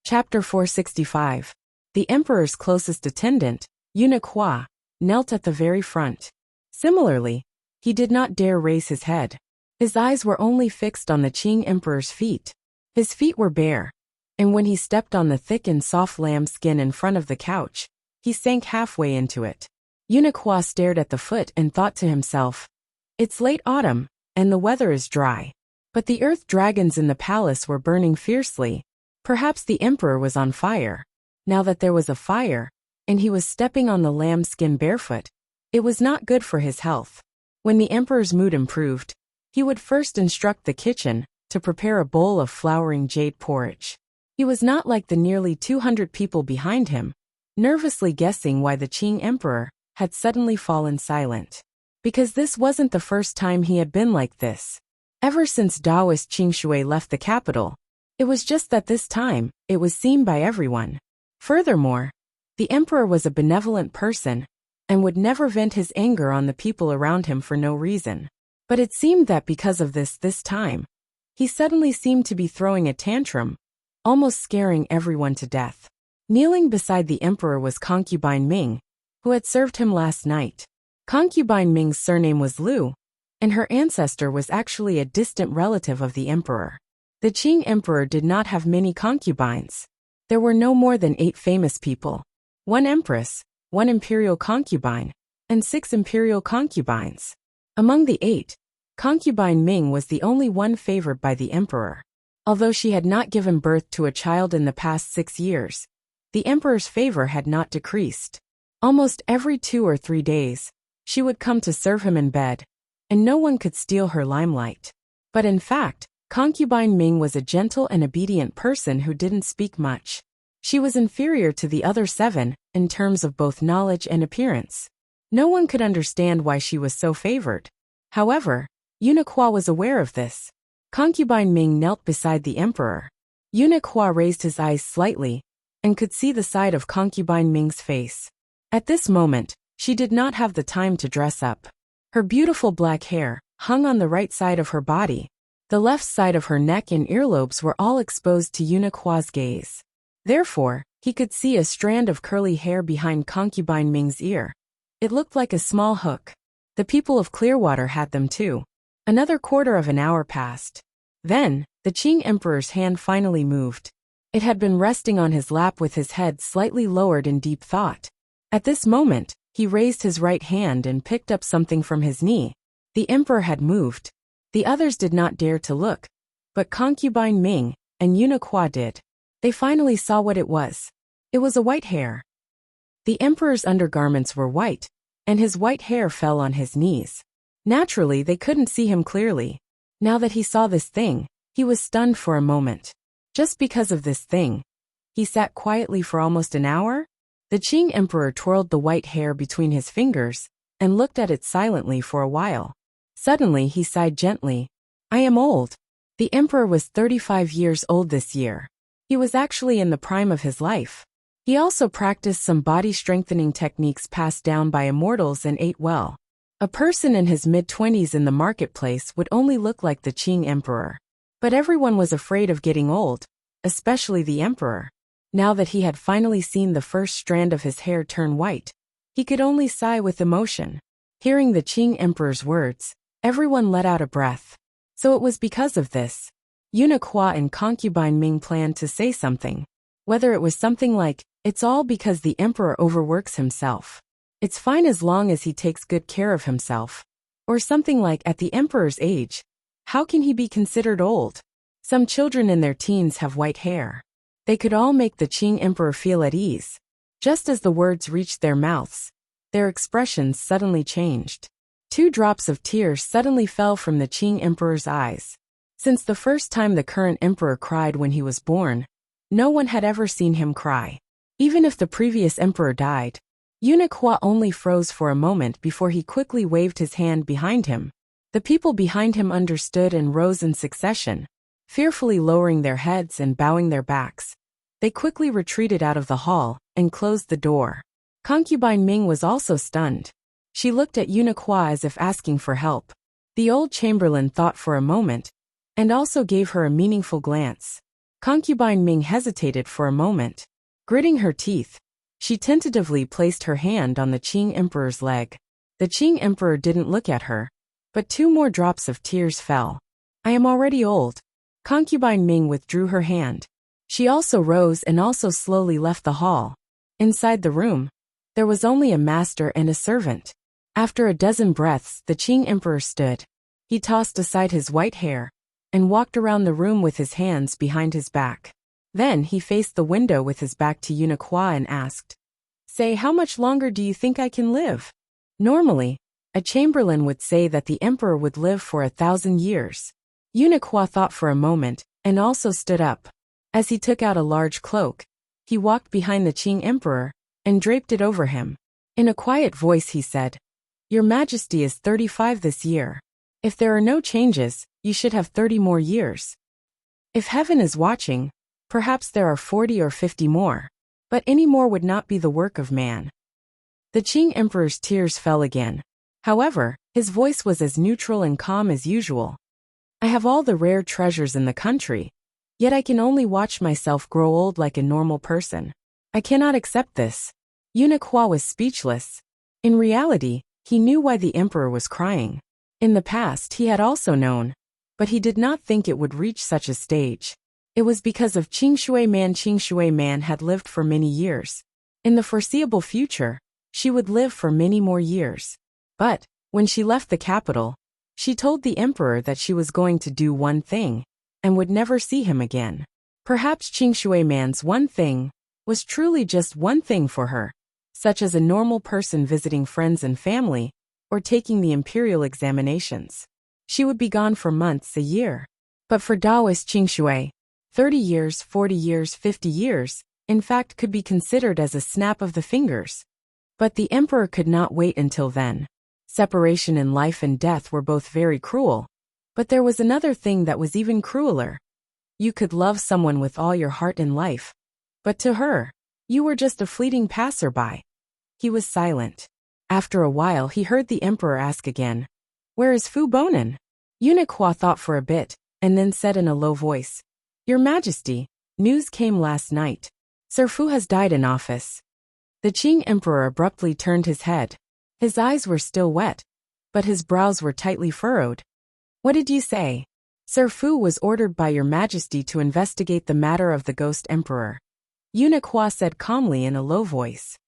Chapter 465. The emperor's closest attendant, Eunuch Hua, knelt at the very front. Similarly, he did not dare raise his head. His eyes were only fixed on the Qing emperor's feet. His feet were bare, and when he stepped on the thick and soft lamb skin in front of the couch, he sank halfway into it. Eunuch Hua stared at the foot and thought to himself, "It's late autumn, and the weather is dry." But the earth dragons in the palace were burning fiercely. Perhaps the emperor was on fire. Now that there was a fire, and he was stepping on the lamb skin barefoot, it was not good for his health. When the emperor's mood improved, he would first instruct the kitchen to prepare a bowl of flowering jade porridge. He was not like the nearly 200 people behind him, nervously guessing why the Qing emperor had suddenly fallen silent. Because this wasn't the first time he had been like this. Ever since Taoist Qing Shui left the capital, it was just that this time, it was seen by everyone. Furthermore, the emperor was a benevolent person and would never vent his anger on the people around him for no reason. But it seemed that because of this time, he suddenly seemed to be throwing a tantrum, almost scaring everyone to death. Kneeling beside the emperor was concubine Ming, who had served him last night. Concubine Ming's surname was Liu, and her ancestor was actually a distant relative of the emperor. The Qing emperor did not have many concubines. There were no more than 8 famous people, 1 empress, 1 imperial concubine, and 6 imperial concubines. Among the 8, concubine Ming was the only one favored by the emperor. Although she had not given birth to a child in the past 6 years, the emperor's favor had not decreased. Almost every 2 or 3 days, she would come to serve him in bed, and no one could steal her limelight. But in fact, concubine Ming was a gentle and obedient person who didn't speak much. She was inferior to the other 7 in terms of both knowledge and appearance. No one could understand why she was so favored. However, Eunuch Hua was aware of this. Concubine Ming knelt beside the emperor. Eunuch Hua raised his eyes slightly and could see the side of concubine Ming's face. At this moment, she did not have the time to dress up. Her beautiful black hair hung on the right side of her body. The left side of her neck and earlobes were all exposed to Eunuch Hua's gaze. Therefore, he could see a strand of curly hair behind concubine Ming's ear. It looked like a small hook. The people of Clearwater had them too. Another quarter of an hour passed. Then, the Qing emperor's hand finally moved. It had been resting on his lap with his head slightly lowered in deep thought. At this moment, he raised his right hand and picked up something from his knee. The emperor had moved. The others did not dare to look, but concubine Ming and Eunuch Hua did. They finally saw what it was. It was a white hair. The emperor's undergarments were white, and his white hair fell on his knees. Naturally, they couldn't see him clearly. Now that he saw this thing, he was stunned for a moment. Just because of this thing, he sat quietly for almost an hour. The Qing emperor twirled the white hair between his fingers and looked at it silently for a while. Suddenly he sighed gently. "I am old." The emperor was 35 years old this year. He was actually in the prime of his life. He also practiced some body-strengthening techniques passed down by immortals and ate well. A person in his mid-20s in the marketplace would only look like the Qing emperor. But everyone was afraid of getting old, especially the emperor. Now that he had finally seen the first strand of his hair turn white, he could only sigh with emotion. Hearing the Qing emperor's words, everyone let out a breath. So it was because of this. Eunuch Hua and concubine Ming planned to say something. Whether it was something like, "It's all because the emperor overworks himself. It's fine as long as he takes good care of himself." Or something like, "At the emperor's age, how can he be considered old? Some children in their teens have white hair." They could all make the Qing emperor feel at ease. Just as the words reached their mouths, their expressions suddenly changed. 2 drops of tears suddenly fell from the Qing emperor's eyes. Since the first time the current emperor cried when he was born, no one had ever seen him cry. Even if the previous emperor died, Eunuch Hua only froze for a moment before he quickly waved his hand behind him. The people behind him understood and rose in succession, fearfully lowering their heads and bowing their backs. They quickly retreated out of the hall and closed the door. Concubine Ming was also stunned. She looked at Eunuch Hua as if asking for help. The old chamberlain thought for a moment, and also gave her a meaningful glance. Concubine Ming hesitated for a moment. Gritting her teeth, she tentatively placed her hand on the Qing Emperor's leg. The Qing Emperor didn't look at her, but 2 more drops of tears fell. I am already old. Concubine Ming withdrew her hand. She also rose and also slowly left the hall. Inside the room, there was only a master and a servant. After a dozen breaths, the Qing Emperor stood. He tossed aside his white hair and walked around the room with his hands behind his back. Then he faced the window with his back to Uniqua and asked, "Say, how much longer do you think I can live?" Normally, a chamberlain would say that the emperor would live for 1,000 years. Uniqua thought for a moment and also stood up. As he took out a large cloak, he walked behind the Qing Emperor and draped it over him. In a quiet voice he said, "Your Majesty is 35 this year. If there are no changes, you should have 30 more years. If heaven is watching, perhaps there are 40 or 50 more, but any more would not be the work of man." The Qing Emperor's tears fell again. However, his voice was as neutral and calm as usual. "I have all the rare treasures in the country, yet I can only watch myself grow old like a normal person. I cannot accept this." Uniqua was speechless. In reality, he knew why the emperor was crying. In the past he had also known, but he did not think it would reach such a stage. It was because of Qing Shui Man. Qing Shui Man had lived for many years. In the foreseeable future, she would live for many more years. But, when she left the capital, she told the emperor that she was going to do one thing, and would never see him again. Perhaps Qing Shui Man's one thing was truly just one thing for her, such as a normal person visiting friends and family, or taking the imperial examinations. She would be gone for months, a year. But for Taoist Qing Shui, 30 years, 40 years, 50 years, in fact could be considered as a snap of the fingers. But the emperor could not wait until then. Separation in life and death were both very cruel. But there was another thing that was even crueler. You could love someone with all your heart and life, but to her, you were just a fleeting passerby. He was silent. After a while he heard the emperor ask again, "Where is Fu Bonan?" Uniqua thought for a bit, and then said in a low voice, "Your Majesty, news came last night. Sir Fu has died in office." The Qing Emperor abruptly turned his head. His eyes were still wet, but his brows were tightly furrowed. "What did you say?" "Sir Fu was ordered by Your Majesty to investigate the matter of the Ghost Emperor," Uniqua said calmly in a low voice.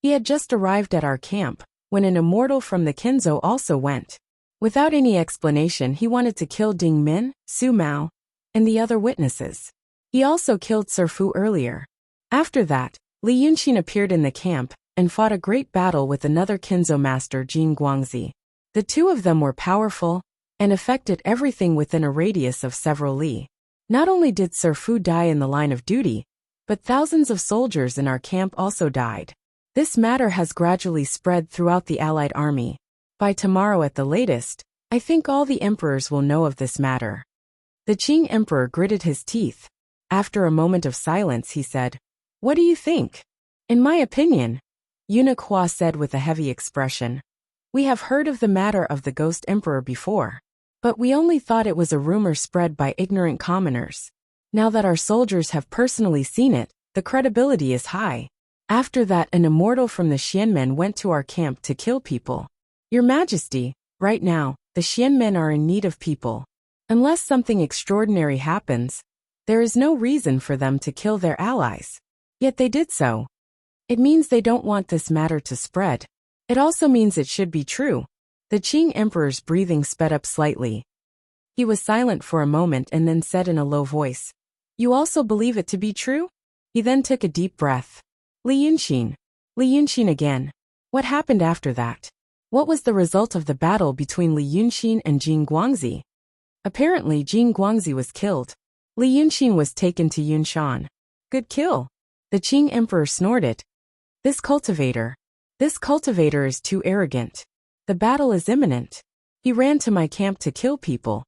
"He had just arrived at our camp, when an immortal from the Kenzo also went. Without any explanation he wanted to kill Ding Min, Su Mao, and the other witnesses. He also killed Sir Fu earlier. After that, Li Yunqin appeared in the camp and fought a great battle with another Kenzo master, Jin Guangzi. The two of them were powerful and affected everything within a radius of several li. Not only did Sir Fu die in the line of duty, but thousands of soldiers in our camp also died. This matter has gradually spread throughout the Allied army. By tomorrow at the latest, I think all the emperors will know of this matter." The Qing Emperor gritted his teeth. After a moment of silence he said, "What do you think?" "In my opinion," Uniqua said with a heavy expression, "we have heard of the matter of the Ghost Emperor before, but we only thought it was a rumor spread by ignorant commoners. Now that our soldiers have personally seen it, the credibility is high. After that, an immortal from the Xianmen went to our camp to kill people. Your Majesty, right now, the Xianmen are in need of people. Unless something extraordinary happens, there is no reason for them to kill their allies. Yet they did so. It means they don't want this matter to spread. It also means it should be true." The Qing Emperor's breathing sped up slightly. He was silent for a moment and then said in a low voice, "You also believe it to be true?" He then took a deep breath. Li Yunqin. Li Yunqin again. What happened after that? What was the result of the battle between Li Yunqin and Jin Guangzi? Apparently Jin Guangzi was killed. Li Yunqin was taken to Yunshan. Good kill. The Qing Emperor snorted. This cultivator is too arrogant. The battle is imminent. He ran to my camp to kill people."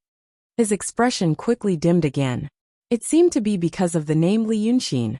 His expression quickly dimmed again. It seemed to be because of the name Li Yunqin.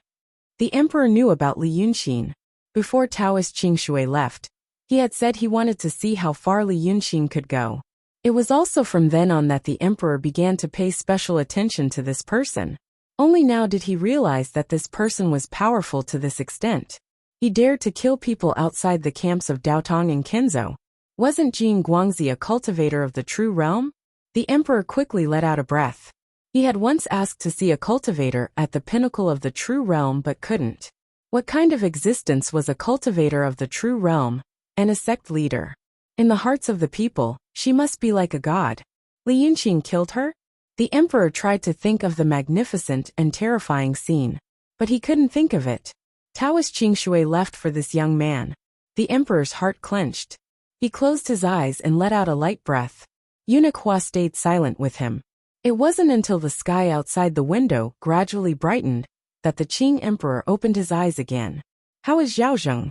The emperor knew about Li Yunqin. Before Taoist Qing Shui left, he had said he wanted to see how far Li Yunqin could go. It was also from then on that the emperor began to pay special attention to this person. Only now did he realize that this person was powerful to this extent. He dared to kill people outside the camps of Daotong and Kenzo. Wasn't Jin Guangzi a cultivator of the true realm? The emperor quickly let out a breath. He had once asked to see a cultivator at the pinnacle of the true realm but couldn't. What kind of existence was a cultivator of the true realm, and a sect leader? In the hearts of the people, she must be like a god. Li Yunqing killed her? The emperor tried to think of the magnificent and terrifying scene, but he couldn't think of it. Taoist Qingshui left for this young man. The emperor's heart clenched. He closed his eyes and let out a light breath. Eunuch Hua stayed silent with him. It wasn't until the sky outside the window gradually brightened that the Qing emperor opened his eyes again. How is Zhao Zheng?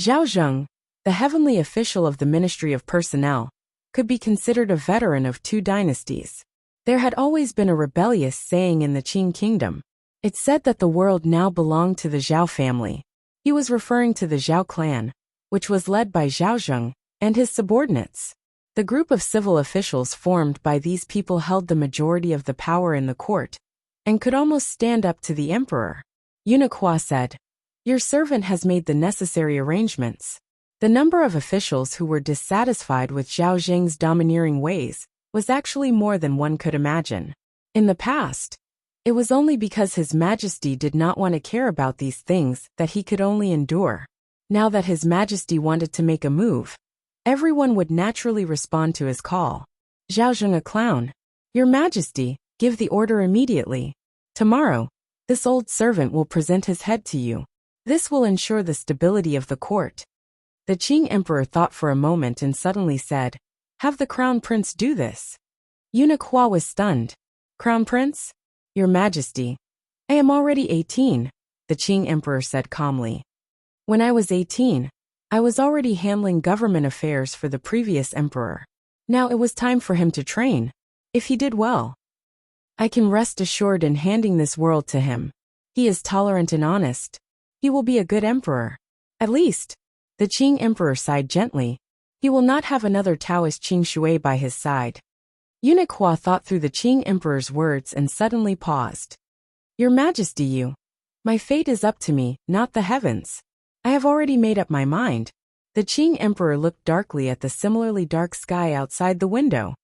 Zhao Zheng, the heavenly official of the Ministry of Personnel, could be considered a veteran of 2 dynasties. There had always been a rebellious saying in the Qing kingdom. It said that the world now belonged to the Zhao family. He was referring to the Zhao clan, which was led by Zhao Zheng and his subordinates. The group of civil officials formed by these people held the majority of the power in the court, and could almost stand up to the emperor. Eunuch Hua said, "Your servant has made the necessary arrangements." The number of officials who were dissatisfied with Zhao Zheng's domineering ways was actually more than one could imagine. In the past, it was only because His Majesty did not want to care about these things that he could only endure. Now that His Majesty wanted to make a move, everyone would naturally respond to his call. Zhao Zheng a clown. Your Majesty, give the order immediately. Tomorrow, this old servant will present his head to you. This will ensure the stability of the court. The Qing emperor thought for a moment and suddenly said, "Have the crown prince do this." Eunuch Hua was stunned. "Crown prince? Your Majesty, I am already 18, the Qing emperor said calmly. When I was 18, I was already handling government affairs for the previous emperor. Now it was time for him to train. If he did well, I can rest assured in handing this world to him. He is tolerant and honest. He will be a good emperor. At least, the Qing emperor sighed gently. He will not have another Taoist Qingshui by his side. Eunuch Hua thought through the Qing emperor's words and suddenly paused. Your Majesty, my fate is up to me, not the heavens. I have already made up my mind. The Qing emperor looked darkly at the similarly dark sky outside the window.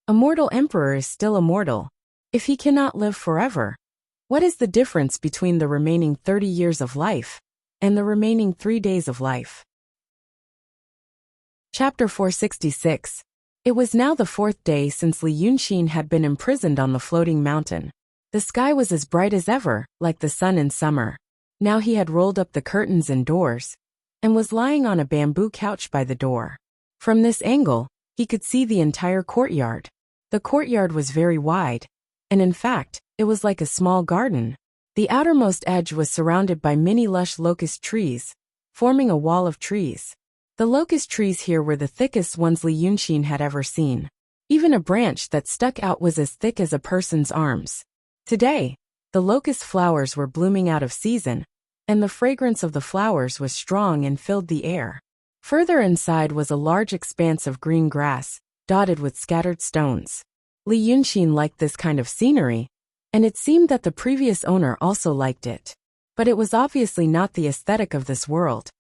A mortal emperor is still immortal. If he cannot live forever, what is the difference between the remaining 30 years of life and the remaining 3 days of life? Chapter 466. It was now the 4th day since Li Yunqing had been imprisoned on the floating mountain. The sky was as bright as ever, like the sun in summer. Now he had rolled up the curtains and doors, and was lying on a bamboo couch by the door. From this angle, he could see the entire courtyard. The courtyard was very wide, and in fact, it was like a small garden. The outermost edge was surrounded by many lush locust trees, forming a wall of trees. The locust trees here were the thickest ones Li Yunqing had ever seen. Even a branch that stuck out was as thick as a person's arms. Today, the locust flowers were blooming out of season, and the fragrance of the flowers was strong and filled the air. Further inside was a large expanse of green grass, dotted with scattered stones. Li Yunqing liked this kind of scenery, and it seemed that the previous owner also liked it. But it was obviously not the aesthetic of this world.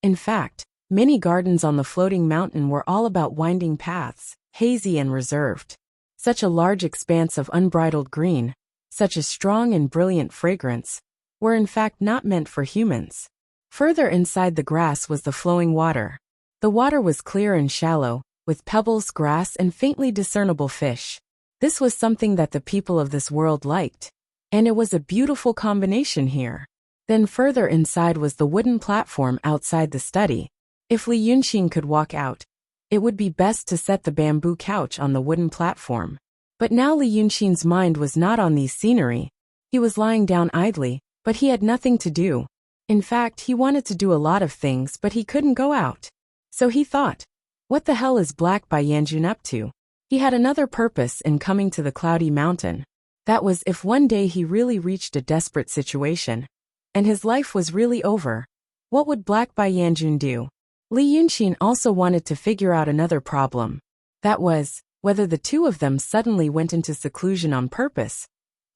In fact, many gardens on the floating mountain were all about winding paths, hazy and reserved. Such a large expanse of unbridled green, such a strong and brilliant fragrance, were in fact not meant for humans. Further inside the grass was the flowing water. The water was clear and shallow, with pebbles, grass, and faintly discernible fish. This was something that the people of this world liked, and it was a beautiful combination here. Then further inside was the wooden platform outside the study. If Li Yunqing could walk out, it would be best to set the bamboo couch on the wooden platform. But now Li Yunqing's mind was not on these scenery. He was lying down idly, but he had nothing to do. In fact, he wanted to do a lot of things, but he couldn't go out. So he thought, what the hell is Black Bai Yanjun up to? He had another purpose in coming to the cloudy mountain. That was if one day he really reached a desperate situation, and his life was really over, what would Black Bai Yanjun do? Li Yunqing also wanted to figure out another problem. That was, whether the two of them suddenly went into seclusion on purpose,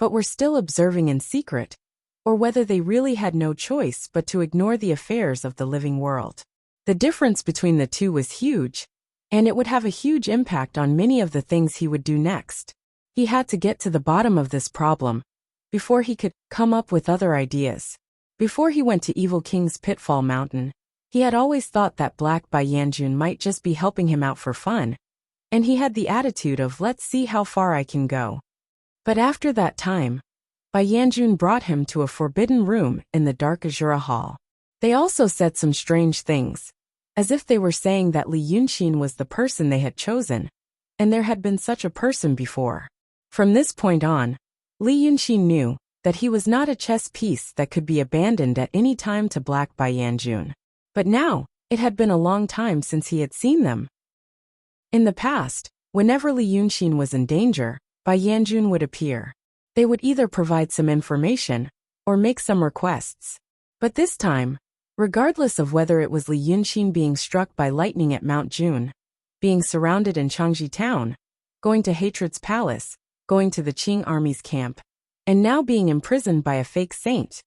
but were still observing in secret, or whether they really had no choice but to ignore the affairs of the living world. The difference between the two was huge, and it would have a huge impact on many of the things he would do next. He had to get to the bottom of this problem before he could come up with other ideas. Before he went to Evil King's Pitfall Mountain, he had always thought that Black Bai Yanjun might just be helping him out for fun, and he had the attitude of let's see how far I can go. But after that time, Bai Yanjun brought him to a forbidden room in the dark Azura Hall. They also said some strange things, as if they were saying that Li Yunxin was the person they had chosen, and there had been such a person before. From this point on, Li Yunxin knew that he was not a chess piece that could be abandoned at any time to Black Bai Yanjun. But now, it had been a long time since he had seen them. In the past, whenever Li Yunxin was in danger, Bai Yanjun would appear. They would either provide some information or make some requests. But this time, regardless of whether it was Li Yunxin being struck by lightning at Mount Jun, being surrounded in Changji town, going to Hatred's palace, going to the Qing army's camp, and now being imprisoned by a fake saint,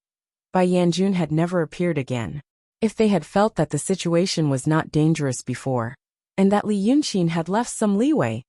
Bai Yanjun had never appeared again. If they had felt that the situation was not dangerous before, and that Li Yunxin had left some leeway,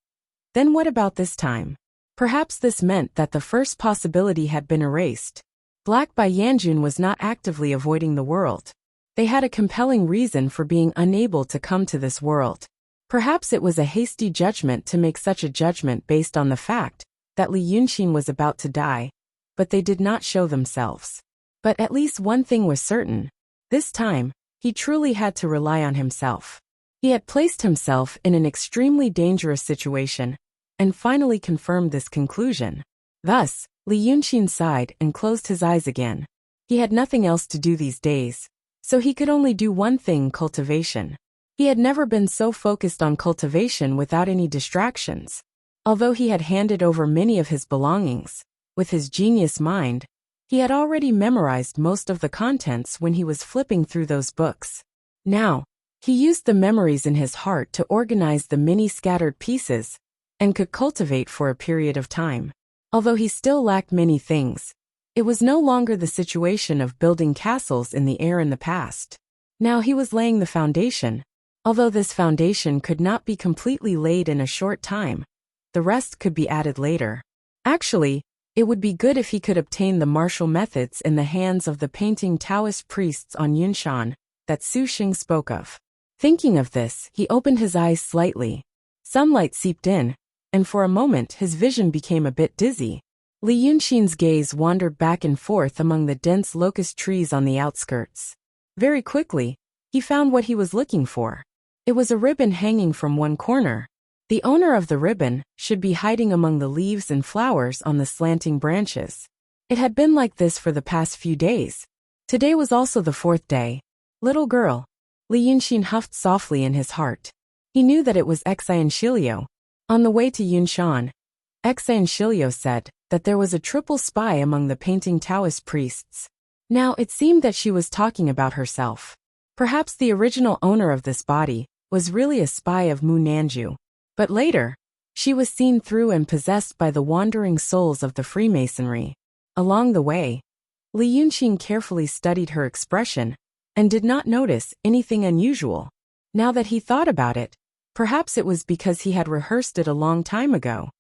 then what about this time? Perhaps this meant that the first possibility had been erased. Black Bai Yanjun was not actively avoiding the world. They had a compelling reason for being unable to come to this world. Perhaps it was a hasty judgment to make such a judgment based on the fact that Li Yunxin was about to die, but they did not show themselves. But at least one thing was certain. This time, he truly had to rely on himself. He had placed himself in an extremely dangerous situation, and finally confirmed this conclusion. Thus, Li Yunxin sighed and closed his eyes again. He had nothing else to do these days, so he could only do one thing: cultivation. He had never been so focused on cultivation without any distractions. Although he had handed over many of his belongings, with his genius mind, he had already memorized most of the contents when he was flipping through those books. Now, he used the memories in his heart to organize the many scattered pieces, and could cultivate for a period of time. Although he still lacked many things, it was no longer the situation of building castles in the air in the past. Now he was laying the foundation. Although this foundation could not be completely laid in a short time, the rest could be added later. Actually, it would be good if he could obtain the martial methods in the hands of the painting Taoist priests on Yunshan that Su Xing spoke of. Thinking of this, he opened his eyes slightly. Sunlight seeped in, and for a moment his vision became a bit dizzy. Li Yunxin's gaze wandered back and forth among the dense locust trees on the outskirts. Very quickly, he found what he was looking for. It was a ribbon hanging from one corner. The owner of the ribbon should be hiding among the leaves and flowers on the slanting branches. It had been like this for the past few days. Today was also the fourth day. Little girl. Li Yunxin huffed softly in his heart. He knew that it was Xian Shilio. On the way to Yunshan, Xian Shilio said that there was a triple spy among the painting Taoist priests. Now it seemed that she was talking about herself. Perhaps the original owner of this body was really a spy of Mu Nanju. But later, she was seen through and possessed by the wandering souls of the Freemasonry. Along the way, Li Yunxin carefully studied her expression and did not notice anything unusual. Now that he thought about it, perhaps it was because he had rehearsed it a long time ago.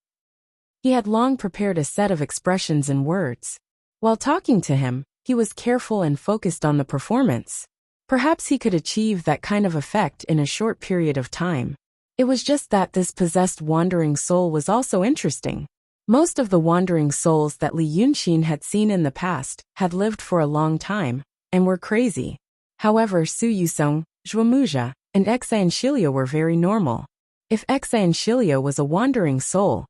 He had long prepared a set of expressions and words. While talking to him, he was careful and focused on the performance. Perhaps he could achieve that kind of effect in a short period of time. It was just that this possessed wandering soul was also interesting. Most of the wandering souls that Li Yunxin had seen in the past had lived for a long time, and were crazy. However, Su Yusong, Zhuomuja, and Xian Shilio were very normal. If Xian Shilio was a wandering soul,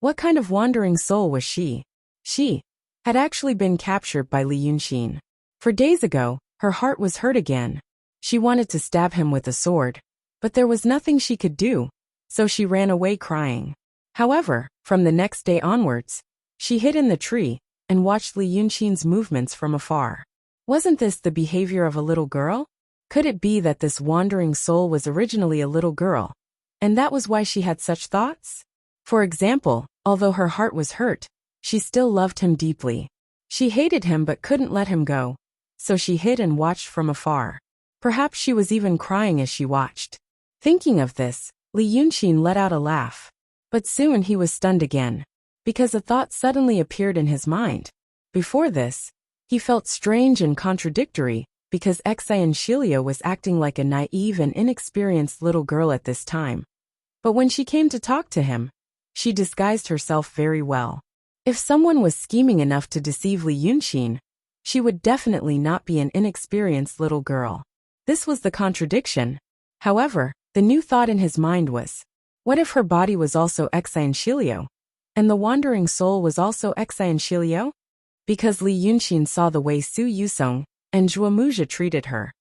what kind of wandering soul was she? She had actually been captured by Li Yunxin. For days ago, her heart was hurt again. She wanted to stab him with a sword, but there was nothing she could do, so she ran away crying. However, from the next day onwards, she hid in the tree and watched Li Yunxin's movements from afar. Wasn't this the behavior of a little girl? Could it be that this wandering soul was originally a little girl, and that was why she had such thoughts? For example, although her heart was hurt, she still loved him deeply. She hated him but couldn't let him go, so she hid and watched from afar. Perhaps she was even crying as she watched. Thinking of this, Li Yunqin let out a laugh. But soon he was stunned again, because a thought suddenly appeared in his mind. Before this, he felt strange and contradictory, because Xianxilio was acting like a naive and inexperienced little girl at this time. But when she came to talk to him, she disguised herself very well. If someone was scheming enough to deceive Li Yunqin, she would definitely not be an inexperienced little girl. This was the contradiction. However, the new thought in his mind was, what if her body was also Xianxilio? And the wandering soul was also Xianxilio? Because Li Yunqin saw the way Su Yusong and Zhuomuja treated her.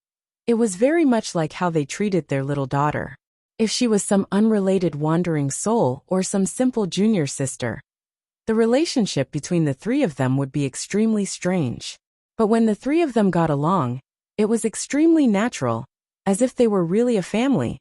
It was very much like how they treated their little daughter. If she was some unrelated wandering soul or some simple junior sister, the relationship between the three of them would be extremely strange. But when the three of them got along, it was extremely natural, as if they were really a family,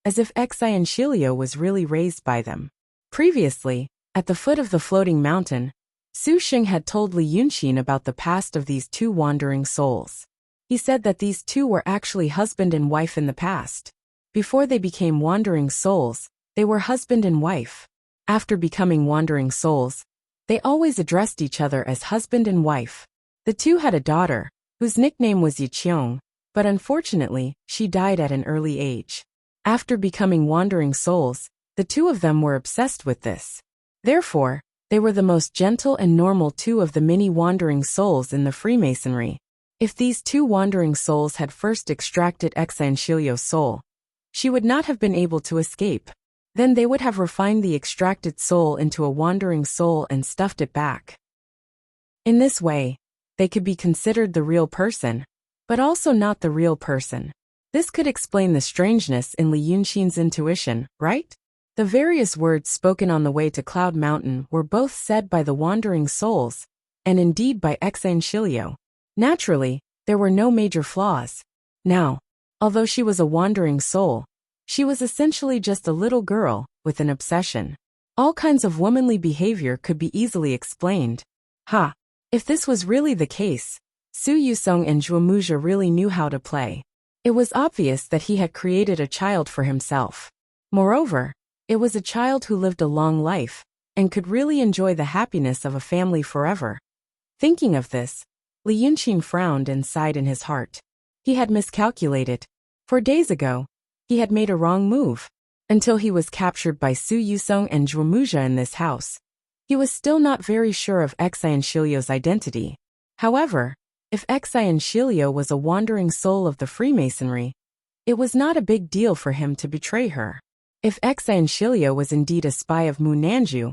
as if Xianxilio was really raised by them. Previously, at the foot of the floating mountain, Su Xing had told Li Yunqin about the past of these two wandering souls. He said that these two were actually husband and wife in the past. Before they became wandering souls, they were husband and wife. After becoming wandering souls, they always addressed each other as husband and wife. The two had a daughter, whose nickname was Yiqiong, but unfortunately, she died at an early age. After becoming wandering souls, the two of them were obsessed with this. Therefore, they were the most gentle and normal two of the many wandering souls in the Freemasonry. If these two wandering souls had first extracted Xianxilio's soul, she would not have been able to escape. Then they would have refined the extracted soul into a wandering soul and stuffed it back. In this way, they could be considered the real person, but also not the real person. This could explain the strangeness in Li Yunqin's intuition, right? The various words spoken on the way to Cloud Mountain were both said by the wandering souls, and indeed by Xianxilio. Naturally, there were no major flaws. Now, although she was a wandering soul, she was essentially just a little girl with an obsession. All kinds of womanly behavior could be easily explained. If this was really the case, Su Yusong and Zhuomuja really knew how to play. It was obvious that he had created a child for himself. Moreover, it was a child who lived a long life and could really enjoy the happiness of a family forever. Thinking of this, Li Yunqin frowned and sighed in his heart. He had miscalculated. 4 days ago, he had made a wrong move. Until he was captured by Su Yusong and Zhuomuja in this house, he was still not very sure of Xianxilio's identity. However, if Xianxilio was a wandering soul of the Freemasonry, it was not a big deal for him to betray her. If Xianxilio was indeed a spy of Mu Nanju,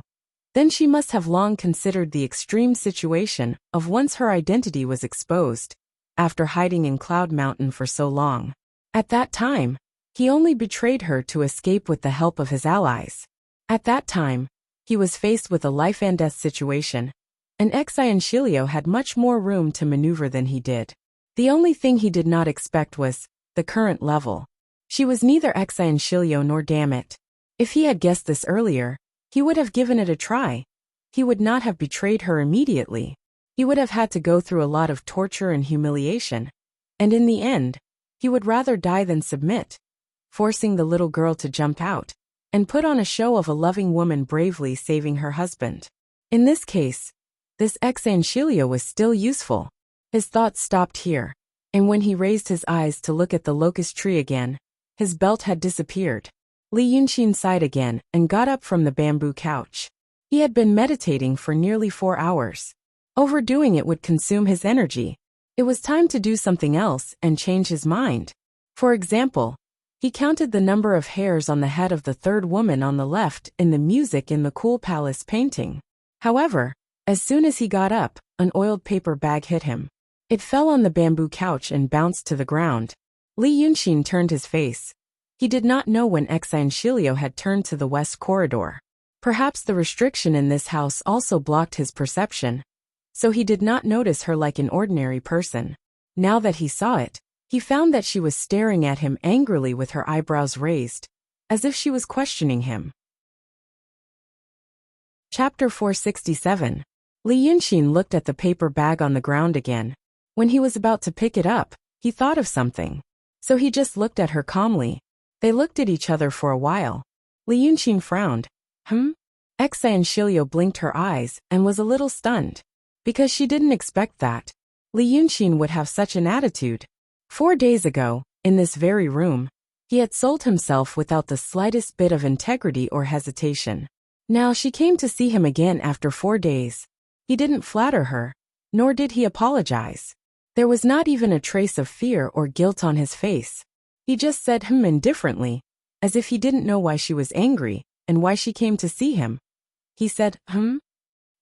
then she must have long considered the extreme situation of once her identity was exposed, after hiding in Cloud Mountain for so long. At that time, he only betrayed her to escape with the help of his allies. At that time, he was faced with a life-and-death situation, and Xianxilio had much more room to maneuver than he did. The only thing he did not expect was the current level. She was neither Xianxilio nor Dammit. If he had guessed this earlier, he would have given it a try. He would not have betrayed her immediately. He would have had to go through a lot of torture and humiliation. And in the end, he would rather die than submit, forcing the little girl to jump out and put on a show of a loving woman bravely saving her husband. In this case, this Xianxilio was still useful. His thoughts stopped here, and when he raised his eyes to look at the locust tree again, his belt had disappeared. Li Yunqin sighed again and got up from the bamboo couch. He had been meditating for nearly 4 hours. Overdoing it would consume his energy. It was time to do something else and change his mind. For example, he counted the number of hairs on the head of the third woman on the left in the Music in the Cool Palace painting. However, as soon as he got up, an oiled paper bag hit him. It fell on the bamboo couch and bounced to the ground. Li Yunqin turned his face. He did not know when Xianxilio had turned to the west corridor. Perhaps the restriction in this house also blocked his perception, so he did not notice her like an ordinary person. Now that he saw it, he found that she was staring at him angrily with her eyebrows raised, as if she was questioning him. Chapter 467. Li Yunxin looked at the paper bag on the ground again. When he was about to pick it up, he thought of something. So he just looked at her calmly. They looked at each other for a while. Li Yunxin frowned. Xian Shilio blinked her eyes and was a little stunned. Because she didn't expect that Li Yunxin would have such an attitude. 4 days ago, in this very room, he had sold himself without the slightest bit of integrity or hesitation. Now she came to see him again after 4 days. He didn't flatter her, nor did he apologize. There was not even a trace of fear or guilt on his face. He just said indifferently, as if he didn't know why she was angry and why she came to see him. He said, Xian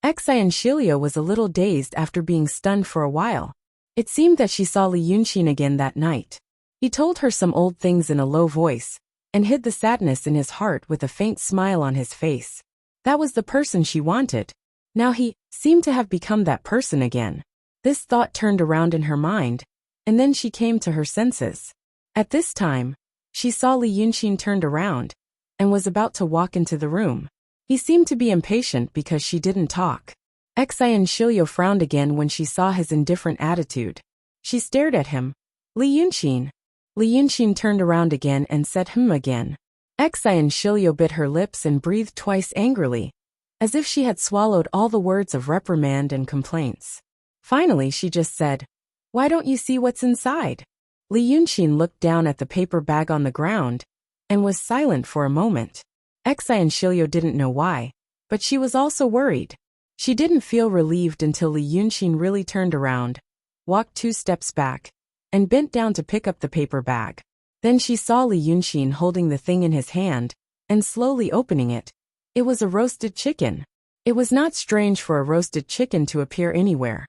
Shilio was a little dazed after being stunned for a while. It seemed that she saw Li Yunxin again that night. He told her some old things in a low voice, and hid the sadness in his heart with a faint smile on his face. That was the person she wanted. Now he seemed to have become that person again. This thought turned around in her mind, and then she came to her senses. At this time, she saw Li Yunxin turned around, and was about to walk into the room. He seemed to be impatient because she didn't talk. Xian Shilio frowned again when she saw his indifferent attitude. She stared at him. Li Yunxin. Li Yunxin turned around again and said again. Xian Shilio bit her lips and breathed twice angrily, as if she had swallowed all the words of reprimand and complaints. Finally she just said, "Why don't you see what's inside?" Li Yunxin looked down at the paper bag on the ground, and was silent for a moment. Xian Shilio didn't know why, but she was also worried. She didn't feel relieved until Li Yunxin really turned around, walked 2 steps back, and bent down to pick up the paper bag. Then she saw Li Yunxin holding the thing in his hand, and slowly opening it. It was a roasted chicken. It was not strange for a roasted chicken to appear anywhere,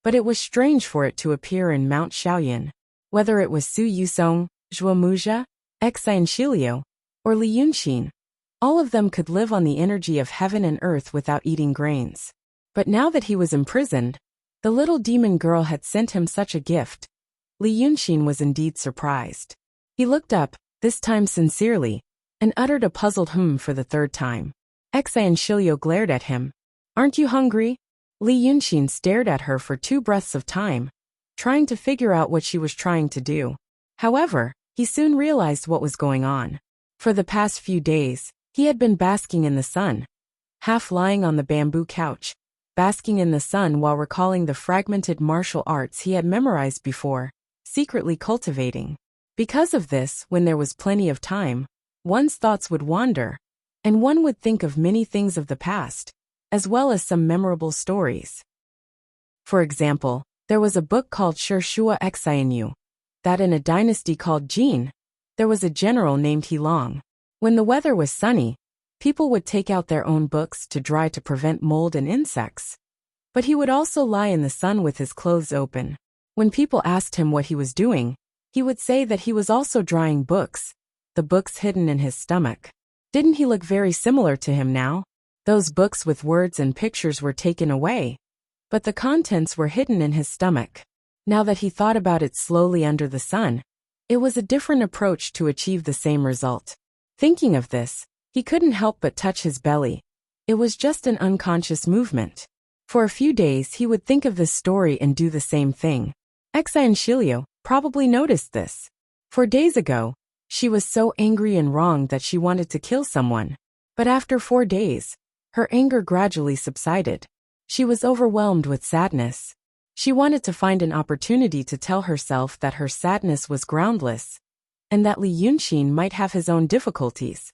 but it was strange for it to appear in Mount Shaoyan. Whether it was Su Yusong, Zhuo Muzha, Xian Shilio, or Li Yunxin, all of them could live on the energy of heaven and earth without eating grains. But now that he was imprisoned, the little demon girl had sent him such a gift. Li Yunxin was indeed surprised. He looked up, this time sincerely, and uttered a puzzled for the 3rd time. Xian Shilio glared at him. "Aren't you hungry?" Li Yunxin stared at her for 2 breaths of time, trying to figure out what she was trying to do. However, he soon realized what was going on. For the past few days, he had been basking in the sun, half lying on the bamboo couch, basking in the sun while recalling the fragmented martial arts he had memorized before, secretly cultivating. Because of this, when there was plenty of time, one's thoughts would wander, and one would think of many things of the past, as well as some memorable stories. For example, there was a book called Shishua Xianyu, that in a dynasty called Jin, there was a general named Heilong. When the weather was sunny, people would take out their own books to dry to prevent mold and insects. But he would also lie in the sun with his clothes open. When people asked him what he was doing, he would say that he was also drying books, the books hidden in his stomach. Didn't he look very similar to him now? Those books with words and pictures were taken away, but the contents were hidden in his stomach. Now that he thought about it slowly under the sun, it was a different approach to achieve the same result. Thinking of this, he couldn't help but touch his belly. It was just an unconscious movement. For a few days he would think of this story and do the same thing. Xian Shilio probably noticed this. 4 days ago, she was so angry and wrong that she wanted to kill someone. But after 4 days, her anger gradually subsided. She was overwhelmed with sadness. She wanted to find an opportunity to tell herself that her sadness was groundless, and that Li Yunxin might have his own difficulties.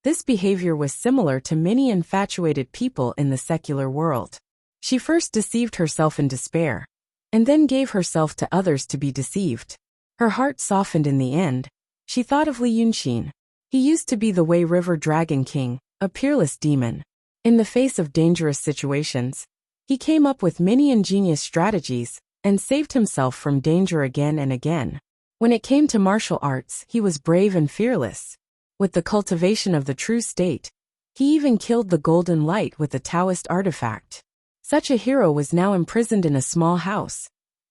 This behavior was similar to many infatuated people in the secular world. She first deceived herself in despair, and then gave herself to others to be deceived. Her heart softened in the end. She thought of Li Yunxin. He used to be the Wei River Dragon King, a peerless demon. In the face of dangerous situations, he came up with many ingenious strategies, and saved himself from danger again and again. When it came to martial arts, he was brave and fearless. With the cultivation of the true state, he even killed the golden light with a Taoist artifact. Such a hero was now imprisoned in a small house,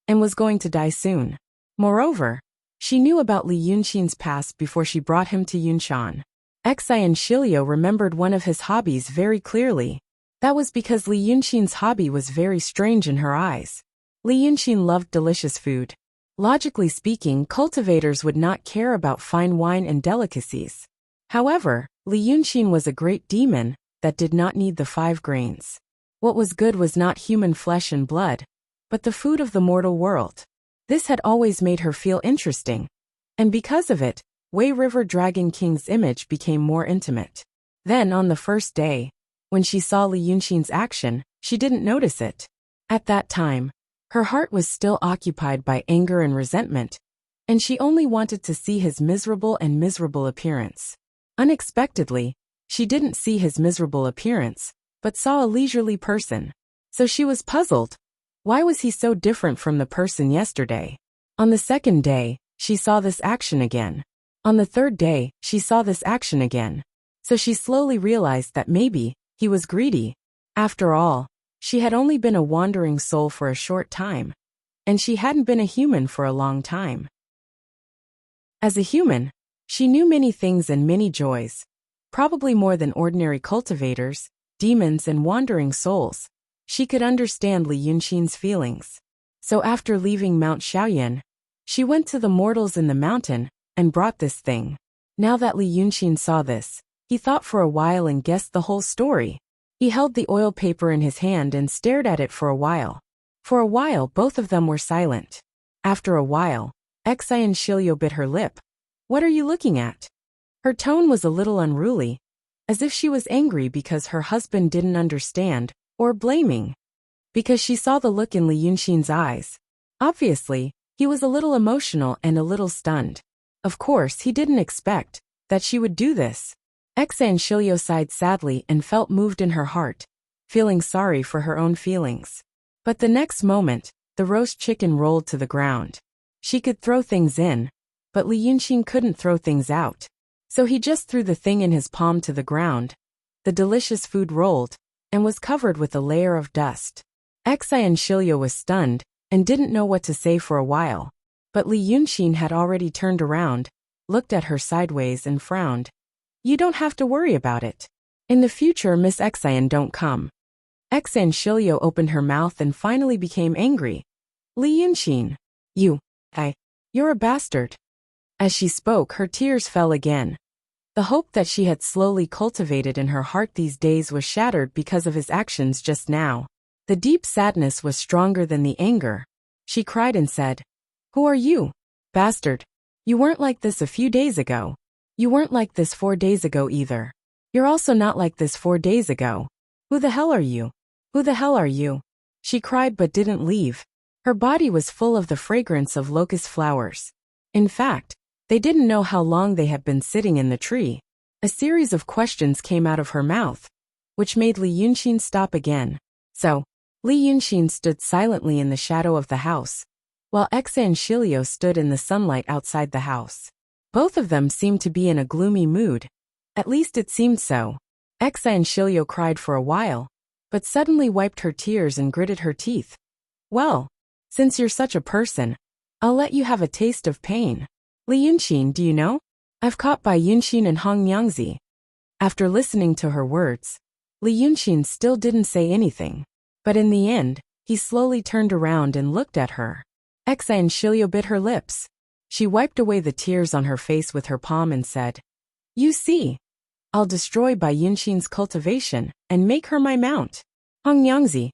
and was going to die soon. Moreover, she knew about Li Yunxin's past before she brought him to Yunshan. Xian Shilio remembered one of his hobbies very clearly. That was because Li Yunxin's hobby was very strange in her eyes. Li Yunxin loved delicious food. Logically speaking, cultivators would not care about fine wine and delicacies. However, Li Yunxin was a great demon that did not need the 5 grains. What was good was not human flesh and blood, but the food of the mortal world. This had always made her feel interesting. And because of it, Wei River Dragon King's image became more intimate. Then on the first day, when she saw Li Yunxin's action, she didn't notice it. At that time, her heart was still occupied by anger and resentment, and she only wanted to see his miserable appearance. Unexpectedly, she didn't see his miserable appearance, but saw a leisurely person. So she was puzzled. Why was he so different from the person yesterday? On the second day, she saw this action again. On the third day, she saw this action again. So she slowly realized that maybe he was greedy. After all, she had only been a wandering soul for a short time, and she hadn't been a human for a long time. As a human, she knew many things and many joys, probably more than ordinary cultivators, demons and wandering souls. She could understand Li Yunxin's feelings. So after leaving Mount Shaoyan, she went to the mortals in the mountain and brought this thing. Now that Li Yunxin saw this, he thought for a while and guessed the whole story. He held the oil paper in his hand and stared at it for a while. For a while both of them were silent. After a while, Xian Shilio bit her lip. "What are you looking at?" Her tone was a little unruly, as if she was angry because her husband didn't understand, or blaming. Because she saw the look in Li Yunxin's eyes. Obviously, he was a little emotional and a little stunned. Of course, he didn't expect that she would do this. Xian Shilio sighed sadly and felt moved in her heart, feeling sorry for her own feelings. But the next moment, the roast chicken rolled to the ground. She could throw things in, but Li Yunxin couldn't throw things out. So he just threw the thing in his palm to the ground. The delicious food rolled, and was covered with a layer of dust. Xian Shilio was stunned, and didn't know what to say for a while. But Li Yunxin had already turned around, looked at her sideways and frowned. "You don't have to worry about it. In the future Miss Xian don't come." Xian Shilio opened her mouth and finally became angry. "Li Yunxin, you're a bastard." As she spoke, her tears fell again. The hope that she had slowly cultivated in her heart these days was shattered because of his actions just now. The deep sadness was stronger than the anger. She cried and said, "Who are you, bastard? You weren't like this a few days ago. You weren't like this 4 days ago either. You're also not like this 4 days ago. Who the hell are you? Who the hell are you?" She cried but didn't leave. Her body was full of the fragrance of locust flowers. In fact, they didn't know how long they had been sitting in the tree. A series of questions came out of her mouth, which made Li Yunxin stop again. So, Li Yunxin stood silently in the shadow of the house, while Xian Shilio stood in the sunlight outside the house. Both of them seemed to be in a gloomy mood. At least it seemed so. Xian Shilio cried for a while, but suddenly wiped her tears and gritted her teeth. "Well, since you're such a person, I'll let you have a taste of pain. Li Yunxin, do you know? I've caught Bai Yunxin and Hong Nyangzi." After listening to her words, Li Yunxin still didn't say anything. But in the end, he slowly turned around and looked at her. Xian Shilio bit her lips. She wiped away the tears on her face with her palm and said, "You see, I'll destroy Bai Yunxin's cultivation and make her my mount. Hong Nyangzi,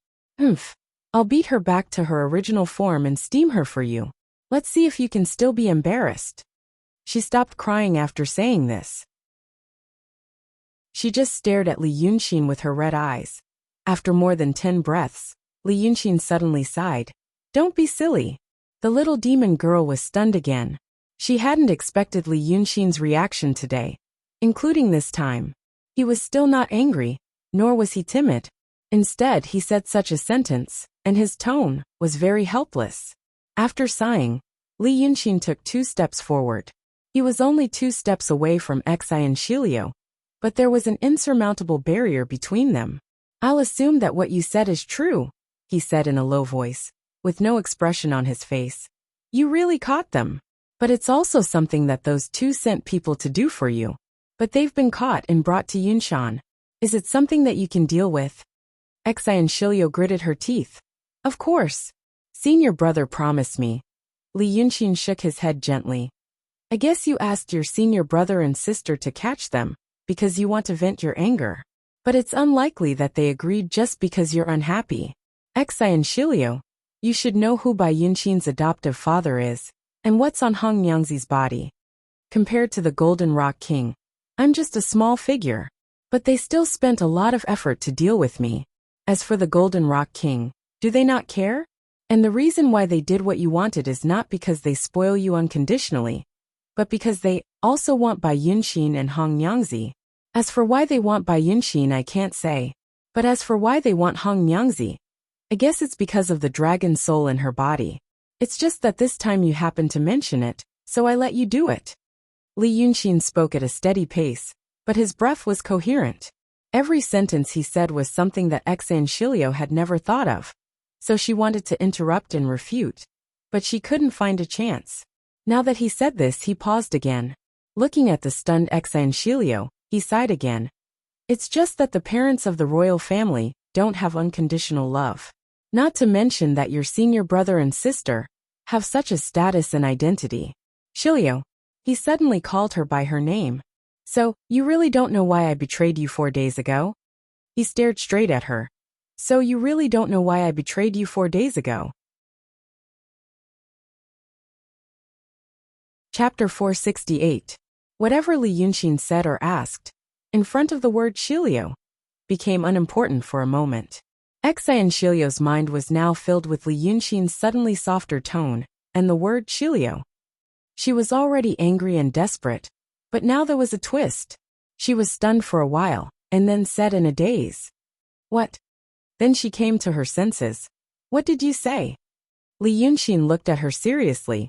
I'll beat her back to her original form and steam her for you. Let's see if you can still be embarrassed." She stopped crying after saying this. She just stared at Li Yunxin with her red eyes. After more than 10 breaths, Li Yunxin suddenly sighed. "Don't be silly." The little demon girl was stunned again. She hadn't expected Li Yunxin's reaction today, including this time. He was still not angry, nor was he timid. Instead, he said such a sentence, and his tone was very helpless. After sighing, Li Yunxin took 2 steps forward. He was only 2 steps away from Xian Shilio, but there was an insurmountable barrier between them. "I'll assume that what you said is true," he said in a low voice, with no expression on his face. "You really caught them. But it's also something that those 2 sent people to do for you. But they've been caught and brought to Yunshan. Is it something that you can deal with?" Exai Shilio gritted her teeth. Of course. Senior brother promised me. Li Yunxin shook his head gently. I guess you asked your senior brother and sister to catch them, because you want to vent your anger. But it's unlikely that they agreed just because you're unhappy. Exai Shilio, you should know who Bai Yunxin's adoptive father is, and what's on Hong Yangzi's body. Compared to the Golden Rock King, I'm just a small figure. But they still spent a lot of effort to deal with me. As for the Golden Rock King, do they not care? And the reason why they did what you wanted is not because they spoil you unconditionally, but because they also want Bai Yunxin and Hong Yangzi. As for why they want Bai Yunxin, I can't say. But as for why they want Hong Yangzi, I guess it's because of the dragon soul in her body. It's just that this time you happened to mention it, so I let you do it. Li Yunxin spoke at a steady pace, but his breath was coherent. Every sentence he said was something that Exai Shilio had never thought of. So she wanted to interrupt and refute, but she couldn't find a chance. Now that he said this, he paused again. Looking at the stunned Exai Shilio, he sighed again. It's just that the parents of the royal family don't have unconditional love. Not to mention that your senior brother and sister have such a status and identity. Shilio. He suddenly called her by her name. So, you really don't know why I betrayed you 4 days ago? He stared straight at her. So you really don't know why I betrayed you 4 days ago? Chapter 468. Whatever Li Yunxin said or asked, in front of the word Shilio, became unimportant for a moment. Exai Shilio's mind was now filled with Li Yunxin's suddenly softer tone, and the word Shilio. She was already angry and desperate, but now there was a twist. She was stunned for a while, and then said in a daze. What? Then she came to her senses. What did you say? Li Yunxin looked at her seriously.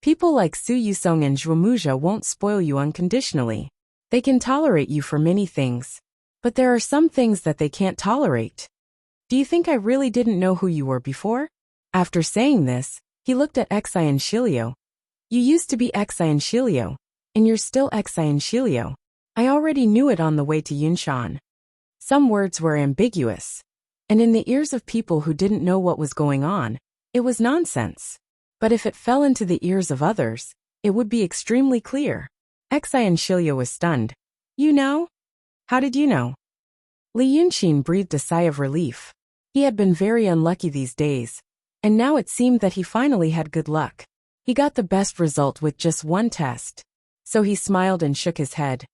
People like Su Yusong and Zhuomuja won't spoil you unconditionally. They can tolerate you for many things. But there are some things that they can't tolerate. Do you think I really didn't know who you were before? After saying this, he looked at Exai Shilio. You used to be Exai Shilio, and you're still Exai Shilio. I already knew it on the way to Yunshan. Some words were ambiguous. And in the ears of people who didn't know what was going on, it was nonsense. But if it fell into the ears of others, it would be extremely clear. Exai Shilio was stunned. You know? How did you know? Li Yunxin breathed a sigh of relief. He had been very unlucky these days, and now it seemed that he finally had good luck. He got the best result with just one test. So he smiled and shook his head.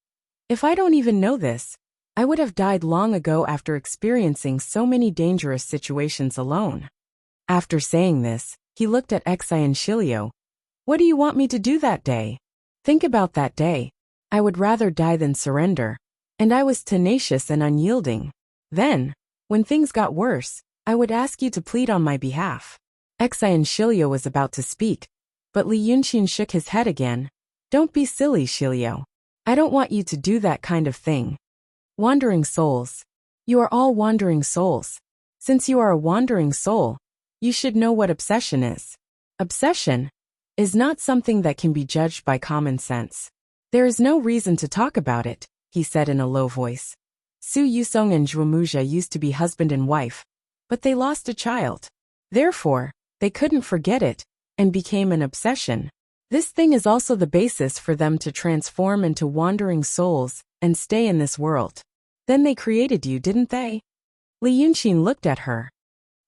If I don't even know this, I would have died long ago after experiencing so many dangerous situations alone. After saying this, he looked at Exai Shilio. What do you want me to do that day? Think about that day. I would rather die than surrender. And I was tenacious and unyielding. Then, when things got worse, I would ask you to plead on my behalf. Exai Shilio was about to speak, but Li Yunxin shook his head again. Don't be silly, Shilio. I don't want you to do that kind of thing. Wandering souls. You are all wandering souls. Since you are a wandering soul, you should know what obsession is. Obsession is not something that can be judged by common sense. There is no reason to talk about it, he said in a low voice. Su Yusong and Zhuomuja used to be husband and wife, but they lost a child. Therefore, they couldn't forget it, and became an obsession. This thing is also the basis for them to transform into wandering souls and stay in this world. Then they created you, didn't they? Li Yunxin looked at her.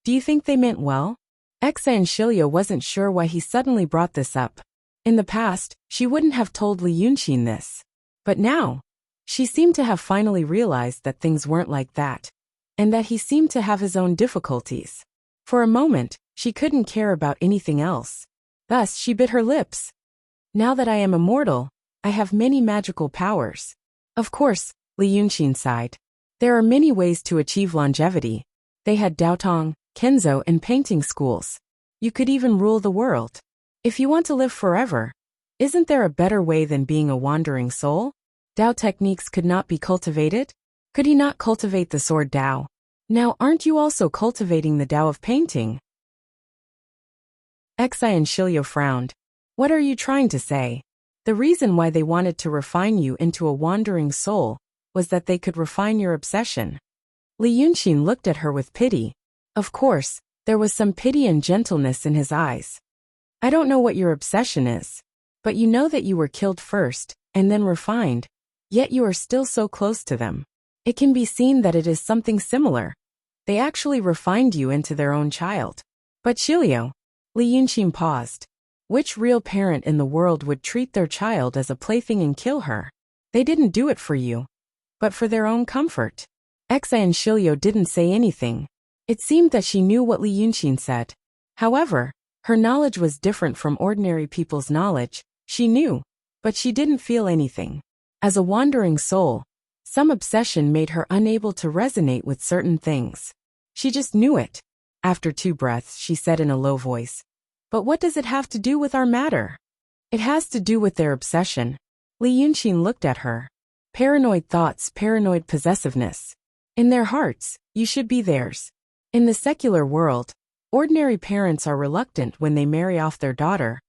Do you think they meant well? Exai Shilio wasn't sure why he suddenly brought this up. In the past, she wouldn't have told Li Yunxin this. But now, she seemed to have finally realized that things weren't like that, and that he seemed to have his own difficulties. For a moment, she couldn't care about anything else. Thus, she bit her lips. Now that I am immortal, I have many magical powers. Of course, Li Yunxin sighed. There are many ways to achieve longevity. They had Daotong, Kenzo, and painting schools. You could even rule the world. If you want to live forever, isn't there a better way than being a wandering soul? Dao techniques could not be cultivated? Could he not cultivate the sword Dao? Now aren't you also cultivating the Dao of painting? Exai Shilio frowned. What are you trying to say? The reason why they wanted to refine you into a wandering soul was that they could refine your obsession. Li Yunxin looked at her with pity. Of course, there was some pity and gentleness in his eyes. I don't know what your obsession is, but you know that you were killed first, and then refined, yet you are still so close to them. It can be seen that it is something similar. They actually refined you into their own child. But Shiliu, Li Yunxin paused. Which real parent in the world would treat their child as a plaything and kill her? They didn't do it for you, but for their own comfort. Exa and Shiliu didn't say anything. It seemed that she knew what Li Yunxin said. However, her knowledge was different from ordinary people's knowledge. She knew, but she didn't feel anything. As a wandering soul, some obsession made her unable to resonate with certain things. She just knew it. After 2 breaths, she said in a low voice, "But what does it have to do with our matter?" "It has to do with their obsession." Li Yunxin looked at her. Paranoid thoughts, paranoid possessiveness. In their hearts, you should be theirs. In the secular world, ordinary parents are reluctant when they marry off their daughter,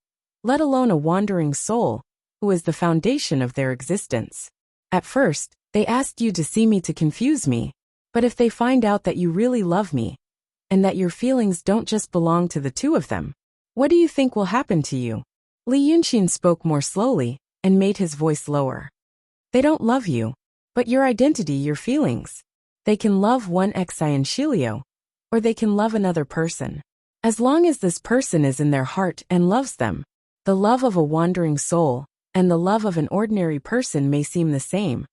let alone a wandering soul, who is the foundation of their existence. At first, they asked you to see me to confuse me, but if they find out that you really love me, and that your feelings don't just belong to the 2 of them, what do you think will happen to you? Li Yunxin spoke more slowly, and made his voice lower. They don't love you, but your identity, your feelings. They can love one Xi and Shiliu, or they can love another person. As long as this person is in their heart and loves them, the love of a wandering soul and the love of an ordinary person may seem the same.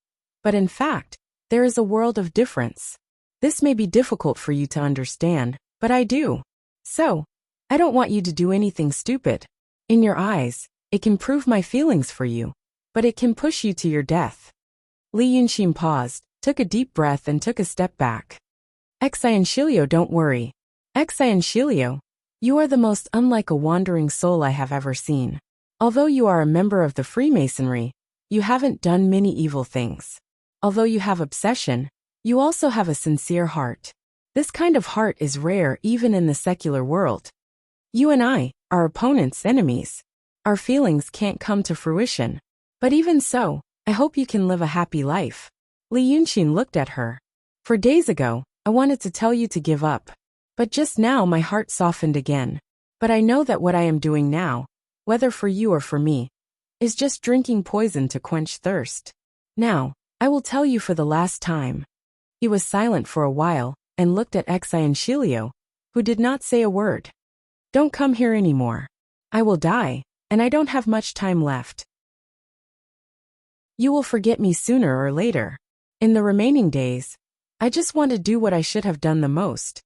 But in fact, there is a world of difference. This may be difficult for you to understand, but I do. So, I don't want you to do anything stupid. In your eyes, it can prove my feelings for you, but it can push you to your death. Li Yunxin paused, took a deep breath and took a step back. Xi and Shiliu, don't worry. Xi and Shiliu, you are the most unlike a wandering soul I have ever seen. Although you are a member of the Freemasonry, you haven't done many evil things. Although you have obsession, you also have a sincere heart. This kind of heart is rare even in the secular world. You and I are opponents, enemies. Our feelings can't come to fruition. But even so, I hope you can live a happy life. Li Yunxin looked at her. For days ago, I wanted to tell you to give up. But just now my heart softened again. But I know that what I am doing now, whether for you or for me, is just drinking poison to quench thirst. Now, I will tell you for the last time. He was silent for a while, and looked at Xi and Shiliu, who did not say a word. Don't come here anymore. I will die, and I don't have much time left. You will forget me sooner or later. In the remaining days, I just want to do what I should have done the most.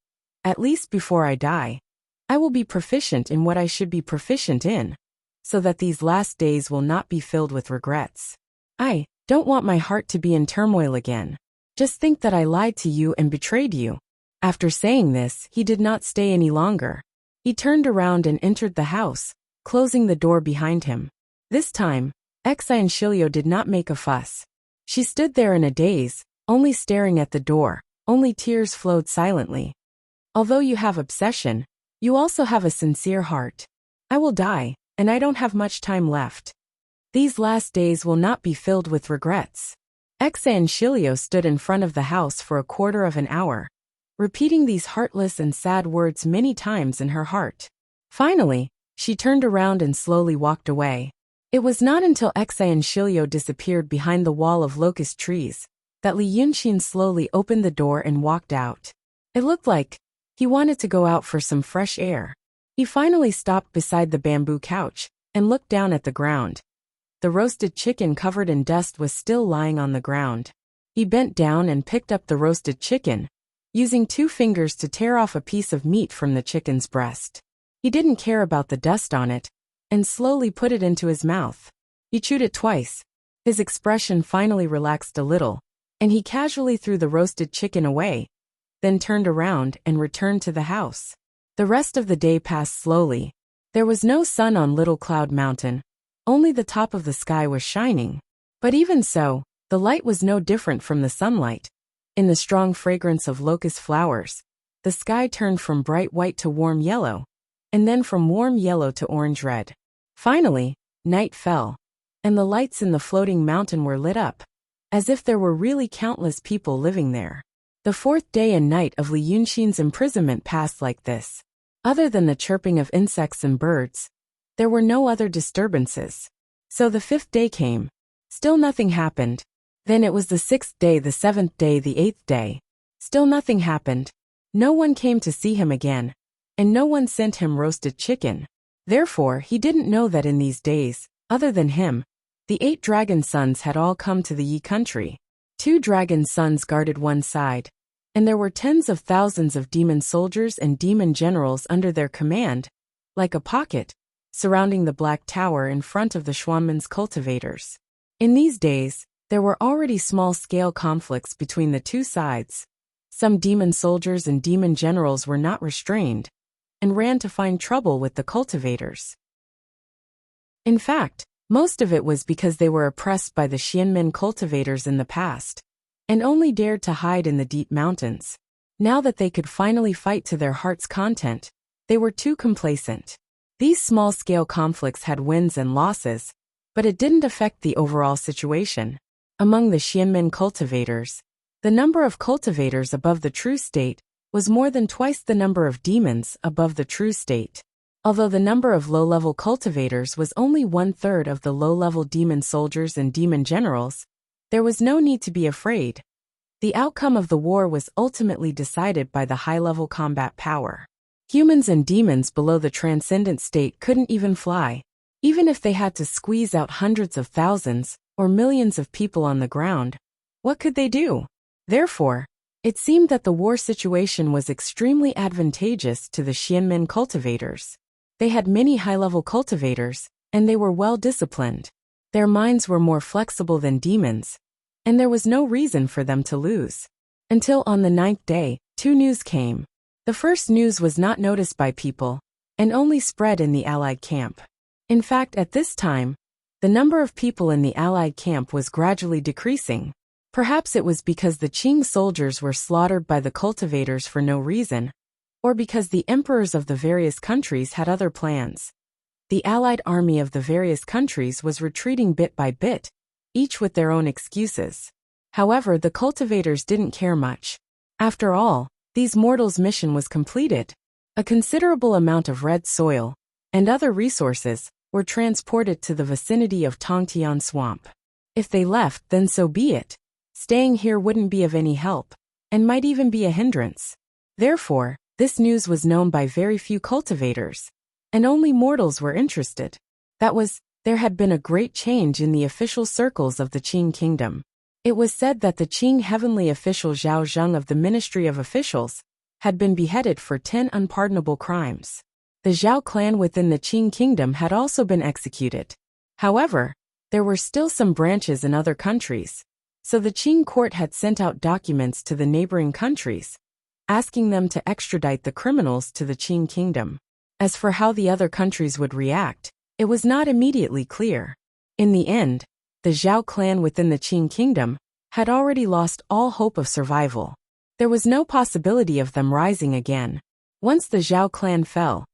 At least before I die, I will be proficient in what I should be proficient in, so that these last days will not be filled with regrets. I don't want my heart to be in turmoil again. Just think that I lied to you and betrayed you. After saying this, he did not stay any longer. He turned around and entered the house, closing the door behind him. This time, Xi and Shiliu did not make a fuss. She stood there in a daze, only staring at the door, only tears flowed silently. Although you have obsession, you also have a sincere heart. I will die, and I don't have much time left. These last days will not be filled with regrets. Xi and Shiliu stood in front of the house for a quarter of an hour, repeating these heartless and sad words many times in her heart. Finally, she turned around and slowly walked away. It was not until Xi and Shiliu disappeared behind the wall of locust trees that Li Yunxin slowly opened the door and walked out. It looked like he wanted to go out for some fresh air. He finally stopped beside the bamboo couch and looked down at the ground. The roasted chicken covered in dust was still lying on the ground. He bent down and picked up the roasted chicken, using 2 fingers to tear off a piece of meat from the chicken's breast. He didn't care about the dust on it, and slowly put it into his mouth. He chewed it twice. His expression finally relaxed a little, and he casually threw the roasted chicken away, then turned around and returned to the house. The rest of the day passed slowly. There was no sun on Little Cloud Mountain. Only the top of the sky was shining. But even so, the light was no different from the sunlight. In the strong fragrance of locust flowers, the sky turned from bright white to warm yellow, and then from warm yellow to orange red. Finally, night fell, and the lights in the floating mountain were lit up, as if there were really countless people living there. The fourth day and night of Li Yunxin's imprisonment passed like this. Other than the chirping of insects and birds, there were no other disturbances. So the fifth day came. Still nothing happened. Then it was the sixth day, the seventh day, the eighth day. Still nothing happened. No one came to see him again, and no one sent him roasted chicken. Therefore, he didn't know that in these days, other than him, the 8 dragon sons had all come to the Yi country. 2 dragon sons guarded one side, and there were tens of thousands of demon soldiers and demon generals under their command, like a pocket, surrounding the Black Tower in front of the Xuanmen's cultivators. In these days, there were already small-scale conflicts between the two sides. Some demon soldiers and demon generals were not restrained, and ran to find trouble with the cultivators. In fact, most of it was because they were oppressed by the Xianmen cultivators in the past, and only dared to hide in the deep mountains. Now that they could finally fight to their heart's content, they were too complacent. These small-scale conflicts had wins and losses, but it didn't affect the overall situation. Among the Xianmen cultivators, the number of cultivators above the true state was more than twice the number of demons above the true state. Although the number of low-level cultivators was only 1/3 of the low-level demon soldiers and demon generals, there was no need to be afraid. The outcome of the war was ultimately decided by the high-level combat power. Humans and demons below the transcendent state couldn't even fly. Even if they had to squeeze out hundreds of thousands or millions of people on the ground, what could they do? Therefore, it seemed that the war situation was extremely advantageous to the Xianmen cultivators. They had many high-level cultivators, and they were well-disciplined. Their minds were more flexible than demons, and there was no reason for them to lose. Until on the 9th day, 2 news came. The first news was not noticed by people, and only spread in the Allied camp. In fact, at this time, the number of people in the Allied camp was gradually decreasing. Perhaps it was because the Qing soldiers were slaughtered by the cultivators for no reason, or because the emperors of the various countries had other plans. The Allied army of the various countries was retreating bit by bit, each with their own excuses. However, the cultivators didn't care much. After all, these mortals' mission was completed. A considerable amount of red soil and other resources were transported to the vicinity of Tongtian Swamp. If they left, then so be it. Staying here wouldn't be of any help, and might even be a hindrance. Therefore, this news was known by very few cultivators, and only mortals were interested. That was, there had been a great change in the official circles of the Qing kingdom. It was said that the Qing heavenly official Zhao Zheng of the Ministry of Officials had been beheaded for 10 unpardonable crimes. The Zhao clan within the Qing kingdom had also been executed. However, there were still some branches in other countries, so the Qing court had sent out documents to the neighboring countries, asking them to extradite the criminals to the Qing kingdom. As for how the other countries would react, it was not immediately clear. In the end, the Zhao clan within the Qing kingdom had already lost all hope of survival. There was no possibility of them rising again. Once the Zhao clan fell,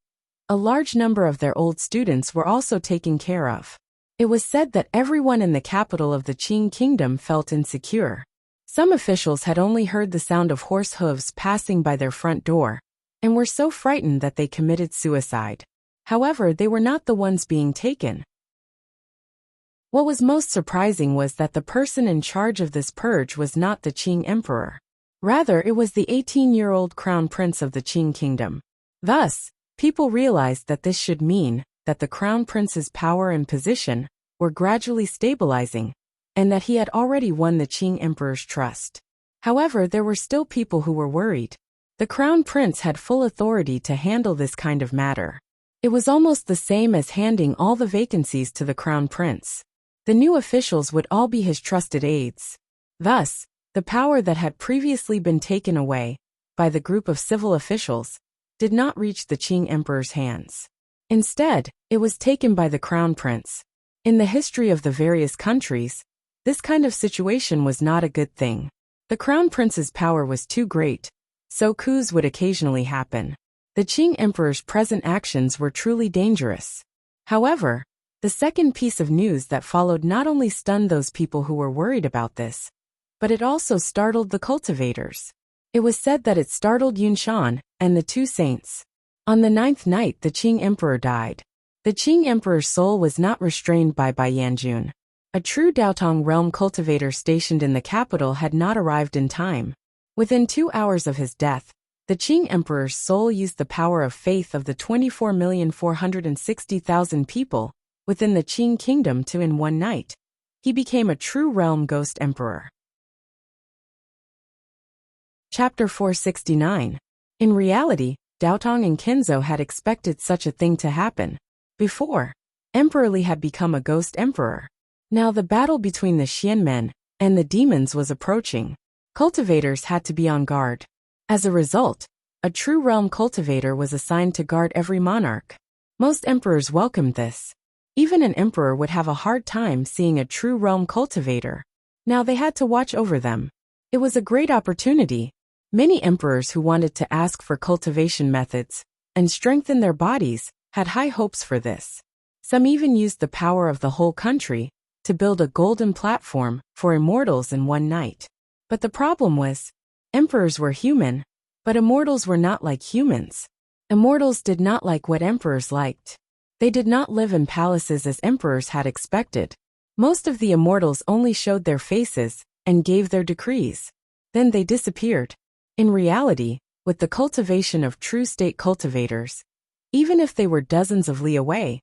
a large number of their old students were also taken care of. It was said that everyone in the capital of the Qing kingdom felt insecure. Some officials had only heard the sound of horse hooves passing by their front door, and were so frightened that they committed suicide. However, they were not the ones being taken. What was most surprising was that the person in charge of this purge was not the Qing emperor. Rather, it was the 18-year-old crown prince of the Qing kingdom. Thus, people realized that this should mean that the crown prince's power and position were gradually stabilizing, and that he had already won the Qing emperor's trust. However, there were still people who were worried. The crown prince had full authority to handle this kind of matter. It was almost the same as handing all the vacancies to the crown prince. The new officials would all be his trusted aides. Thus, the power that had previously been taken away by the group of civil officials did not reach the Qing emperor's hands. Instead, it was taken by the crown prince. In the history of the various countries, this kind of situation was not a good thing. The crown prince's power was too great, so coups would occasionally happen. The Qing emperor's present actions were truly dangerous. However, the second piece of news that followed not only stunned those people who were worried about this, but it also startled the cultivators. It was said that it startled Yunshan and the two saints. On the 9th night the Qing emperor died. The Qing emperor's soul was not restrained by Yanjun. A true Daotong realm cultivator stationed in the capital had not arrived in time. Within 2 hours of his death, the Qing emperor's soul used the power of faith of the 24,460,000 people within the Qing kingdom to in one night. He became a true realm ghost emperor. Chapter 469. In reality, Daotong and Kinzo had expected such a thing to happen. Before, Emperor Li had become a ghost emperor. Now the battle between the Xianmen and the demons was approaching. Cultivators had to be on guard. As a result, a true realm cultivator was assigned to guard every monarch. Most emperors welcomed this. Even an emperor would have a hard time seeing a true realm cultivator. Now they had to watch over them. It was a great opportunity. Many emperors who wanted to ask for cultivation methods and strengthen their bodies had high hopes for this. Some even used the power of the whole country to build a golden platform for immortals in one night. But the problem was, emperors were human, but immortals were not like humans. Immortals did not like what emperors liked. They did not live in palaces as emperors had expected. Most of the immortals only showed their faces and gave their decrees. Then they disappeared. In reality, with the cultivation of true state cultivators, even if they were dozens of li away,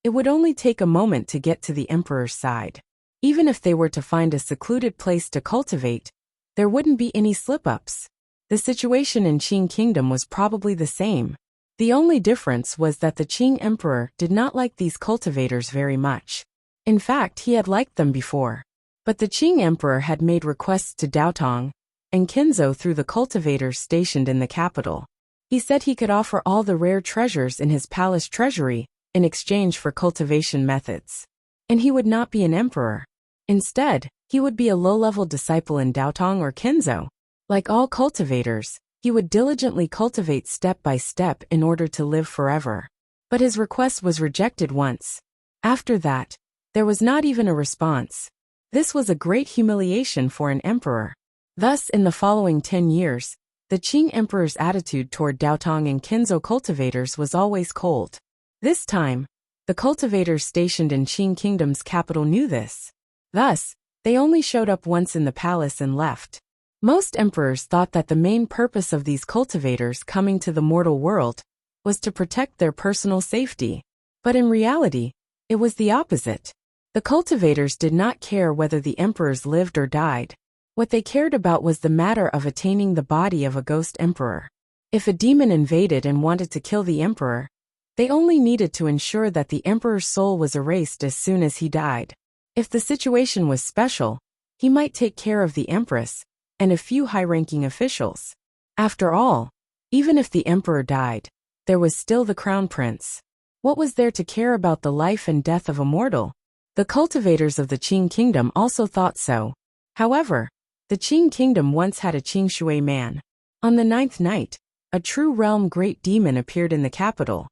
it would only take a moment to get to the emperor's side. Even if they were to find a secluded place to cultivate, there wouldn't be any slip-ups. The situation in Qing Kingdom was probably the same. The only difference was that the Qing emperor did not like these cultivators very much. In fact, he had liked them before. But the Qing emperor had made requests to Daotong and Kinzo through the cultivators stationed in the capital. He said he could offer all the rare treasures in his palace treasury in exchange for cultivation methods. And he would not be an emperor. Instead, he would be a low-level disciple in Daotong or Kinzo. Like all cultivators, he would diligently cultivate step by step in order to live forever. But his request was rejected once. After that, there was not even a response. This was a great humiliation for an emperor. Thus, in the following 10 years, the Qing emperor's attitude toward Daotong and Kinzo cultivators was always cold. This time, the cultivators stationed in Qing Kingdom's capital knew this. Thus, they only showed up once in the palace and left. Most emperors thought that the main purpose of these cultivators coming to the mortal world was to protect their personal safety. But in reality, it was the opposite. The cultivators did not care whether the emperors lived or died. What they cared about was the matter of attaining the body of a ghost emperor. If a demon invaded and wanted to kill the emperor, they only needed to ensure that the emperor's soul was erased as soon as he died. If the situation was special, he might take care of the empress and a few high-ranking officials. After all, even if the emperor died, there was still the crown prince. What was there to care about the life and death of a mortal? The cultivators of the Qing kingdom also thought so. However, the Qing kingdom once had a Qing Shui man. On the 9th night, a true realm great demon appeared in the capital.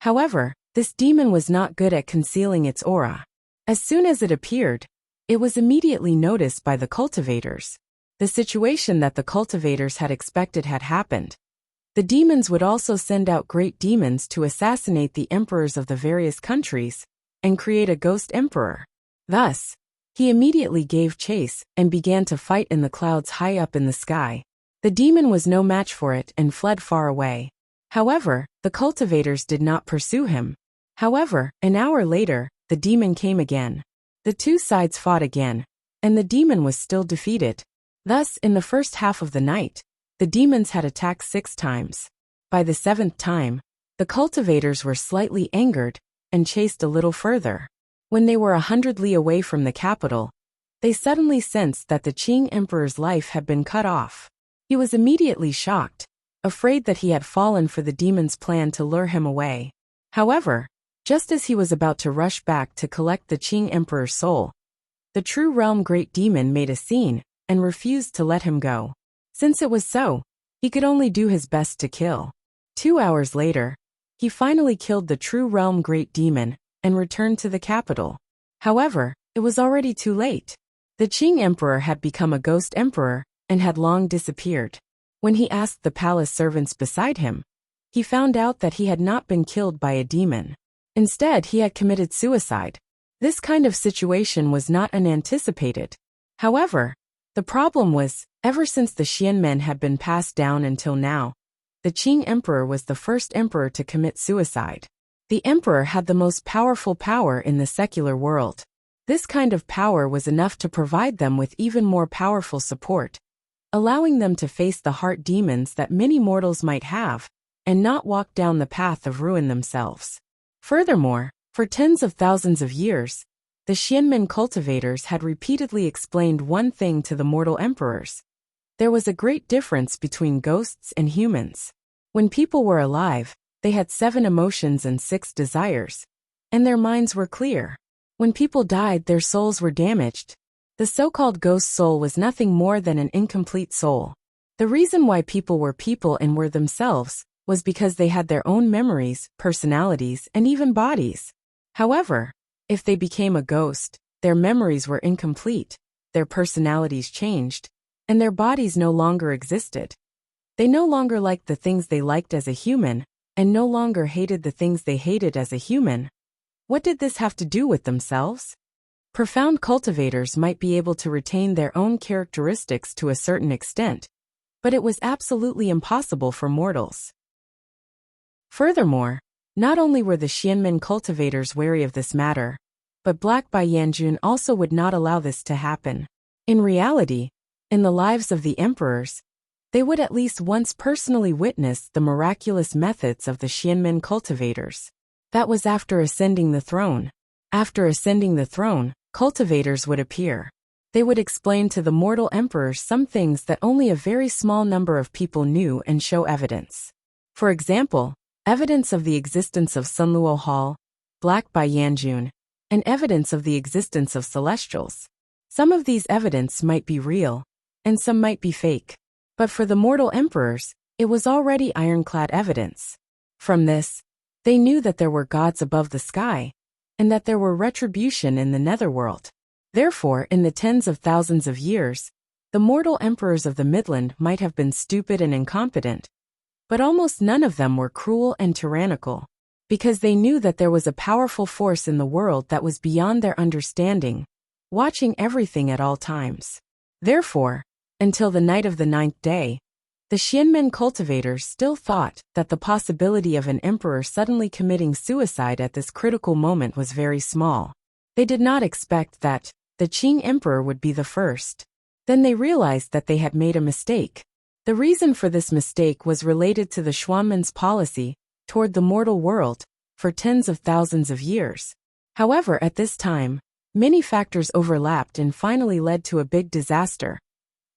However, this demon was not good at concealing its aura. As soon as it appeared, it was immediately noticed by the cultivators. The situation that the cultivators had expected had happened. The demons would also send out great demons to assassinate the emperors of the various countries and create a ghost emperor. Thus, he immediately gave chase and began to fight in the clouds high up in the sky. The demon was no match for it and fled far away. However, the cultivators did not pursue him. However, an hour later, the demon came again. The two sides fought again, and the demon was still defeated. Thus, in the first half of the night, the demons had attacked 6 times. By the 7th time, the cultivators were slightly angered and chased a little further. When they were 100 li away from the capital, they suddenly sensed that the Qing emperor's life had been cut off. He was immediately shocked, afraid that he had fallen for the demon's plan to lure him away. However, just as he was about to rush back to collect the Qing emperor's soul, the true realm great demon made a scene and refused to let him go. Since it was so, he could only do his best to kill. 2 hours later, he finally killed the true realm great demon and returned to the capital. However, it was already too late. The Qing emperor had become a ghost emperor and had long disappeared. When he asked the palace servants beside him, he found out that he had not been killed by a demon. Instead, he had committed suicide. This kind of situation was not unanticipated. However, the problem was, ever since the Xianmen had been passed down until now, the Qing emperor was the first emperor to commit suicide. The emperor had the most powerful power in the secular world. This kind of power was enough to provide them with even more powerful support, allowing them to face the heart demons that many mortals might have, and not walk down the path of ruin themselves. Furthermore, for tens of thousands of years, the Xianmen cultivators had repeatedly explained one thing to the mortal emperors. There was a great difference between ghosts and humans. When people were alive, they had 7 emotions and 6 desires, and their minds were clear. When people died, their souls were damaged. The so-called ghost soul was nothing more than an incomplete soul. The reason why people were people and were themselves was because they had their own memories, personalities, and even bodies. However, if they became a ghost, their memories were incomplete, their personalities changed, and their bodies no longer existed. They no longer liked the things they liked as a human, and no longer hated the things they hated as a human. What did this have to do with themselves? Profound cultivators might be able to retain their own characteristics to a certain extent, but it was absolutely impossible for mortals. Furthermore, not only were the Xianmen cultivators wary of this matter, but Black Bai Yanjun also would not allow this to happen. In reality, in the lives of the emperors, they would at least once personally witness the miraculous methods of the Xianmen cultivators. That was after ascending the throne. After ascending the throne, cultivators would appear. They would explain to the mortal emperors some things that only a very small number of people knew and show evidence. For example, evidence of the existence of Sunluo Hall, Black Bai Yanjun, and evidence of the existence of celestials. Some of these evidence might be real, and some might be fake. But for the mortal emperors, it was already ironclad evidence. From this, they knew that there were gods above the sky, and that there were retribution in the netherworld. Therefore, in the tens of thousands of years, the mortal emperors of the Midland might have been stupid and incompetent, but almost none of them were cruel and tyrannical, because they knew that there was a powerful force in the world that was beyond their understanding, watching everything at all times. Therefore, until the night of the 9th day, the Xianmen cultivators still thought that the possibility of an emperor suddenly committing suicide at this critical moment was very small. They did not expect that the Qing emperor would be the first. Then they realized that they had made a mistake. The reason for this mistake was related to the Xuanmen's policy toward the mortal world for tens of thousands of years. However, at this time, many factors overlapped and finally led to a big disaster.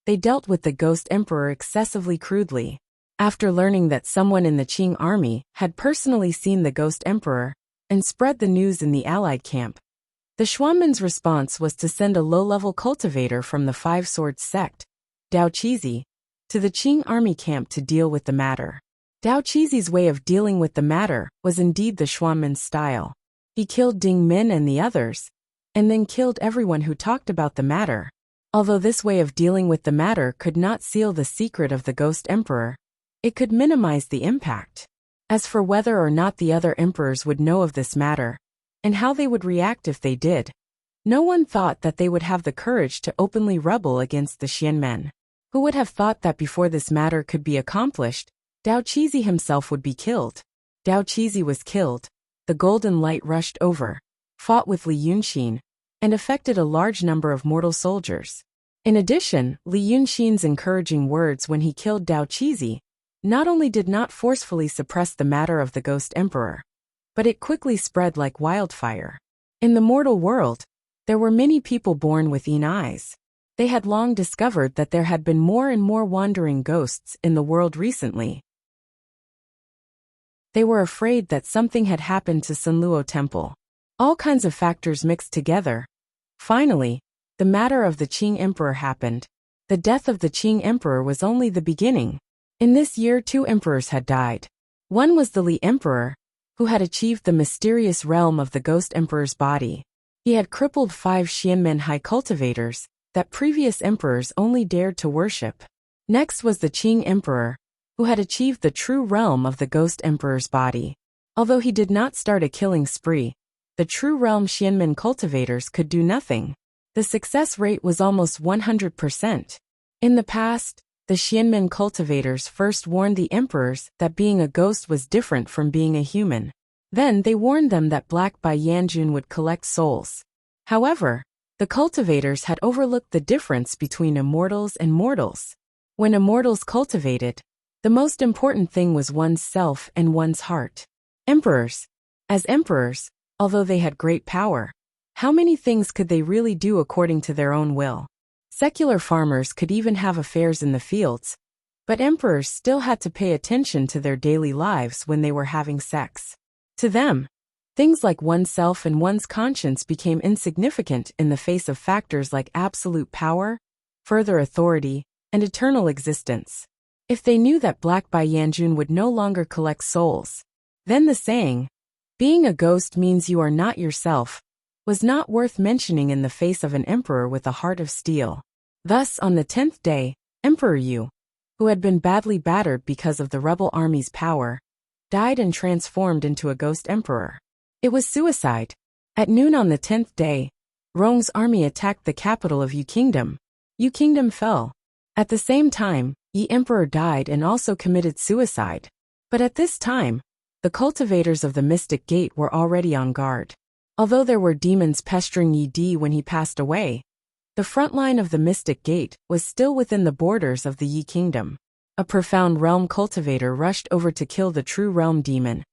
They dealt with the ghost emperor excessively crudely. After learning that someone in the Qing army had personally seen the ghost emperor and spread the news in the allied camp, the Xuanmen's response was to send a low-level cultivator from the Five Swords sect, Dao Qizi, to the Qing army camp to deal with the matter. Dao Qizi's way of dealing with the matter was indeed the Xuanmen's style. He killed Ding Min and the others, and then killed everyone who talked about the matter. Although this way of dealing with the matter could not seal the secret of the ghost emperor, it could minimize the impact. As for whether or not the other emperors would know of this matter, and how they would react if they did, no one thought that they would have the courage to openly rebel against the Xianmen. Who would have thought that before this matter could be accomplished, Dao Qizi himself would be killed? Dao Qizi was killed, the golden light rushed over, fought with Li Yunxin, and affected a large number of mortal soldiers. In addition, Li Yunxin's encouraging words when he killed Dao Qizi not only did not forcefully suppress the matter of the ghost emperor, but it quickly spread like wildfire. In the mortal world, there were many people born with keen eyes. They had long discovered that there had been more and more wandering ghosts in the world recently. They were afraid that something had happened to Sunluo Temple. All kinds of factors mixed together. Finally, the matter of the Qing emperor happened. The death of the Qing emperor was only the beginning. In this year 2 emperors had died. One was the Li emperor, who had achieved the mysterious realm of the ghost emperor's body. He had crippled 5 Xianmen high cultivators that previous emperors only dared to worship. Next was the Qing emperor, who had achieved the true realm of the ghost emperor's body. Although he did not start a killing spree, the true realm Xianmen cultivators could do nothing. The success rate was almost 100%. In the past, the Xianmen cultivators first warned the emperors that being a ghost was different from being a human. Then they warned them that Black Bai Yanjun would collect souls. However, the cultivators had overlooked the difference between immortals and mortals. When immortals cultivated, the most important thing was one's self and one's heart. Emperors. As emperors, although they had great power, how many things could they really do according to their own will? Secular farmers could even have affairs in the fields, but emperors still had to pay attention to their daily lives when they were having sex. To them, things like oneself and one's conscience became insignificant in the face of factors like absolute power, further authority, and eternal existence. If they knew that Black Bai Yanjun would no longer collect souls, then the saying, "Being a ghost means you are not yourself," was not worth mentioning in the face of an emperor with a heart of steel. Thus, on the 10th day, Emperor Yu, who had been badly battered because of the rebel army's power, died and transformed into a ghost emperor. It was suicide. At noon on the 10th day, Rong's army attacked the capital of Yu Kingdom. Yu Kingdom fell. At the same time, Yi Emperor died and also committed suicide. But at this time, the cultivators of the Mystic Gate were already on guard. Although there were demons pestering Yi Di when he passed away, the front line of the Mystic Gate was still within the borders of the Yi Kingdom. A profound realm cultivator rushed over to kill the true realm demon,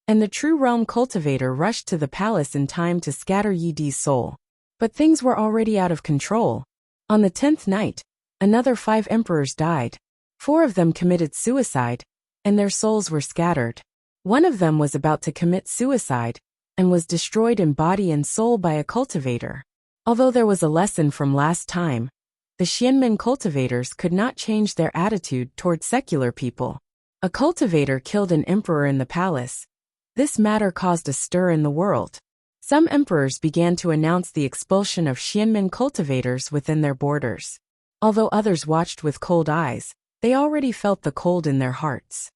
and the true realm cultivator rushed to the palace in time to scatter Yi Di's soul. But things were already out of control. On the 10th night, another 5 emperors died. 4 of them committed suicide, and their souls were scattered. One of them was about to commit suicide, and was destroyed in body and soul by a cultivator. Although there was a lesson from last time, the Xianmen cultivators could not change their attitude toward secular people. A cultivator killed an emperor in the palace. This matter caused a stir in the world. Some emperors began to announce the expulsion of Xianmen cultivators within their borders. Although others watched with cold eyes, they already felt the cold in their hearts.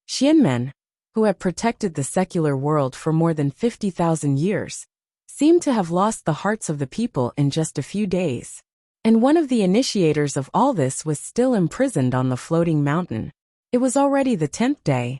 Xianmen, who had protected the secular world for more than 50,000 years, seemed to have lost the hearts of the people in just a few days. And one of the initiators of all this was still imprisoned on the floating mountain. It was already the 10th day.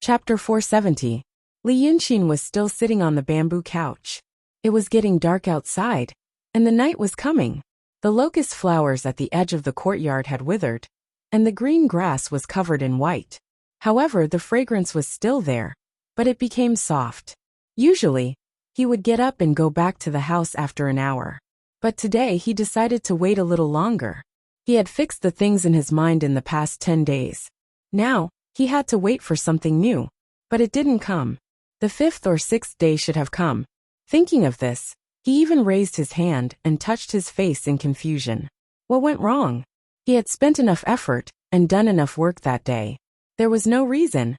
Chapter 470. Li Yunqin was still sitting on the bamboo couch. It was getting dark outside, and the night was coming. The locust flowers at the edge of the courtyard had withered, and the green grass was covered in white. However, the fragrance was still there, but it became soft. Usually, he would get up and go back to the house after an hour. But today he decided to wait a little longer. He had fixed the things in his mind in the past 10 days. Now, he had to wait for something new. But it didn't come. The 5th or 6th day should have come. Thinking of this, he even raised his hand and touched his face in confusion. What went wrong? He had spent enough effort and done enough work that day. There was no reason.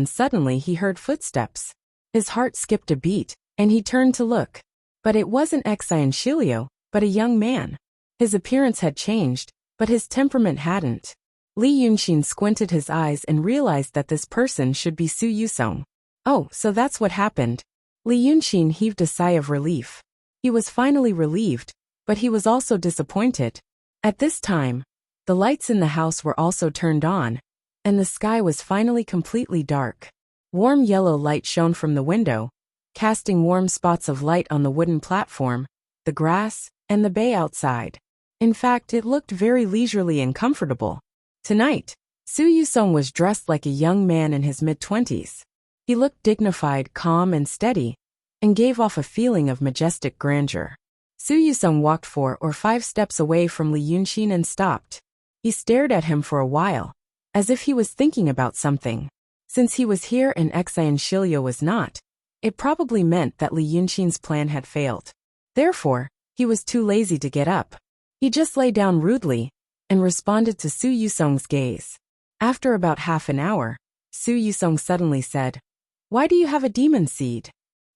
Suddenly he heard footsteps. His heart skipped a beat, and he turned to look. But it wasn't Shilio, but a young man. His appearance had changed, but his temperament hadn't. Li Yunqin squinted his eyes and realized that this person should be Su Yusong. Oh, so that's what happened. Li Yunqin heaved a sigh of relief. He was finally relieved, but he was also disappointed. At this time, the lights in the house were also turned on, and the sky was finally completely dark. Warm yellow light shone from the window, casting warm spots of light on the wooden platform, the grass, and the bay outside. In fact, it looked very leisurely and comfortable. Tonight, Su Yusong was dressed like a young man in his mid-20s. He looked dignified, calm, and steady, and gave off a feeling of majestic grandeur. Su Yusong walked 4 or 5 steps away from Li Yunqin and stopped. He stared at him for a while, as if he was thinking about something. Since he was here and Shilio was not, it probably meant that Li Yunqin's plan had failed. Therefore, he was too lazy to get up. He just lay down rudely and responded to Su Yusong's gaze. After about half an hour, Su Yusong suddenly said, "Why do you have a demon seed?"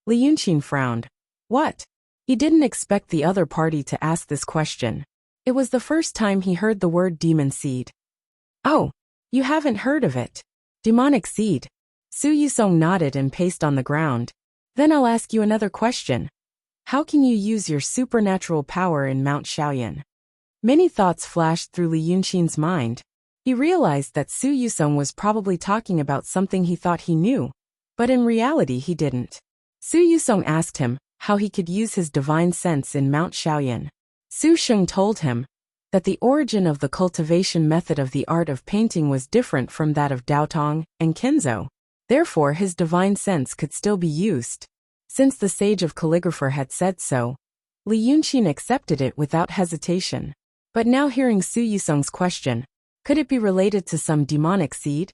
Li Yunqin frowned. What? He didn't expect the other party to ask this question. It was the first time he heard the word demon seed. Oh, you haven't heard of it. Demonic seed. Su Yusong nodded and paced on the ground. Then I'll ask you another question. How can you use your supernatural power in Mount Shaoyan? Many thoughts flashed through Li Yunqin's mind. He realized that Su Yusong was probably talking about something he thought he knew, but in reality he didn't. Su Yusong asked him how he could use his divine sense in Mount Shaoyan. Su Sheng told him that the origin of the cultivation method of the art of painting was different from that of Daotong and Kenzo. Therefore his divine sense could still be used. Since the sage of calligrapher had said so, Li Yunqin accepted it without hesitation. But now hearing Su Yusong's question, could it be related to some demonic seed?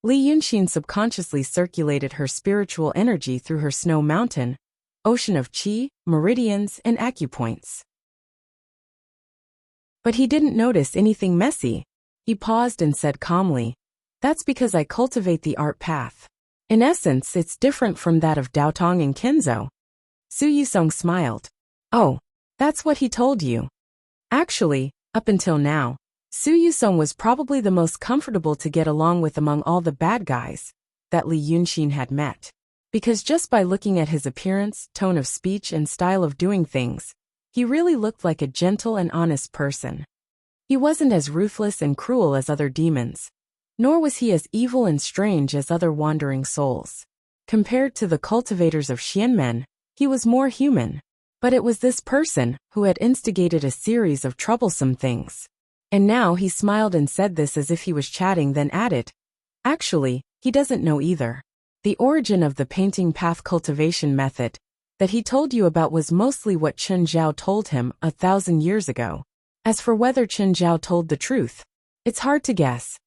Li Yunqin subconsciously circulated her spiritual energy through her snow mountain, ocean of qi, meridians, and acupoints. But he didn't notice anything messy. He paused and said calmly, "That's because I cultivate the art path. In essence, it's different from that of Daotong and Kenzo." Su Yusong smiled. "Oh, that's what he told you." Actually, up until now, Su Yusong was probably the most comfortable to get along with among all the bad guys that Li Yunqin had met. Because just by looking at his appearance, tone of speech, and style of doing things, he really looked like a gentle and honest person. He wasn't as ruthless and cruel as other demons, nor was he as evil and strange as other wandering souls. Compared to the cultivators of Xianmen, he was more human. But it was this person who had instigated a series of troublesome things. And now he smiled and said this as if he was chatting, then added, "Actually, he doesn't know either. The origin of the painting path cultivation method that he told you about was mostly what Chen Zhao told him 1,000 years ago. As for whether Chen Zhao told the truth, it's hard to guess.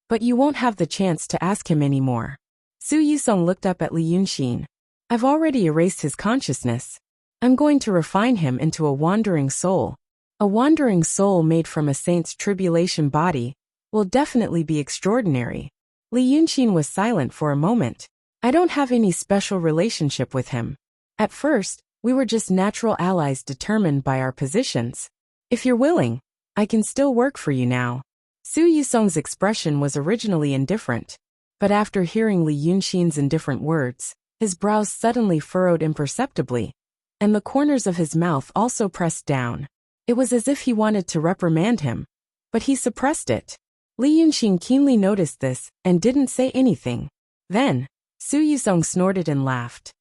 But you won't have the chance to ask him anymore." Su Yusong looked up at Li Yunqin. "I've already erased his consciousness. I'm going to refine him into a wandering soul. A wandering soul made from a saint's tribulation body will definitely be extraordinary." Li Yunqin was silent for a moment. "I don't have any special relationship with him. At first, we were just natural allies determined by our positions. If you're willing, I can still work for you now." Su Yusong's expression was originally indifferent, but after hearing Li Yunqin's indifferent words, his brows suddenly furrowed imperceptibly, and the corners of his mouth also pressed down. It was as if he wanted to reprimand him, but he suppressed it. Li Yunqin keenly noticed this and didn't say anything. Then, Su Yusong snorted and laughed.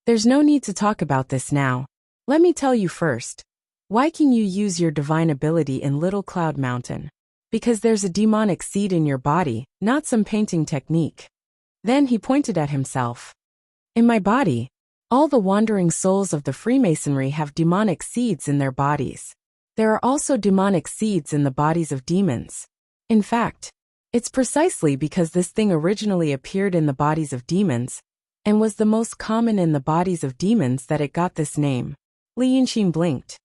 "There's no need to talk about this now. Let me tell you first. Why can you use your divine ability in Little Cloud Mountain? Because there's a demonic seed in your body, not some painting technique." Then he pointed at himself. "In my body, all the wandering souls of the Freemasonry have demonic seeds in their bodies. There are also demonic seeds in the bodies of demons. In fact, it's precisely because this thing originally appeared in the bodies of demons and was the most common in the bodies of demons that it got this name." Li Yunqin blinked.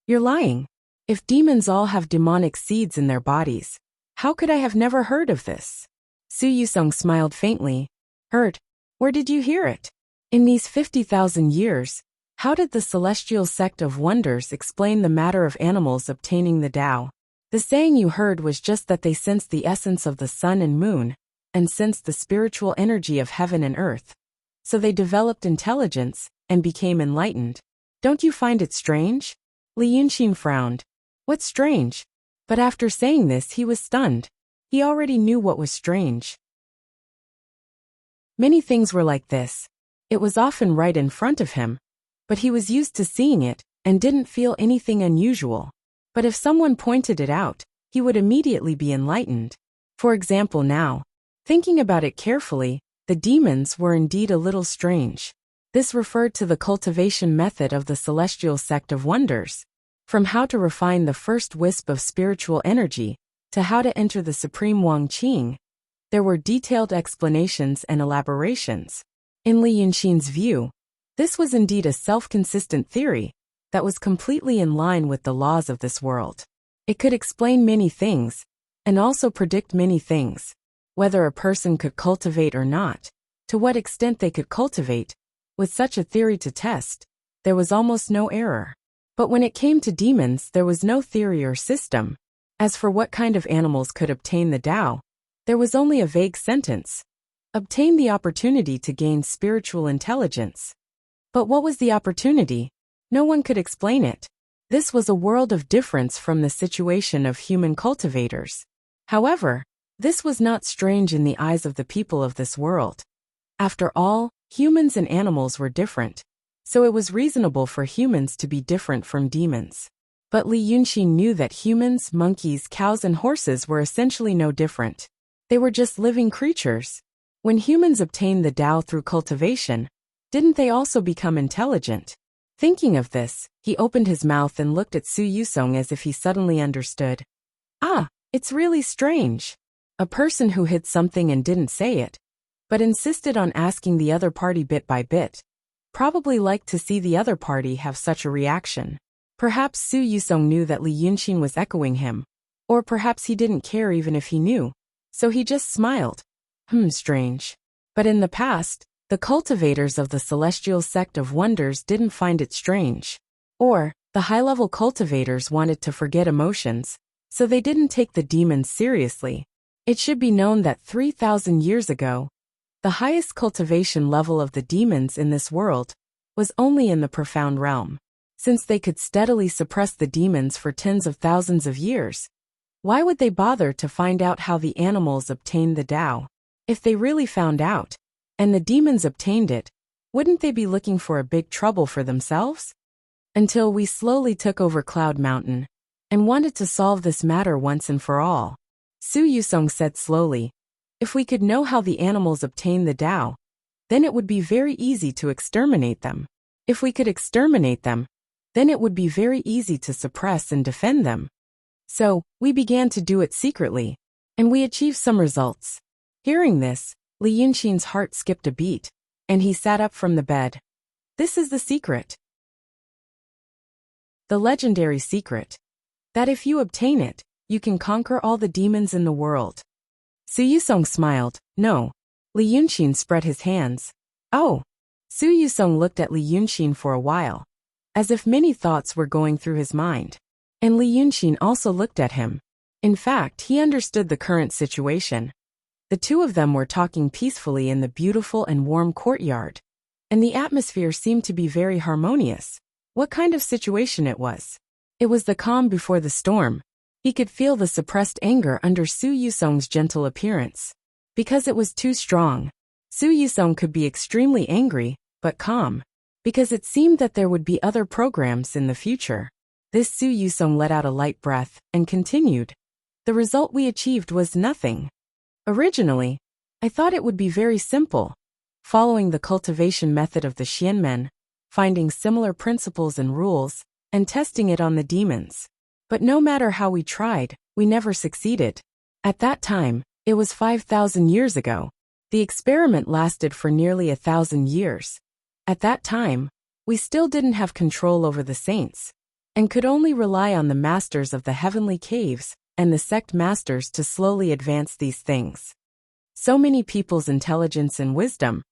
"You're lying. If demons all have demonic seeds in their bodies, how could I have never heard of this?" Su Yusong smiled faintly. "Heard? Where did you hear it? In these 50,000 years, how did the celestial sect of wonders explain the matter of animals obtaining the Tao? The saying you heard was just that they sensed the essence of the sun and moon, and sensed the spiritual energy of heaven and earth. So they developed intelligence and became enlightened. Don't you find it strange?" Li Yunqin frowned. "What's strange?" But after saying this he was stunned. He already knew what was strange. Many things were like this. It was often right in front of him, but he was used to seeing it and didn't feel anything unusual. But if someone pointed it out, he would immediately be enlightened. For example now, thinking about it carefully, the demons were indeed a little strange. This referred to the cultivation method of the celestial sect of wonders. From how to refine the first wisp of spiritual energy, to how to enter the supreme Wang Qing, there were detailed explanations and elaborations. In Li Yunqin's view, this was indeed a self-consistent theory that was completely in line with the laws of this world. It could explain many things, and also predict many things, whether a person could cultivate or not, to what extent they could cultivate, With such a theory to test, there was almost no error. But when it came to demons, there was no theory or system. As for what kind of animals could obtain the Tao, there was only a vague sentence: obtain the opportunity to gain spiritual intelligence. But what was the opportunity? No one could explain it. This was a world of difference from the situation of human cultivators. However, this was not strange in the eyes of the people of this world. After all, humans and animals were different, so it was reasonable for humans to be different from demons. But Li Yunxin knew that humans, monkeys, cows, and horses were essentially no different. They were just living creatures. When humans obtained the Tao through cultivation, didn't they also become intelligent? Thinking of this, he opened his mouth and looked at Su Yusong as if he suddenly understood. Ah, it's really strange. A person who hid something and didn't say it, but insisted on asking the other party bit by bit, probably liked to see the other party have such a reaction. Perhaps Su Yusong knew that Li Yunxin was echoing him, or perhaps he didn't care even if he knew, so he just smiled. Strange. But in the past, the cultivators of the celestial sect of wonders didn't find it strange. Or, the high-level cultivators wanted to forget emotions, so they didn't take the demons seriously. It should be known that 3,000 years ago, the highest cultivation level of the demons in this world was only in the profound realm. Since they could steadily suppress the demons for tens of thousands of years, why would they bother to find out how the animals obtained the Tao? If they really found out, and the demons obtained it, wouldn't they be looking for a big trouble for themselves? Until we slowly took over Cloud Mountain, and wanted to solve this matter once and for all. Su Yusong said slowly, if we could know how the animals obtained the Tao, then it would be very easy to exterminate them. If we could exterminate them, then it would be very easy to suppress and defend them. So, we began to do it secretly, and we achieved some results. Hearing this, Li Yunxin's heart skipped a beat, and he sat up from the bed. This is the secret. The legendary secret. That if you obtain it, you can conquer all the demons in the world. Su Yusong smiled. No. Li Yunxin spread his hands. Oh. Su Yusong looked at Li Yunxin for a while, as if many thoughts were going through his mind. And Li Yunxin also looked at him. In fact, he understood the current situation. The two of them were talking peacefully in the beautiful and warm courtyard, and the atmosphere seemed to be very harmonious. What kind of situation it was? It was the calm before the storm. He could feel the suppressed anger under Su Yusong's gentle appearance. Because it was too strong, Su Yusong could be extremely angry, but calm. Because it seemed that there would be other programs in the future. This Su Yusong let out a light breath and continued. The result we achieved was nothing. Originally, I thought it would be very simple, following the cultivation method of the Xianmen, finding similar principles and rules, and testing it on the demons. But no matter how we tried, we never succeeded. At that time, it was 5,000 years ago. The experiment lasted for nearly 1,000 years. At that time, we still didn't have control over the saints, and could only rely on the masters of the heavenly caves and the sect masters to slowly advance these things. So many people's intelligence and wisdom,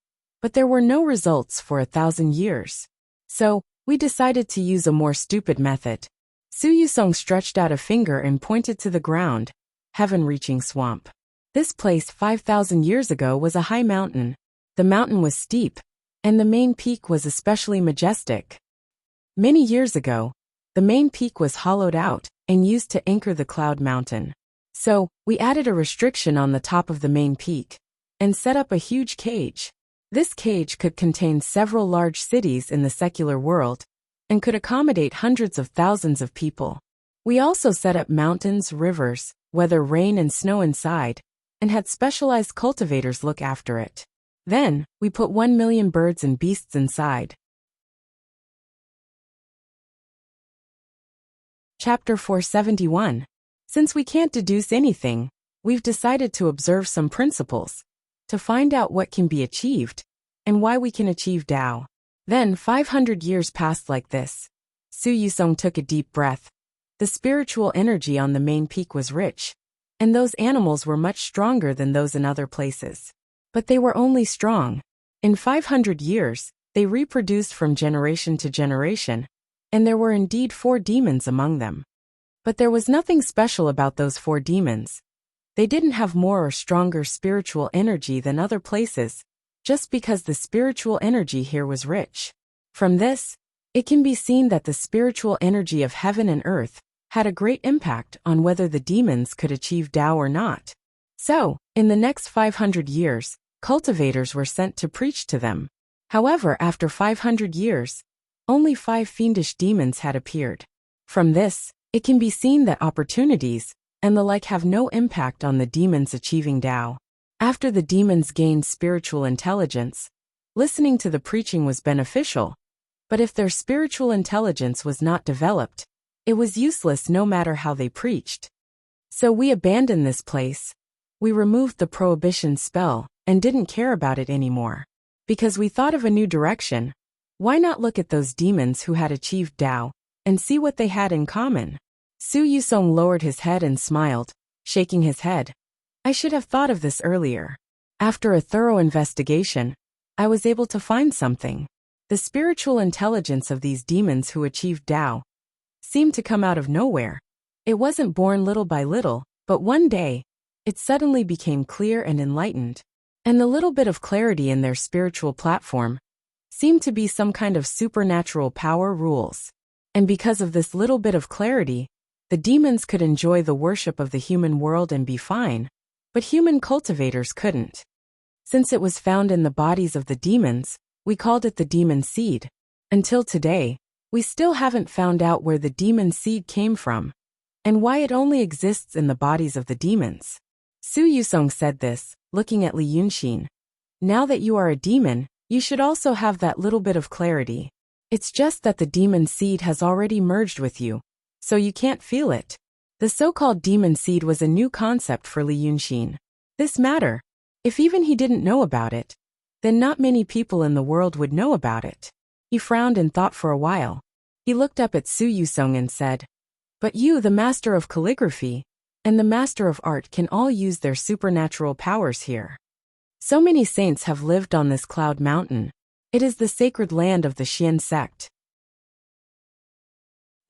but there were no results for 1,000 years. So, we decided to use a more stupid method. Su Yusong stretched out a finger and pointed to the ground, heaven-reaching swamp. This place 5,000 years ago was a high mountain. The mountain was steep, and the main peak was especially majestic. Many years ago, the main peak was hollowed out and used to anchor the Cloud Mountain. So, we added a restriction on the top of the main peak, and set up a huge cage. This cage could contain several large cities in the secular world, and could accommodate hundreds of thousands of people. We also set up mountains, rivers, weather, rain and snow inside, and had specialized cultivators look after it. Then, we put 1 million birds and beasts inside. Chapter 471. Since we can't deduce anything, we've decided to observe some principles, to find out what can be achieved, and why we can achieve Tao. Then 500 years passed like this. Su Yusong took a deep breath. The spiritual energy on the main peak was rich, and those animals were much stronger than those in other places. But they were only strong. In 500 years, They reproduced from generation to generation, and there were indeed 4 demons among them. But there was nothing special about those 4 demons. They didn't have more or stronger spiritual energy than other places, just because the spiritual energy here was rich. From this, it can be seen that the spiritual energy of heaven and earth had a great impact on whether the demons could achieve Tao or not. So, in the next 500 years, cultivators were sent to preach to them. However, after 500 years, only 5 fiendish demons had appeared. From this, it can be seen that opportunities and the like have no impact on the demons achieving Tao. After the demons gained spiritual intelligence, listening to the preaching was beneficial, but if their spiritual intelligence was not developed, it was useless no matter how they preached. So we abandoned this place. We removed the prohibition spell and didn't care about it anymore. Because we thought of a new direction. Why not look at those demons who had achieved Tao and see what they had in common? Su Yusong lowered his head and smiled, shaking his head. I should have thought of this earlier. After a thorough investigation, I was able to find something. The spiritual intelligence of these demons who achieved Tao seemed to come out of nowhere. It wasn't born little by little, but one day, it suddenly became clear and enlightened. And the little bit of clarity in their spiritual platform seemed to be some kind of supernatural power rules. And because of this little bit of clarity, the demons could enjoy the worship of the human world and be fine, but human cultivators couldn't. Since it was found in the bodies of the demons, we called it the demon seed. Until today, we still haven't found out where the demon seed came from, and why it only exists in the bodies of the demons. Su Yusong said this, looking at Li Yunxin. Now that you are a demon, you should also have that little bit of clarity. It's just that the demon seed has already merged with you, so you can't feel it. The so-called demon seed was a new concept for Li Yunxin. This matter, if even he didn't know about it, then not many people in the world would know about it. He frowned and thought for a while. He looked up at Su Yusong and said, "But you, the master of calligraphy, and the master of art can all use their supernatural powers here. So many saints have lived on this cloud mountain. It is the sacred land of the Xian sect.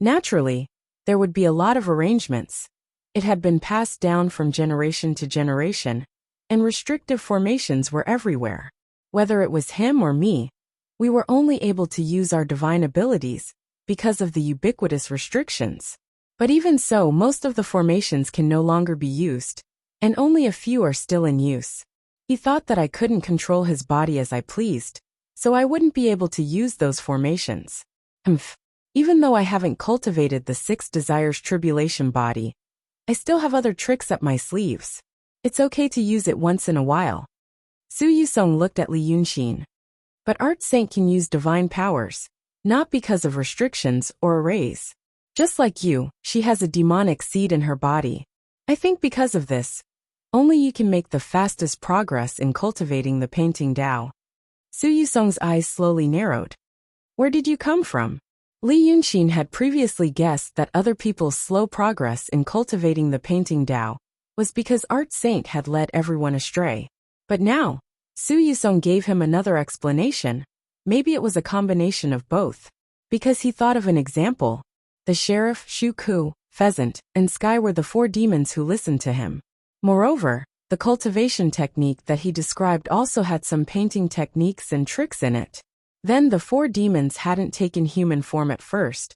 Naturally, there would be a lot of arrangements. It had been passed down from generation to generation, and restrictive formations were everywhere. Whether it was him or me, we were only able to use our divine abilities because of the ubiquitous restrictions. But even so, most of the formations can no longer be used, and only a few are still in use. He thought that I couldn't control his body as I pleased, so I wouldn't be able to use those formations. Even though I haven't cultivated the 6 desires tribulation body, I still have other tricks up my sleeves. It's okay to use it once in a while." Su Yusong looked at Li Yunxin. "But Art Saint can use divine powers, not because of restrictions or arrays. Just like you, she has a demonic seed in her body. I think because of this, only you can make the fastest progress in cultivating the painting Tao." Su Yusong's eyes slowly narrowed. "Where did you come from?" Li Yunxin had previously guessed that other people's slow progress in cultivating the painting Tao was because Art Saint had led everyone astray. But now, Su Yusong gave him another explanation. Maybe it was a combination of both. Because he thought of an example. The sheriff, Shu Ku, Pheasant, and Sky were the 4 demons who listened to him. Moreover, the cultivation technique that he described also had some painting techniques and tricks in it. Then the 4 demons hadn't taken human form at first,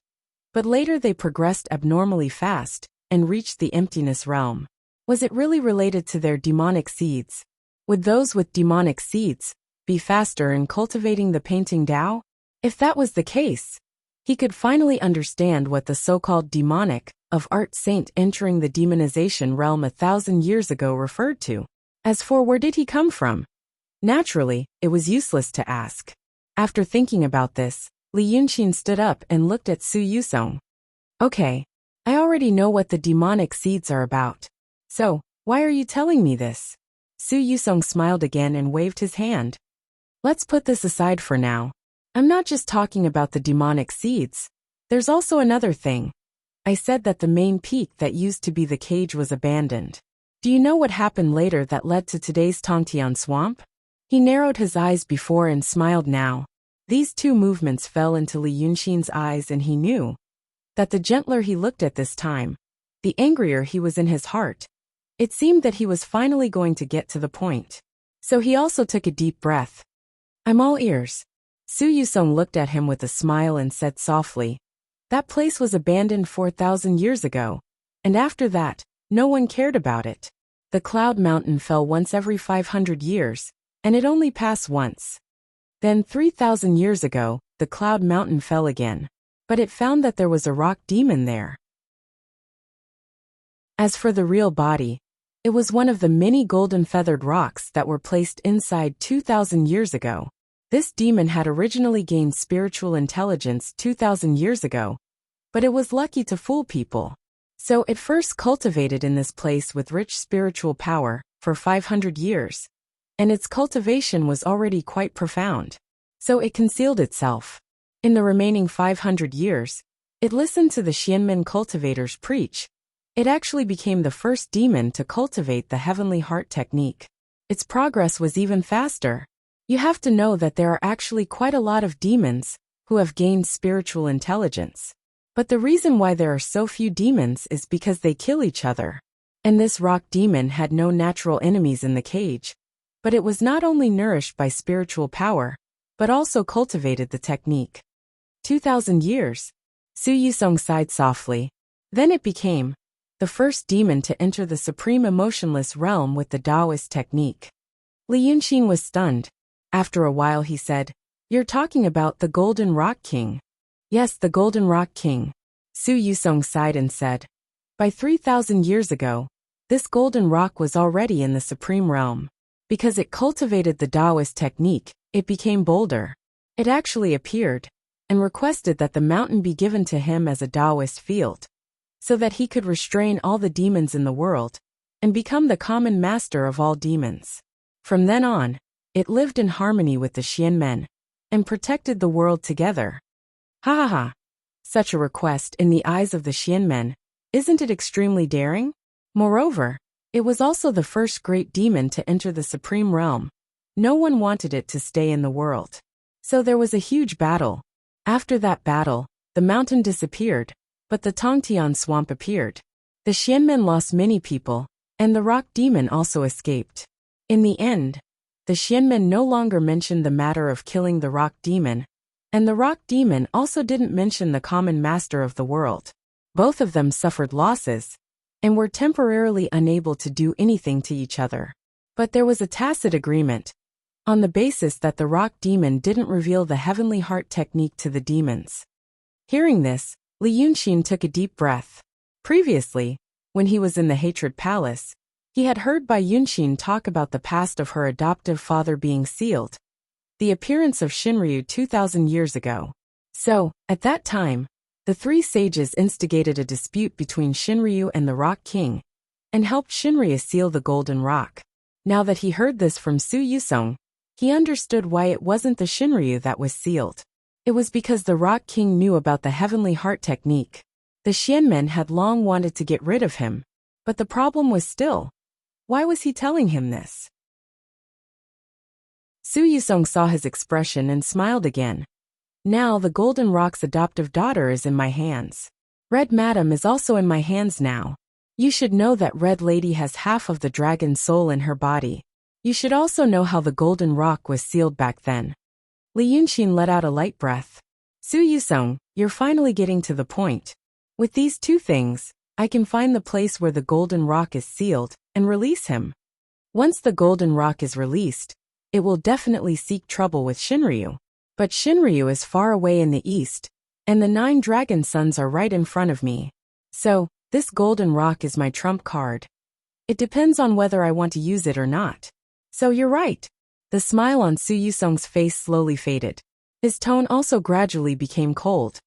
but later they progressed abnormally fast and reached the emptiness realm. Was it really related to their demonic seeds? Would those with demonic seeds be faster in cultivating the painting Tao? If that was the case, he could finally understand what the so-called demonic of Art Saint entering the demonization realm 1,000 years ago referred to. As for where did he come from? Naturally, it was useless to ask. After thinking about this, Li Yunxin stood up and looked at Su Yusong. "Okay, I already know what the demonic seeds are about. So, why are you telling me this?" Su Yusong smiled again and waved his hand. "Let's put this aside for now. I'm not just talking about the demonic seeds. There's also another thing. I said that the main peak that used to be the cage was abandoned. Do you know what happened later that led to today's Tongtian swamp?" He narrowed his eyes before and smiled now. These two movements fell into Li Yunxin's eyes, and he knew that the gentler he looked at this time, the angrier he was in his heart. It seemed that he was finally going to get to the point. So he also took a deep breath. "I'm all ears." Su Yusong looked at him with a smile and said softly, "That place was abandoned 4,000 years ago, and after that, no one cared about it. The Cloud Mountain fell once every 500 years, and it only passed once. Then 3,000 years ago, the Cloud Mountain fell again, but it found that there was a rock demon there. As for the real body, it was one of the many golden feathered rocks that were placed inside 2,000 years ago. This demon had originally gained spiritual intelligence 2,000 years ago, but it was lucky to fool people. So it first cultivated in this place with rich spiritual power for 500 years, and its cultivation was already quite profound. So it concealed itself. In the remaining 500 years, it listened to the Xianmen cultivators preach. It actually became the first demon to cultivate the heavenly heart technique. Its progress was even faster. You have to know that there are actually quite a lot of demons who have gained spiritual intelligence. But the reason why there are so few demons is because they kill each other. And this rock demon had no natural enemies in the cage, but it was not only nourished by spiritual power, but also cultivated the technique. 2,000 years. Su Yusong sighed softly. Then it became the first demon to enter the supreme emotionless realm with the Taoist technique. Li Yunxin was stunned. After a while he said, "You're talking about the Golden Rock King." "Yes, the Golden Rock King." Su Yusong sighed and said, "By 3,000 years ago, this golden rock was already in the supreme realm. Because it cultivated the Taoist technique, it became bolder. It actually appeared and requested that the mountain be given to him as a Taoist field, so that he could restrain all the demons in the world and become the common master of all demons. From then on, it lived in harmony with the Xianmen and protected the world together." Ha ha ha. Such a request in the eyes of the Xianmen, isn't it extremely daring? Moreover, it was also the first great demon to enter the supreme realm. No one wanted it to stay in the world. So there was a huge battle. After that battle, the mountain disappeared, but the Tongtian swamp appeared. The Xianmen lost many people, and the rock demon also escaped. In the end, the Xianmen no longer mentioned the matter of killing the rock demon, and the rock demon also didn't mention the common master of the world. Both of them suffered losses, and were temporarily unable to do anything to each other. But there was a tacit agreement, on the basis that the rock demon didn't reveal the heavenly heart technique to the demons. Hearing this, Li Yunxin took a deep breath. Previously, when he was in the Hatred Palace, he had heard Bai Yunxin talk about the past of her adoptive father being sealed, the appearance of Shinryu 2,000 years ago. So, at that time, the three sages instigated a dispute between Shinryu and the Rock King, and helped Shinryu seal the Golden Rock. Now that he heard this from Su Yusong, he understood why it wasn't the Shinryu that was sealed. It was because the Rock King knew about the heavenly heart technique. The Xianmen had long wanted to get rid of him, but the problem was still, why was he telling him this? Su Yusong saw his expression and smiled again. Now the Golden Rock's adoptive daughter is in my hands. Red Madam is also in my hands now. You should know that Red Lady has half of the dragon soul in her body. You should also know how the Golden Rock was sealed back then. Li Yunxin let out a light breath. Su Yusong, you're finally getting to the point. With these two things, I can find the place where the Golden Rock is sealed and release him. Once the Golden Rock is released, it will definitely seek trouble with Shinryu. But Shinryu is far away in the east, and the 9 dragon sons are right in front of me. So, this Golden Rock is my trump card. It depends on whether I want to use it or not. So you're right. The smile on Su Yusong's face slowly faded. His tone also gradually became cold.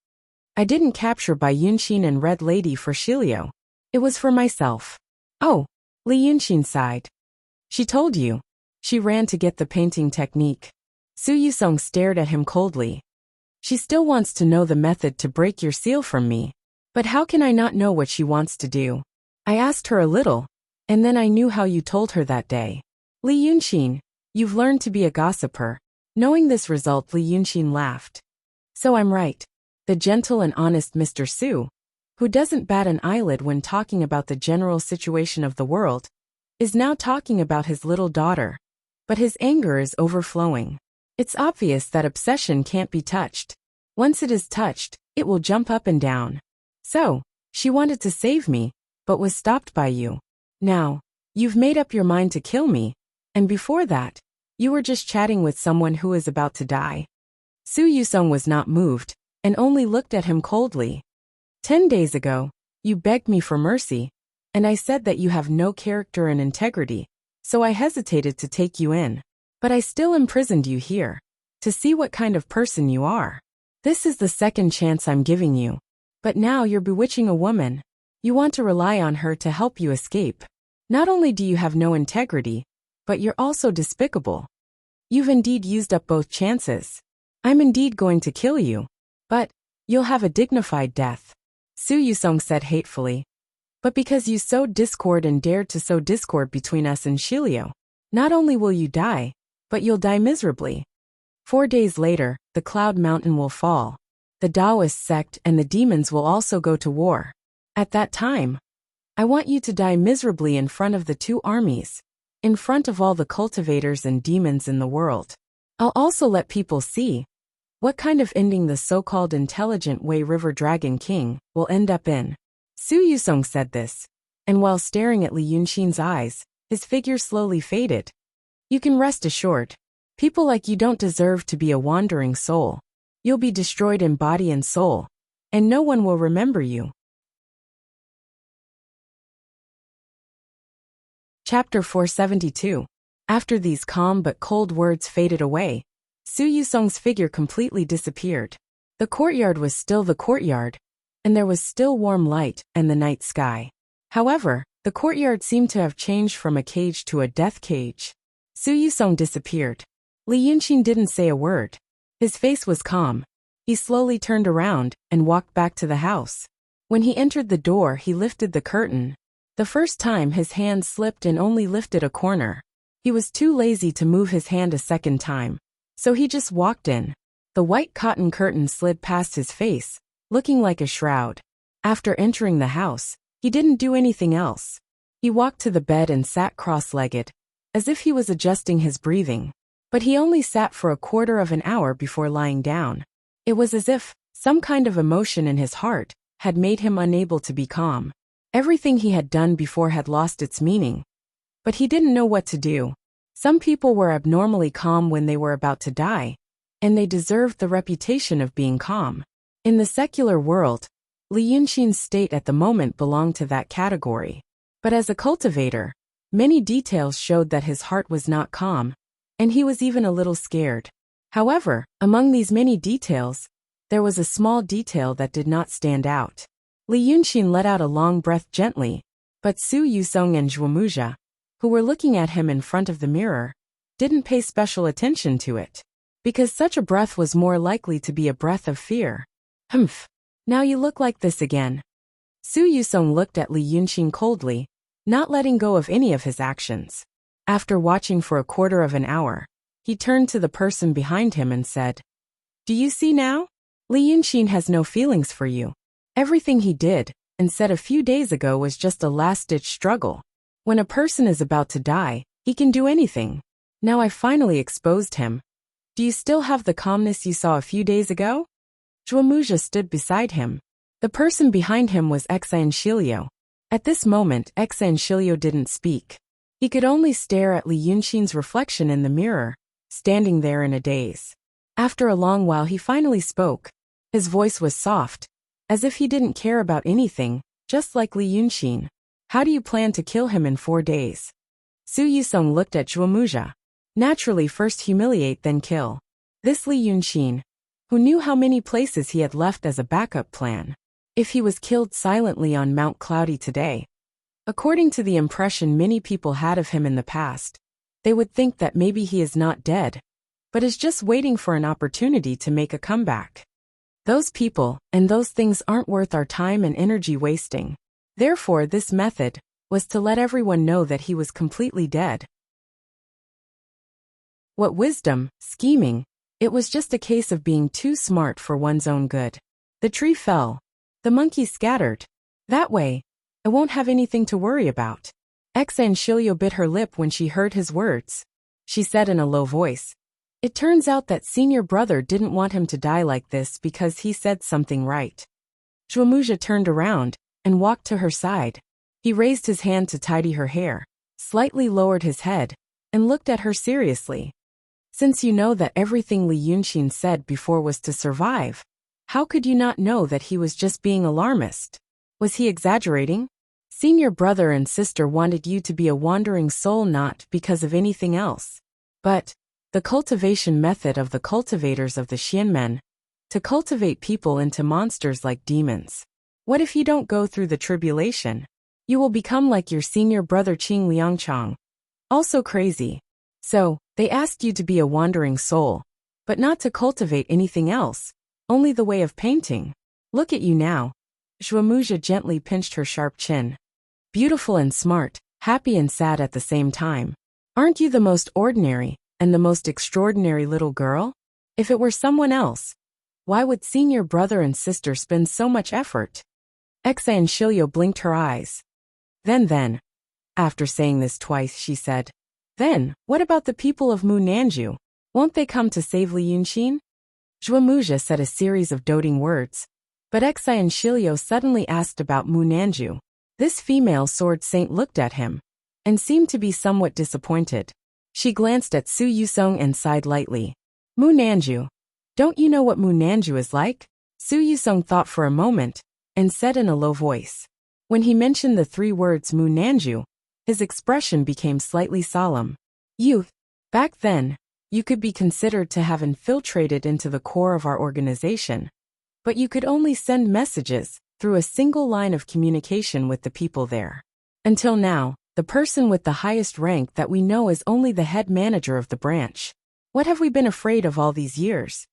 I didn't capture Bai Yunxin and Red Lady for Shilio. It was for myself. Oh, Li Yunxin sighed. She told you. She ran to get the painting technique. Su Yusong stared at him coldly. She still wants to know the method to break your seal from me. But how can I not know what she wants to do? I asked her a little, and then I knew how you told her that day. Li Yunxin, you've learned to be a gossiper. Knowing this result, Li Yunxin laughed. So I'm right. The gentle and honest Mr. Su, who doesn't bat an eyelid when talking about the general situation of the world, is now talking about his little daughter. But his anger is overflowing. It's obvious that obsession can't be touched. Once it is touched, it will jump up and down. So, she wanted to save me, but was stopped by you. Now, you've made up your mind to kill me, and before that, you were just chatting with someone who is about to die. Su Yusong was not moved, and only looked at him coldly. 10 days ago, you begged me for mercy, and I said that you have no character and integrity, so I hesitated to take you in. But I still imprisoned you here, to see what kind of person you are. This is the second chance I'm giving you. But now you're bewitching a woman. You want to rely on her to help you escape. Not only do you have no integrity, but you're also despicable. You've indeed used up both chances. I'm indeed going to kill you. But you'll have a dignified death. Su Yusong said hatefully. But because you sowed discord and dared to sow discord between us and Shilio, not only will you die, but you'll die miserably. 4 days later, the Cloud Mountain will fall. The Taoist sect and the demons will also go to war. At that time, I want you to die miserably in front of the two armies, in front of all the cultivators and demons in the world. I'll also let people see what kind of ending the so-called intelligent Wei River Dragon King will end up in. Su Yusong said this, and while staring at Li Yunxin's eyes, his figure slowly faded. You can rest assured, people like you don't deserve to be a wandering soul. You'll be destroyed in body and soul, and no one will remember you. Chapter 472. After these calm but cold words faded away, Su Yusong's figure completely disappeared. The courtyard was still the courtyard, and there was still warm light and the night sky. However, the courtyard seemed to have changed from a cage to a death cage. Su Yusong disappeared. Li Yunxin didn't say a word. His face was calm. He slowly turned around and walked back to the house. When he entered the door, he lifted the curtain. The first time his hand slipped and only lifted a corner. He was too lazy to move his hand a second time, so he just walked in. The white cotton curtain slid past his face, looking like a shroud. After entering the house, he didn't do anything else. He walked to the bed and sat cross-legged, as if he was adjusting his breathing. But he only sat for a quarter of an hour before lying down. It was as if some kind of emotion in his heart had made him unable to be calm. Everything he had done before had lost its meaning. But he didn't know what to do. Some people were abnormally calm when they were about to die, and they deserved the reputation of being calm. In the secular world, Li Yunxin's state at the moment belonged to that category. But as a cultivator, many details showed that his heart was not calm, and he was even a little scared. However, among these many details, there was a small detail that did not stand out. Li Yunxin let out a long breath gently, but Su Yusong and Zhuomuja, who were looking at him in front of the mirror, didn't pay special attention to it, because such a breath was more likely to be a breath of fear. Humph. Now you look like this again. Su Yusong looked at Li Yunxin coldly, not letting go of any of his actions. After watching for a quarter of an hour, he turned to the person behind him and said, "Do you see now? Li Yunxin has no feelings for you. Everything he did and said a few days ago was just a last-ditch struggle. When a person is about to die, he can do anything. Now I finally exposed him. Do you still have the calmness you saw a few days ago?" Zhuomuja stood beside him. The person behind him was Exan Shilio. At this moment, Exan Shilio didn't speak. He could only stare at Li Yunxin's reflection in the mirror, standing there in a daze. After a long while he finally spoke. His voice was soft, as if he didn't care about anything, just like Li Yunxin. "How do you plan to kill him in 4 days?" Su Yusong looked at Zhuomuja. Naturally, first humiliate, then kill. This Li Yunxin, who knew how many places he had left as a backup plan. If he was killed silently on Mount Cloudy today, according to the impression many people had of him in the past, they would think that maybe he is not dead, but is just waiting for an opportunity to make a comeback. Those people and those things aren't worth our time and energy wasting. Therefore, this method was to let everyone know that he was completely dead. What wisdom, scheming. It was just a case of being too smart for one's own good. The tree fell. The monkeys scattered. That way, I won't have anything to worry about. Shilio bit her lip when she heard his words. She said in a low voice. It turns out that senior brother didn't want him to die like this because he said something right. Zhuomuja turned around and walked to her side. He raised his hand to tidy her hair, slightly lowered his head, and looked at her seriously. Since you know that everything Li Yunxin said before was to survive, how could you not know that he was just being alarmist? Was he exaggerating? Senior brother and sister wanted you to be a wandering soul not because of anything else. But the cultivation method of the cultivators of the Xianmen, to cultivate people into monsters like demons. What if you don't go through the tribulation? You will become like your senior brother Qing Liangchang. Also crazy. So, they asked you to be a wandering soul, but not to cultivate anything else, only the way of painting. Look at you now. Zhuomuja gently pinched her sharp chin. Beautiful and smart, happy and sad at the same time. Aren't you the most ordinary and the most extraordinary little girl? If it were someone else, why would senior brother and sister spend so much effort? Shilio blinked her eyes. Then, after saying this twice, she said, Then, what about the people of Mu Nanju? Won't they come to save Li Yunxin? Zhuomuja said a series of doting words, but Shilio suddenly asked about Mu Nanju. This female sword saint looked at him and seemed to be somewhat disappointed. She glanced at Su Yusong and sighed lightly. Mu Nanju. Don't you know what Mu Nanju is like? Su Yusong thought for a moment and said in a low voice. When he mentioned the three words Mu Nanju, his expression became slightly solemn. Youth. Back then, you could be considered to have infiltrated into the core of our organization, but you could only send messages through a single line of communication with the people there. Until now, the person with the highest rank that we know is only the head manager of the branch. What have we been afraid of all these years?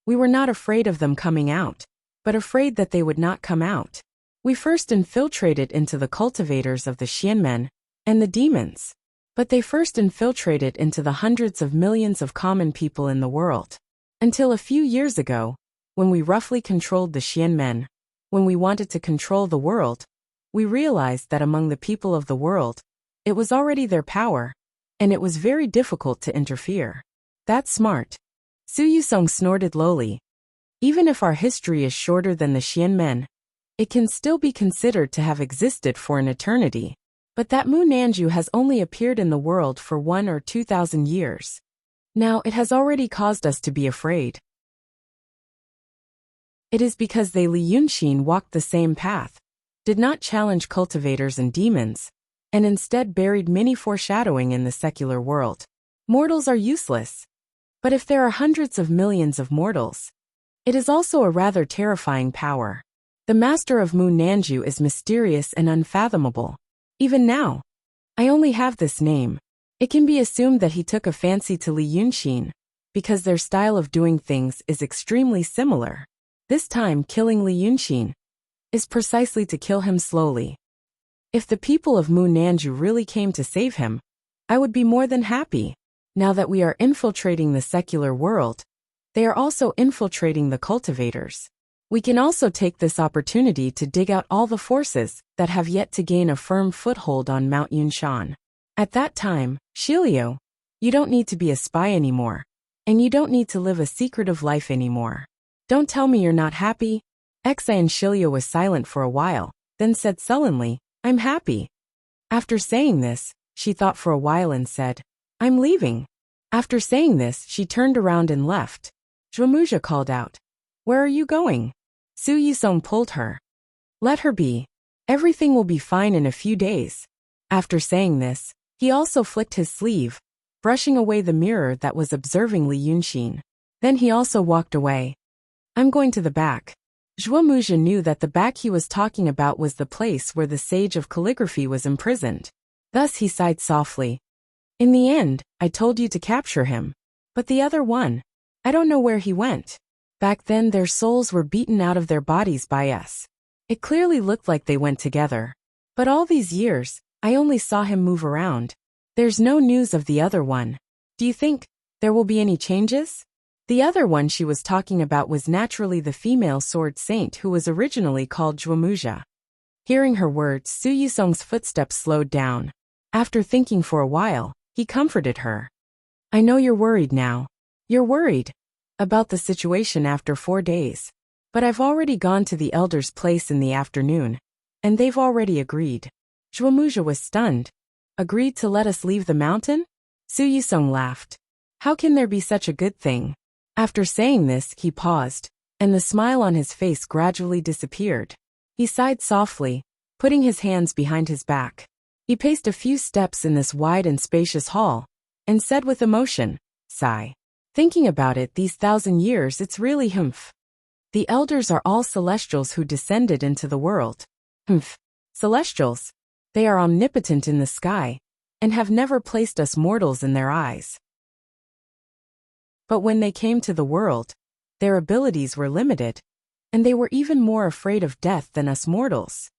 We were not afraid of them coming out, but afraid that they would not come out. We first infiltrated into the cultivators of the Xianmen and the demons. But they first infiltrated into the hundreds of millions of common people in the world. Until a few years ago, when we roughly controlled the Xianmen, when we wanted to control the world, we realized that among the people of the world, it was already their power, and it was very difficult to interfere. That's smart. Su Yusong snorted lowly. Even if our history is shorter than the Xianmen, it can still be considered to have existed for an eternity. But that Mu Nanju has only appeared in the world for 1,000 or 2,000 years. Now it has already caused us to be afraid. It is because they Li Yunxin walked the same path, did not challenge cultivators and demons, and instead buried many foreshadowing in the secular world. Mortals are useless. But if there are hundreds of millions of mortals, it is also a rather terrifying power. The master of Mu Nanju is mysterious and unfathomable. Even now, I only have this name. It can be assumed that he took a fancy to Li Yunxin, because their style of doing things is extremely similar. This time killing Li Yunxin is precisely to kill him slowly. If the people of Mu Nanju really came to save him, I would be more than happy. Now that we are infiltrating the secular world, they are also infiltrating the cultivators. We can also take this opportunity to dig out all the forces that have yet to gain a firm foothold on Mount Yunshan. At that time, Shilio, you don't need to be a spy anymore, and you don't need to live a secretive life anymore. Don't tell me you're not happy. Shilio was silent for a while, then said sullenly, I'm happy. After saying this, she thought for a while and said, I'm leaving. After saying this, she turned around and left. Zhuomuja called out, Where are you going? Su Yusong pulled her. Let her be. Everything will be fine in a few days. After saying this, he also flicked his sleeve, brushing away the mirror that was observing Li Yunxin. Then he also walked away. I'm going to the back. Zhuomuja knew that the back he was talking about was the place where the sage of calligraphy was imprisoned. Thus he sighed softly. In the end, I told you to capture him. But the other one, I don't know where he went. Back then their souls were beaten out of their bodies by us. It clearly looked like they went together. But all these years, I only saw him move around. There's no news of the other one. Do you think There will be any changes? The other one she was talking about was naturally the female sword saint who was originally called Wuxia. Hearing her words, Su Yusong's footsteps slowed down. After thinking for a while, he comforted her. I know you're worried now. You're worried about the situation after 4 days. But I've already gone to the elder's place in the afternoon, and they've already agreed. Wuxia was stunned. Agreed to let us leave the mountain? Su Yusong laughed. How can there be such a good thing? After saying this, he paused, and the smile on his face gradually disappeared. He sighed softly, putting his hands behind his back. He paced a few steps in this wide and spacious hall, and said with emotion, sigh. Thinking about it, these 1,000 years, it's really humph. The elders are all celestials who descended into the world. Humph. Celestials. They are omnipotent in the sky, and have never placed us mortals in their eyes. But when they came to the world, their abilities were limited, and they were even more afraid of death than us mortals.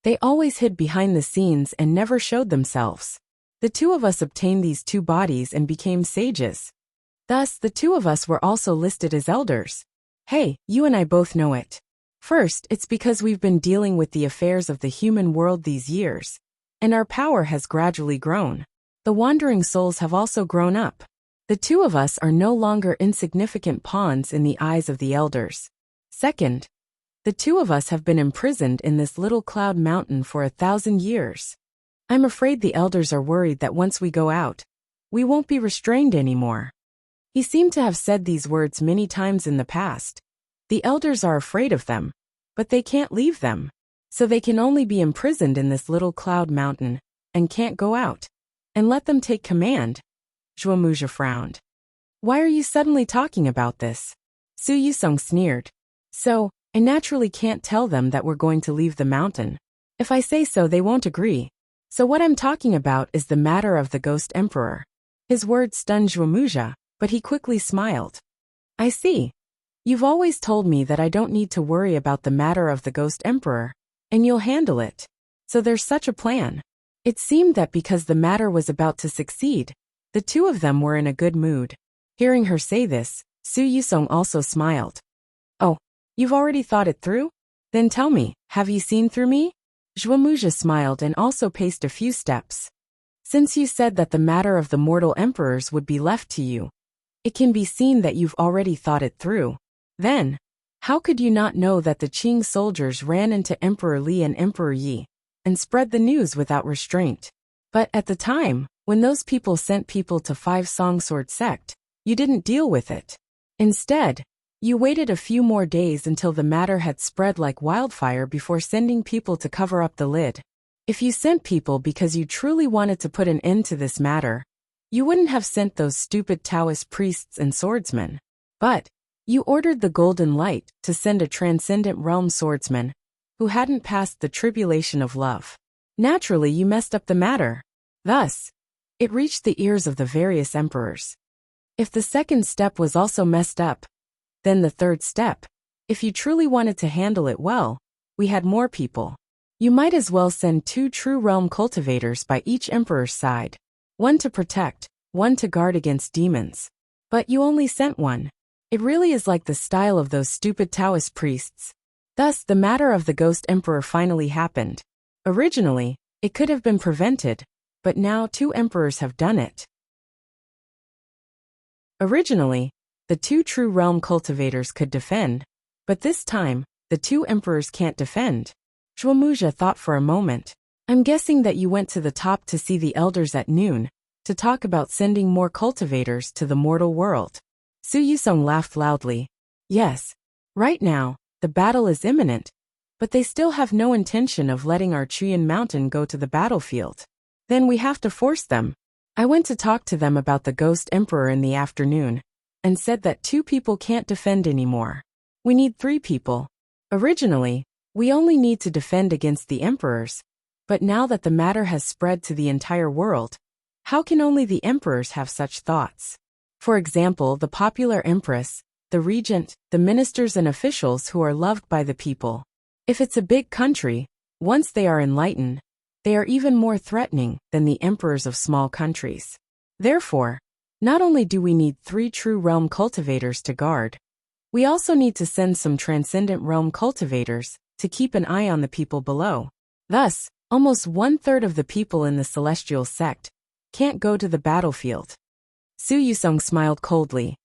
They always hid behind the scenes and never showed themselves. The two of us obtained these 2 bodies and became sages. Thus, the 2 of us were also listed as elders. Hey, you and I both know it. First, it's because we've been dealing with the affairs of the human world these years, and our power has gradually grown. The wandering souls have also grown up. The 2 of us are no longer insignificant pawns in the eyes of the elders. Second, the 2 of us have been imprisoned in this little cloud mountain for 1,000 years. I'm afraid the elders are worried that once we go out, we won't be restrained anymore. He seemed to have said these words many times in the past. The elders are afraid of them, but they can't leave them. So they can only be imprisoned in this little cloud mountain, and can't go out. And let them take command. Wuxia frowned. Why are you suddenly talking about this? Su Yusong sneered. So, I naturally can't tell them that we're going to leave the mountain. If I say so, they won't agree. So what I'm talking about is the matter of the Ghost Emperor. His words stunned Wuxia, but he quickly smiled. I see. You've always told me that I don't need to worry about the matter of the Ghost Emperor, and you'll handle it. So there's such a plan. It seemed that because the matter was about to succeed, the 2 of them were in a good mood. Hearing her say this, Su Yusong also smiled. Oh, you've already thought it through? Then tell me, have you seen through me? Wuxia smiled and also paced a few steps. Since you said that the matter of the mortal emperors would be left to you, it can be seen that you've already thought it through. Then, how could you not know that the Qing soldiers ran into Emperor Li and Emperor Yi, and spread the news without restraint? But at the time, when those people sent people to 5 Song Sword sect, you didn't deal with it. Instead, you waited a few more days until the matter had spread like wildfire before sending people to cover up the lid. If you sent people because you truly wanted to put an end to this matter, you wouldn't have sent those stupid Taoist priests and swordsmen. But you ordered the Golden Light to send a transcendent realm swordsman who hadn't passed the tribulation of love. Naturally, you messed up the matter. Thus, it reached the ears of the various emperors. If the second step was also messed up, then the third step, if you truly wanted to handle it well, we had more people. You might as well send 2 true realm cultivators by each emperor's side. One to protect, one to guard against demons. But you only sent one. It really is like the style of those stupid Taoist priests. Thus, the matter of the Ghost Emperor finally happened. Originally, it could have been prevented, but now 2 emperors have done it. Originally, the 2 true realm cultivators could defend, but this time, the 2 emperors can't defend. Wuxia thought for a moment. I'm guessing that you went to the top to see the elders at noon, to talk about sending more cultivators to the mortal world. Su Yusong laughed loudly. Yes. Right now, the battle is imminent, but they still have no intention of letting our Chian Mountain go to the battlefield. Then we have to force them. I went to talk to them about the Ghost Emperor in the afternoon, and said that 2 people can't defend anymore. We need 3 people. Originally, we only need to defend against the emperors, but now that the matter has spread to the entire world, how can only the emperors have such thoughts? For example, the popular empress, the regent, the ministers and officials who are loved by the people. If it's a big country, once they are enlightened, they are even more threatening than the emperors of small countries. Therefore, Not only do we need 3 true realm cultivators to guard, we also need to send some transcendent realm cultivators to keep an eye on the people below. Thus, almost 1/3 of the people in the celestial sect can't go to the battlefield. Su Yusong smiled coldly.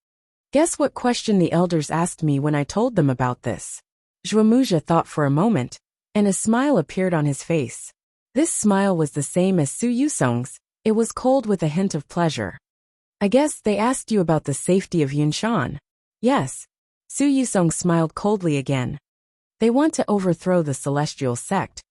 Guess what question the elders asked me when I told them about this? Zhuamuja thought for a moment, and a smile appeared on his face. This smile was the same as Su Yusong's. It was cold with a hint of pleasure. I guess they asked you about the safety of Yunshan. Yes. Su Yusong smiled coldly again. They want to overthrow the celestial sect,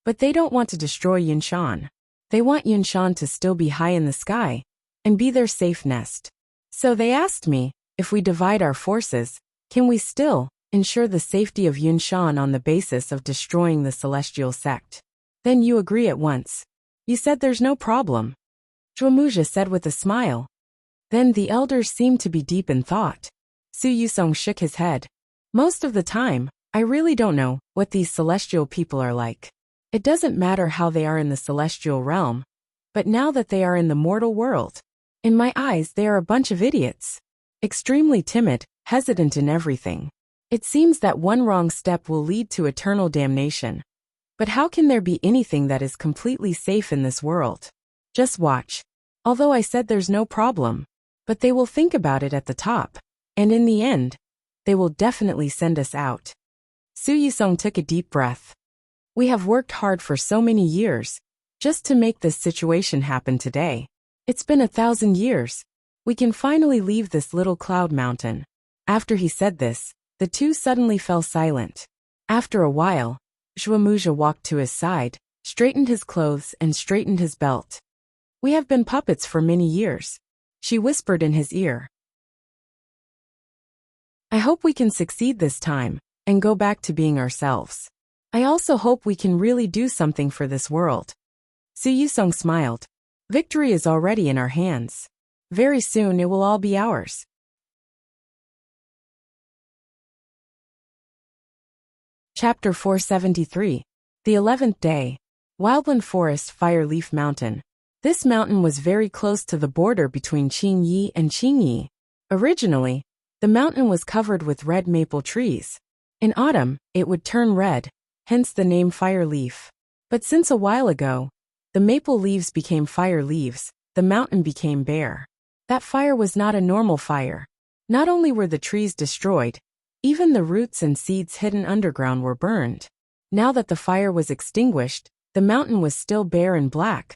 but they don't want to destroy Yunshan. They want Yunshan to still be high in the sky and be their safe nest. So they asked me, if we divide our forces, can we still ensure the safety of Yunshan on the basis of destroying the celestial sect? Then you agree at once. You said there's no problem. Zhuamuja said with a smile. Then the elders seemed to be deep in thought. Su Yusong shook his head. Most of the time, I really don't know what these celestial people are like. It doesn't matter how they are in the celestial realm, but now that they are in the mortal world, in my eyes they are a bunch of idiots. Extremely timid, hesitant in everything. It seems that one wrong step will lead to eternal damnation. But how can there be anything that is completely safe in this world? Just watch. Although I said there's no problem, but they will think about it at the top, and in the end, they will definitely send us out. Su Yusong took a deep breath. We have worked hard for so many years, just to make this situation happen today. It's been 1,000 years. We can finally leave this little cloud mountain. After he said this, the two suddenly fell silent. After a while, Zhuamuja walked to his side, straightened his clothes and straightened his belt. We have been puppets for many years. She whispered in his ear. I hope we can succeed this time, and go back to being ourselves. I also hope we can really do something for this world. Su Yusong smiled. Victory is already in our hands. Very soon it will all be ours. Chapter 473. The 11th Day. Wildland Forest, Fireleaf Mountain. This mountain was very close to the border between Qingyi and Qingyi. Originally, the mountain was covered with red maple trees. In autumn, it would turn red, hence the name Fireleaf. But since a while ago, the maple leaves became fire leaves, the mountain became bare. That fire was not a normal fire. Not only were the trees destroyed, even the roots and seeds hidden underground were burned. Now that the fire was extinguished, the mountain was still bare and black.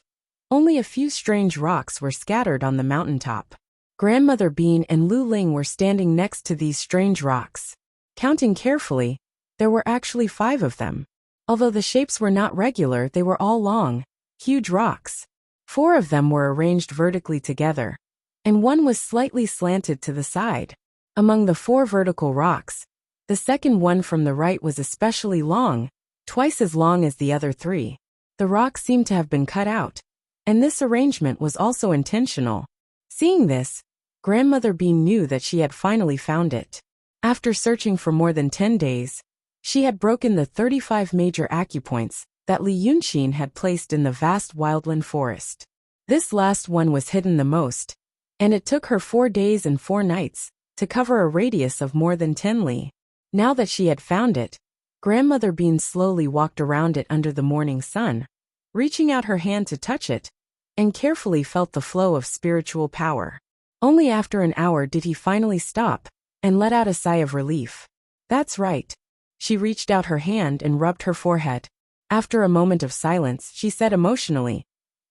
Only a few strange rocks were scattered on the mountaintop. Grandmother Bean and Lu Ling were standing next to these strange rocks. Counting carefully, there were actually 5 of them. Although the shapes were not regular, they were all long, huge rocks. 4 of them were arranged vertically together, and one was slightly slanted to the side. Among the 4 vertical rocks, the second one from the right was especially long, twice as long as the other 3. The rocks seemed to have been cut out, and this arrangement was also intentional. Seeing this, Grandmother Bean knew that she had finally found it. After searching for more than 10 days, she had broken the 35 major acupoints that Li Yunxin had placed in the vast wildland forest. This last one was hidden the most, and it took her 4 days and 4 nights to cover a radius of more than 10 li. Now that she had found it, Grandmother Bean slowly walked around it under the morning sun, reaching out her hand to touch it, and carefully felt the flow of spiritual power. Only after an hour did he finally stop and let out a sigh of relief. That's right. She reached out her hand and rubbed her forehead. After a moment of silence, she said emotionally,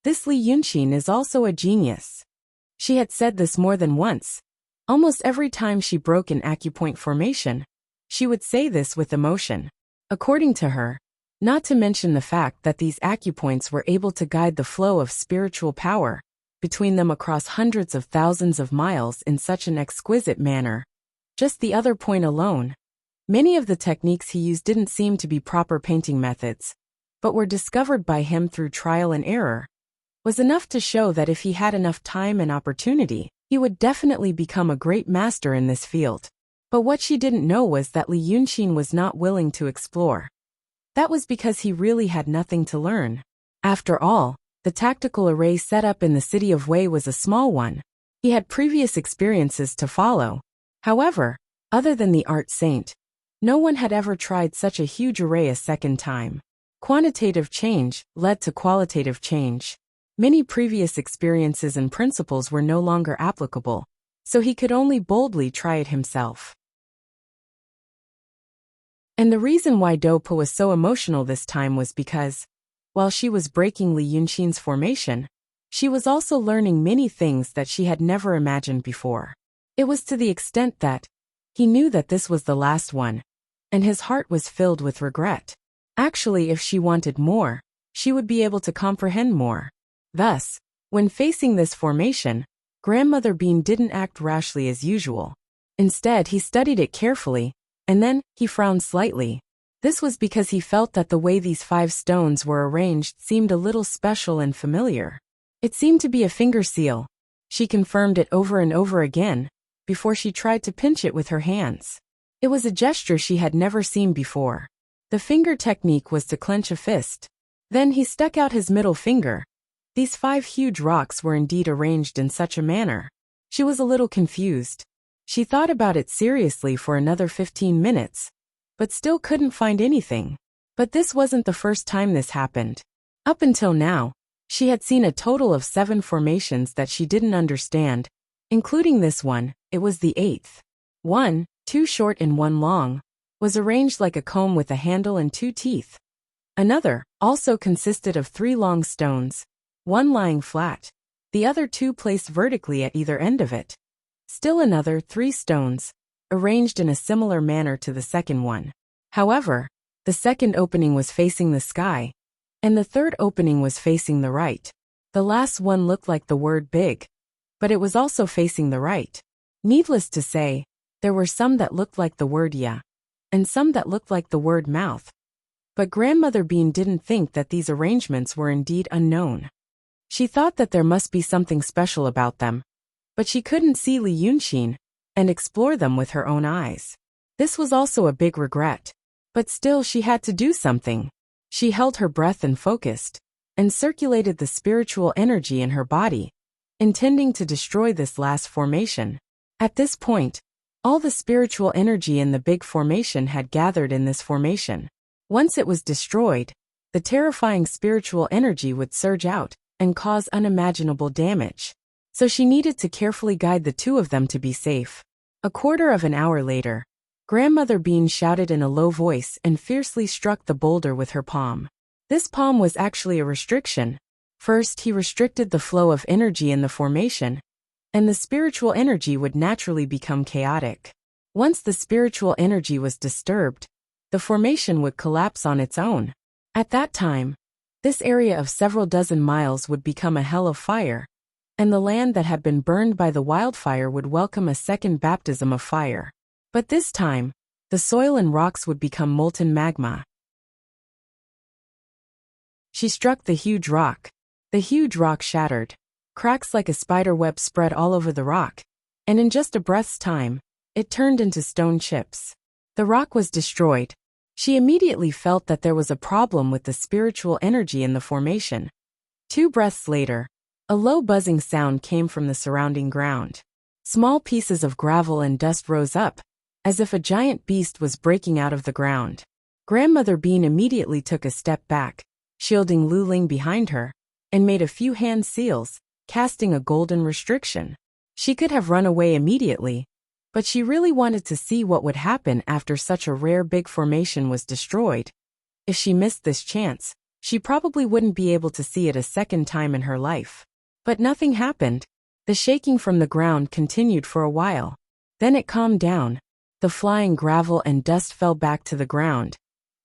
"This Li Yunxin is also a genius." She had said this more than once. Almost every time she broke an acupoint formation, she would say this with emotion. According to her, not to mention the fact that these acupoints were able to guide the flow of spiritual power between them across hundreds of thousands of miles in such an exquisite manner. Just the other point alone. Many of the techniques he used didn't seem to be proper painting methods, but were discovered by him through trial and error, was enough to show that if he had enough time and opportunity, he would definitely become a great master in this field. But what she didn't know was that Li Yunxin was not willing to explore. That was because he really had nothing to learn. After all, the tactical array set up in the city of Wei was a small one. He had previous experiences to follow. However, other than the art saint, no one had ever tried such a huge array a second time. Quantitative change led to qualitative change. Many previous experiences and principles were no longer applicable, so he could only boldly try it himself. And the reason why Dopa was so emotional this time was because, while she was breaking Li Yunqin's formation, she was also learning many things that she had never imagined before. It was to the extent that he knew that this was the last one, and his heart was filled with regret. Actually, if she wanted more, she would be able to comprehend more. Thus, when facing this formation, Grandmother Bean didn't act rashly as usual. Instead, he studied it carefully, and then he frowned slightly. This was because he felt that the way these 5 stones were arranged seemed a little special and familiar. It seemed to be a finger seal. She confirmed it over and over again, before she tried to pinch it with her hands. It was a gesture she had never seen before. The finger technique was to clench a fist. Then he stuck out his middle finger. These 5 huge rocks were indeed arranged in such a manner. She was a little confused. She thought about it seriously for another 15 minutes, but still couldn't find anything. But this wasn't the first time this happened. Up until now, she had seen a total of 7 formations that she didn't understand, including this one. It was the 8th. One, 2 short and 1 long, was arranged like a comb with a handle and 2 teeth. Another also consisted of 3 long stones, 1 lying flat, the other 2 placed vertically at either end of it. Still another 3 stones, arranged in a similar manner to the second one. However, the second opening was facing the sky, and the third opening was facing the right. The last one looked like the word big, but it was also facing the right. Needless to say, there were some that looked like the word yeah, and some that looked like the word mouth. But Grandmother Bean didn't think that these arrangements were indeed unknown. She thought that there must be something special about them, but she couldn't see Li Yunqin and explore them with her own eyes. This was also a big regret, but still she had to do something. She held her breath and focused, and circulated the spiritual energy in her body, intending to destroy this last formation. At this point, all the spiritual energy in the big formation had gathered in this formation. Once it was destroyed, the terrifying spiritual energy would surge out and cause unimaginable damage. So she needed to carefully guide the 2 of them to be safe. A quarter of an hour later, Grandmother Bean shouted in a low voice and fiercely struck the boulder with her palm. This palm was actually a restriction. First, he restricted the flow of energy in the formation, and the spiritual energy would naturally become chaotic. Once the spiritual energy was disturbed, the formation would collapse on its own. At that time, this area of several dozen miles would become a hell of fire, and the land that had been burned by the wildfire would welcome a second baptism of fire. But this time, the soil and rocks would become molten magma. She struck the huge rock. The huge rock shattered. Cracks like a spider web spread all over the rock, and in just a breath's time, it turned into stone chips. The rock was destroyed. She immediately felt that there was a problem with the spiritual energy in the formation. 2 breaths later, a low buzzing sound came from the surrounding ground. Small pieces of gravel and dust rose up, as if a giant beast was breaking out of the ground. Grandmother Bean immediately took a step back, shielding Lu Ling behind her, and made a few hand seals, casting a golden restriction. She could have run away immediately, but she really wanted to see what would happen after such a rare big formation was destroyed. If she missed this chance, she probably wouldn't be able to see it a second time in her life. But nothing happened. The shaking from the ground continued for a while. Then it calmed down. The flying gravel and dust fell back to the ground,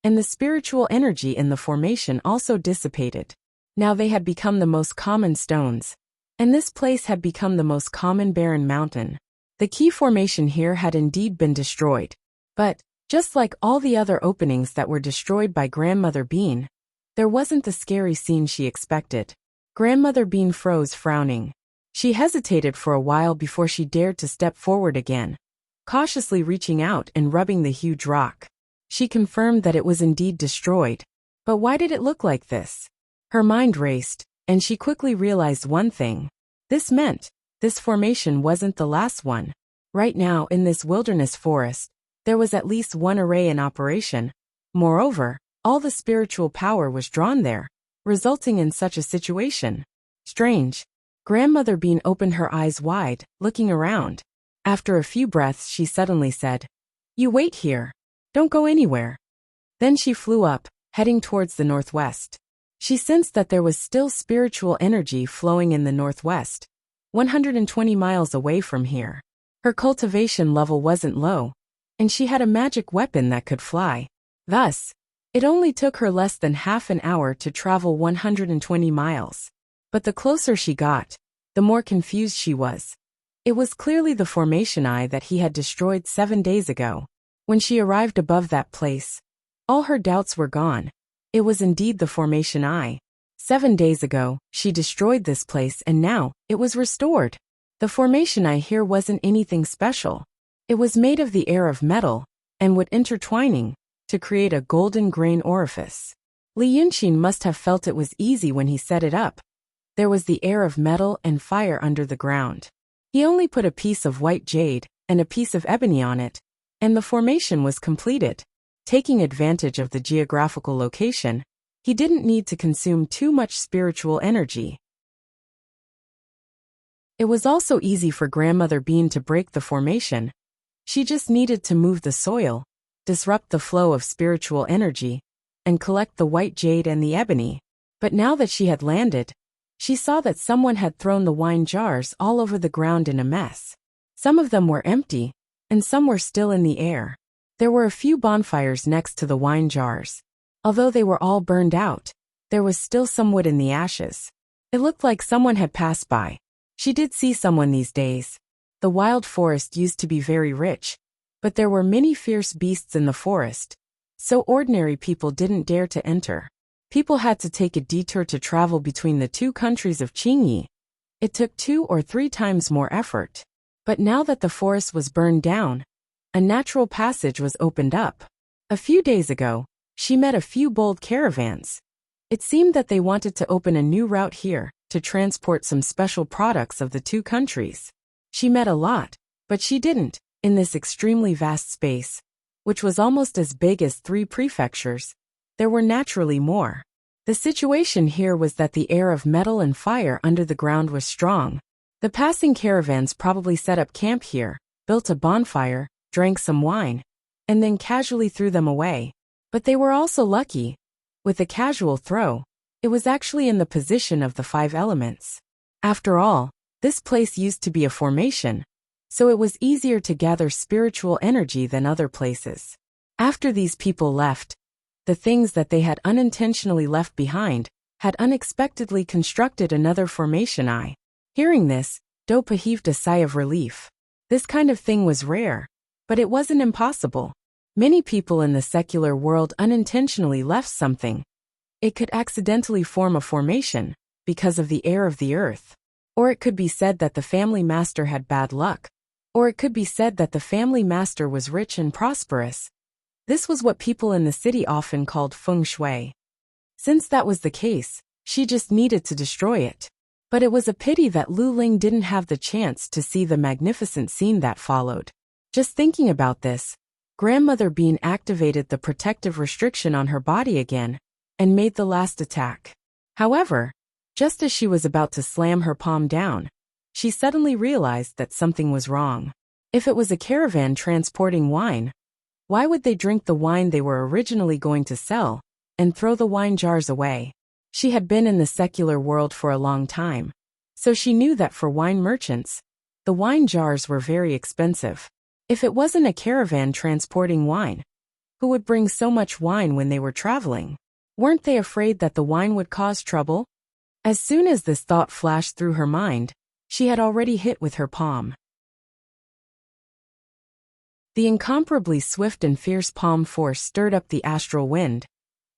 and the spiritual energy in the formation also dissipated. Now they had become the most common stones, and this place had become the most common barren mountain. The key formation here had indeed been destroyed. But, just like all the other openings that were destroyed by Grandmother Bean, there wasn't the scary scene she expected. Grandmother Bean froze, frowning. She hesitated for a while before she dared to step forward again, cautiously reaching out and rubbing the huge rock. She confirmed that it was indeed destroyed. But why did it look like this? Her mind raced, and she quickly realized one thing. This meant this formation wasn't the last one. Right now, in this wilderness forest, there was at least one array in operation. Moreover, all the spiritual power was drawn there, resulting in such a situation. Strange. Grandmother Bean opened her eyes wide, looking around. After a few breaths, she suddenly said, "You wait here. Don't go anywhere." Then she flew up, heading towards the northwest. She sensed that there was still spiritual energy flowing in the northwest, 120 miles away from here. Her cultivation level wasn't low, and she had a magic weapon that could fly. Thus, it only took her less than half an hour to travel 120 miles. But the closer she got, the more confused she was. It was clearly the formation eye that he had destroyed 7 days ago. When she arrived above that place, all her doubts were gone. It was indeed the formation eye. 7 days ago, she destroyed this place and now, it was restored. The formation eye here wasn't anything special. It was made of the air of metal, and would intertwining, to create a golden grain orifice. Li Yunqin must have felt it was easy when he set it up. There was the air of metal and fire under the ground. He only put a piece of white jade and a piece of ebony on it, and the formation was completed. Taking advantage of the geographical location, he didn't need to consume too much spiritual energy. It was also easy for Grandmother Bean to break the formation. She just needed to move the soil, disrupt the flow of spiritual energy, and collect the white jade and the ebony. But now that she had landed, she saw that someone had thrown the wine jars all over the ground in a mess. Some of them were empty, and some were still in the air. There were a few bonfires next to the wine jars. Although they were all burned out, there was still some wood in the ashes. It looked like someone had passed by. She did see someone these days. The wild forest used to be very rich, but there were many fierce beasts in the forest, so ordinary people didn't dare to enter. People had to take a detour to travel between the two countries of Qingyi. It took 2 or 3 times more effort. But now that the forest was burned down, a natural passage was opened up. A few days ago, she met a few bold caravans. It seemed that they wanted to open a new route here, to transport some special products of the two countries. She met a lot, but she didn't, in this extremely vast space, which was almost as big as 3 prefectures. There were naturally more. The situation here was that the air of metal and fire under the ground was strong. The passing caravans probably set up camp here, built a bonfire, drank some wine, and then casually threw them away. But they were also lucky. With a casual throw, it was actually in the position of the 5 elements. After all, this place used to be a formation, so it was easier to gather spiritual energy than other places. After these people left, the things that they had unintentionally left behind had unexpectedly constructed another formation eye. Hearing this, Dopa heaved a sigh of relief. This kind of thing was rare, but it wasn't impossible. Many people in the secular world unintentionally left something. It could accidentally form a formation because of the air of the earth. Or it could be said that the family master had bad luck. Or it could be said that the family master was rich and prosperous. This was what people in the city often called feng shui. Since that was the case, she just needed to destroy it. But it was a pity that Lu Ling didn't have the chance to see the magnificent scene that followed. Just thinking about this, Grandmother Bean activated the protective restriction on her body again, and made the last attack. However, just as she was about to slam her palm down, she suddenly realized that something was wrong. If it was a caravan transporting wine, why would they drink the wine they were originally going to sell, and throw the wine jars away? She had been in the secular world for a long time, so she knew that for wine merchants, the wine jars were very expensive. If it wasn't a caravan transporting wine, who would bring so much wine when they were traveling? Weren't they afraid that the wine would cause trouble? As soon as this thought flashed through her mind, she had already hit with her palm. The incomparably swift and fierce palm force stirred up the astral wind,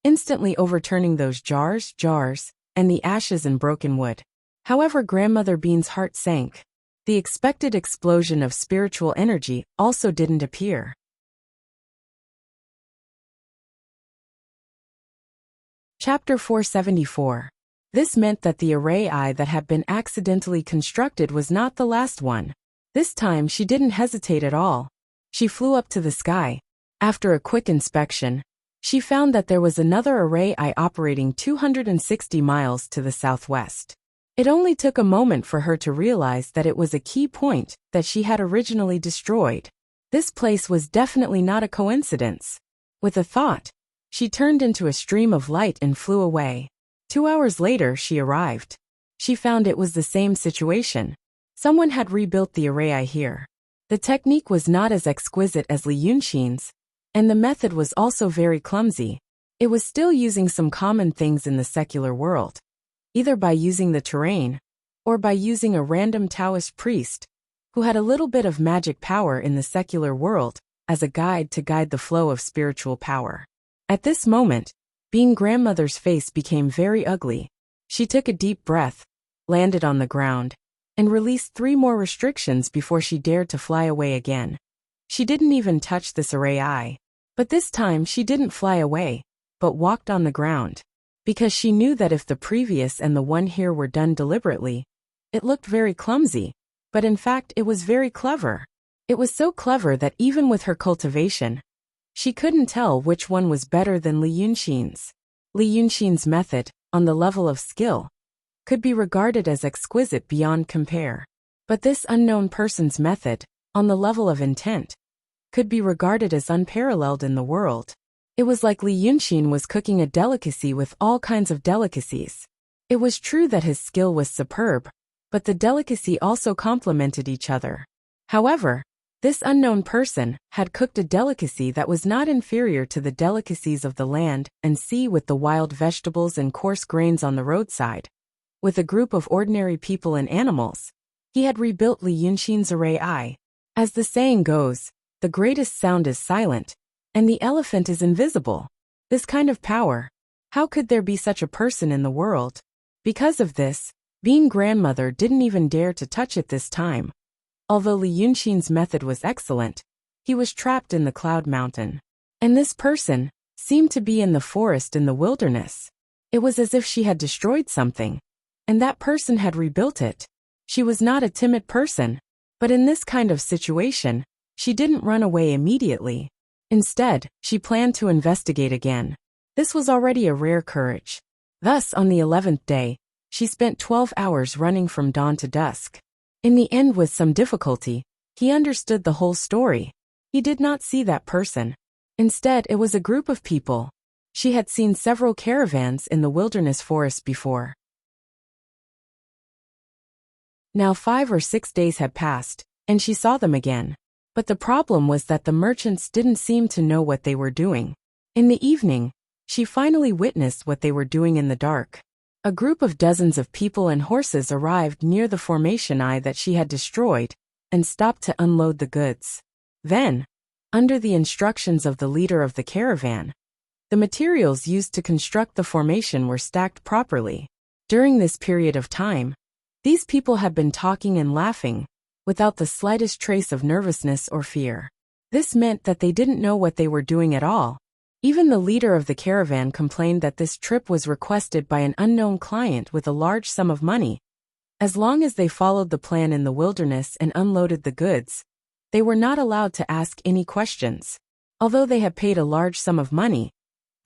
instantly overturning those jars, and the ashes and broken wood. However, Grandmother Bean's heart sank. The expected explosion of spiritual energy also didn't appear. Chapter 474. This meant that the array eye that had been accidentally constructed was not the last one. This time she didn't hesitate at all. She flew up to the sky. After a quick inspection, she found that there was another array eye operating 260 miles to the southwest. It only took a moment for her to realize that it was a key point that she had originally destroyed. This place was definitely not a coincidence. With a thought, she turned into a stream of light and flew away. 2 hours later she arrived. She found it was the same situation. Someone had rebuilt the array eye here. The technique was not as exquisite as Li Yunxin's, and the method was also very clumsy. It was still using some common things in the secular world, either by using the terrain, or by using a random Taoist priest, who had a little bit of magic power in the secular world, as a guide to guide the flow of spiritual power. At this moment, Being grandmother's face became very ugly. She took a deep breath, landed on the ground, and released 3 more restrictions before she dared to fly away again. She didn't even touch this array eye. But this time she didn't fly away, but walked on the ground. Because she knew that if the previous and the one here were done deliberately, it looked very clumsy, but in fact it was very clever. It was so clever that even with her cultivation, she couldn't tell which one was better than Li Yunxin's. Li Yunxin's method, on the level of skill, could be regarded as exquisite beyond compare. But this unknown person's method, on the level of intent, could be regarded as unparalleled in the world. It was like Li Yunxin was cooking a delicacy with all kinds of delicacies. It was true that his skill was superb, but the delicacy also complemented each other. However, this unknown person had cooked a delicacy that was not inferior to the delicacies of the land and sea, with the wild vegetables and coarse grains on the roadside. With a group of ordinary people and animals, he had rebuilt Li Yunxin's array eye. As the saying goes, the greatest sound is silent, and the elephant is invisible. This kind of power, how could there be such a person in the world? Because of this, Being grandmother didn't even dare to touch it this time. Although Li Yunxin's method was excellent, he was trapped in the cloud mountain. And this person seemed to be in the forest in the wilderness. It was as if she had destroyed something, and that person had rebuilt it. She was not a timid person, but in this kind of situation, she didn't run away immediately. Instead, she planned to investigate again. This was already a rare courage. Thus, on the 11th day, she spent 12 hours running from dawn to dusk. In the end, with some difficulty, he understood the whole story. He did not see that person. Instead, it was a group of people. She had seen several caravans in the wilderness forest before. Now 5 or 6 days had passed, and she saw them again. But the problem was that the merchants didn't seem to know what they were doing. In the evening, she finally witnessed what they were doing in the dark. A group of dozens of people and horses arrived near the formation eye that she had destroyed, and stopped to unload the goods. Then, under the instructions of the leader of the caravan, the materials used to construct the formation were stacked properly. During this period of time, these people had been talking and laughing, without the slightest trace of nervousness or fear. This meant that they didn't know what they were doing at all. Even the leader of the caravan complained that this trip was requested by an unknown client with a large sum of money. As long as they followed the plan in the wilderness and unloaded the goods, they were not allowed to ask any questions. Although they had paid a large sum of money,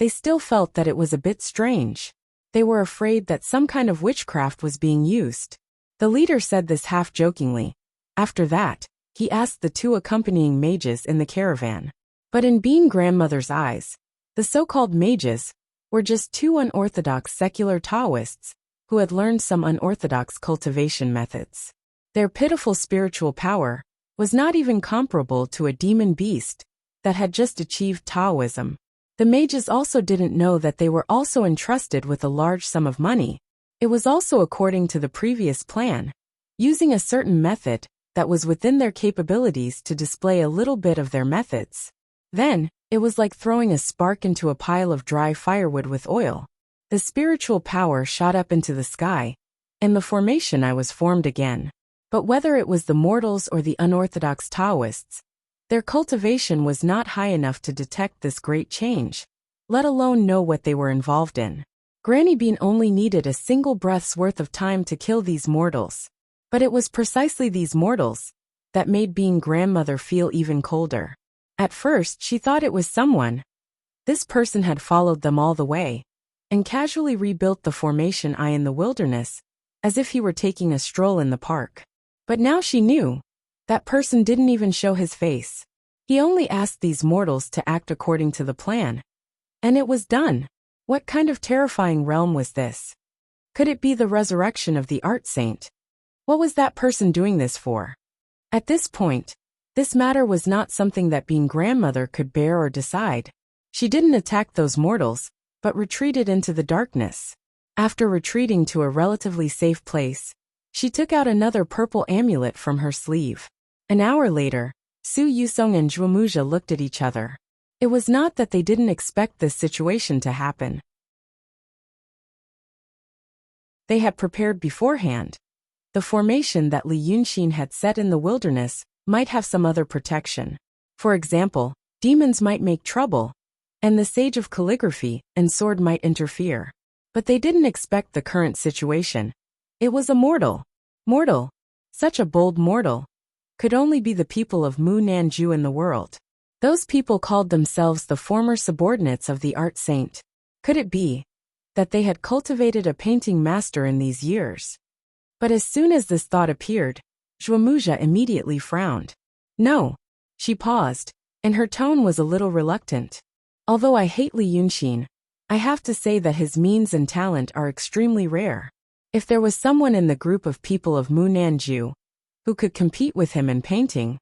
they still felt that it was a bit strange. They were afraid that some kind of witchcraft was being used. The leader said this half-jokingly. After that, he asked the 2 accompanying mages in the caravan. But in Being grandmother's eyes, the so-called mages were just 2 unorthodox secular Taoists who had learned some unorthodox cultivation methods. Their pitiful spiritual power was not even comparable to a demon beast that had just achieved Taoism. The mages also didn't know that they were also entrusted with a large sum of money. It was also according to the previous plan, using a certain method that was within their capabilities to display a little bit of their methods. Then, it was like throwing a spark into a pile of dry firewood with oil. The spiritual power shot up into the sky, and the formation eye was formed again. But whether it was the mortals or the unorthodox Taoists, their cultivation was not high enough to detect this great change, let alone know what they were involved in. Granny Bean only needed a single breath's worth of time to kill these mortals. But it was precisely these mortals that made being grandmother feel even colder. At first, she thought it was someone. This person had followed them all the way and casually rebuilt the formation eye in the wilderness, as if he were taking a stroll in the park. But now she knew that person didn't even show his face. He only asked these mortals to act according to the plan. And it was done. What kind of terrifying realm was this? Could it be the resurrection of the art saint? What was that person doing this for? At this point, this matter was not something that being grandmother could bear or decide. She didn't attack those mortals, but retreated into the darkness. After retreating to a relatively safe place, she took out another purple amulet from her sleeve. An hour later, Su Yusong and Zhuomuja looked at each other. It was not that they didn't expect this situation to happen. They had prepared beforehand. The formation that Li Yunxin had set in the wilderness might have some other protection. For example, demons might make trouble, and the Sage of Calligraphy and Sword might interfere. But they didn't expect the current situation. It was a mortal. Mortal. Such a bold mortal. Could only be the people of Mu Nanju in the world. Those people called themselves the former subordinates of the art saint. Could it be that they had cultivated a painting master in these years? But as soon as this thought appeared, Zhuomuja immediately frowned. No. She paused, and her tone was a little reluctant. Although I hate Li Yunxin, I have to say that his means and talent are extremely rare. If there was someone in the group of people of Mu Nanju who could compete with him in painting,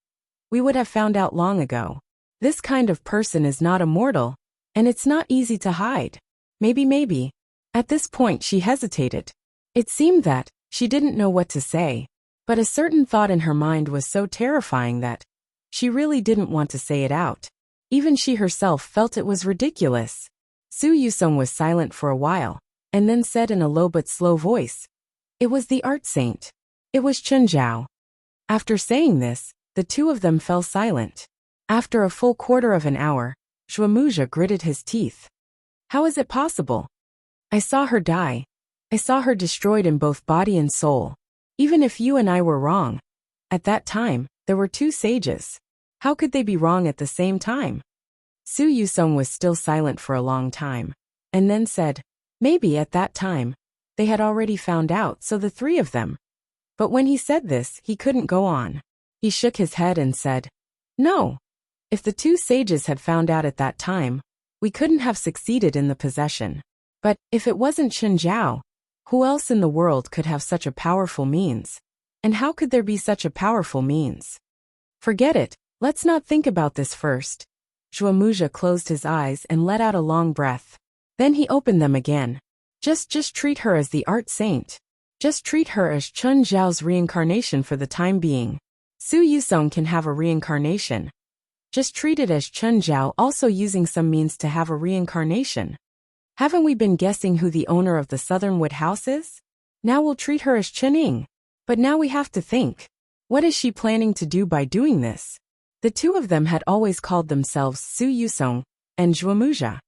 we would have found out long ago. This kind of person is not immortal, and it's not easy to hide. Maybe. At this point she hesitated. It seemed that she didn't know what to say, but a certain thought in her mind was so terrifying that she really didn't want to say it out. Even she herself felt it was ridiculous. Su Yusong was silent for a while, and then said in a low but slow voice, "It was the art saint. It was Chen Zhao." After saying this, the two of them fell silent. After a full quarter of an hour, Zhuomuja gritted his teeth. How is it possible? I saw her die. I saw her destroyed in both body and soul. Even if you and I were wrong, at that time, there were two sages. How could they be wrong at the same time? Su Yusong was still silent for a long time, and then said, maybe at that time, they had already found out, so the three of them. But when he said this, he couldn't go on. He shook his head and said, no. If the two sages had found out at that time, we couldn't have succeeded in the possession. But if it wasn't Chen Zhao, who else in the world could have such a powerful means? And how could there be such a powerful means? Forget it, let's not think about this first. Zhuomuja closed his eyes and let out a long breath. Then he opened them again. Just treat her as the art saint. Just treat her as Chen Zhao's reincarnation for the time being. Su Yusong can have a reincarnation. Just treat it as Chen Zhao also using some means to have a reincarnation. Haven't we been guessing who the owner of the Southernwood house is? Now we'll treat her as Chen Ying. But now we have to think. What is she planning to do by doing this? The two of them had always called themselves Su Yusong and Zhuomuja.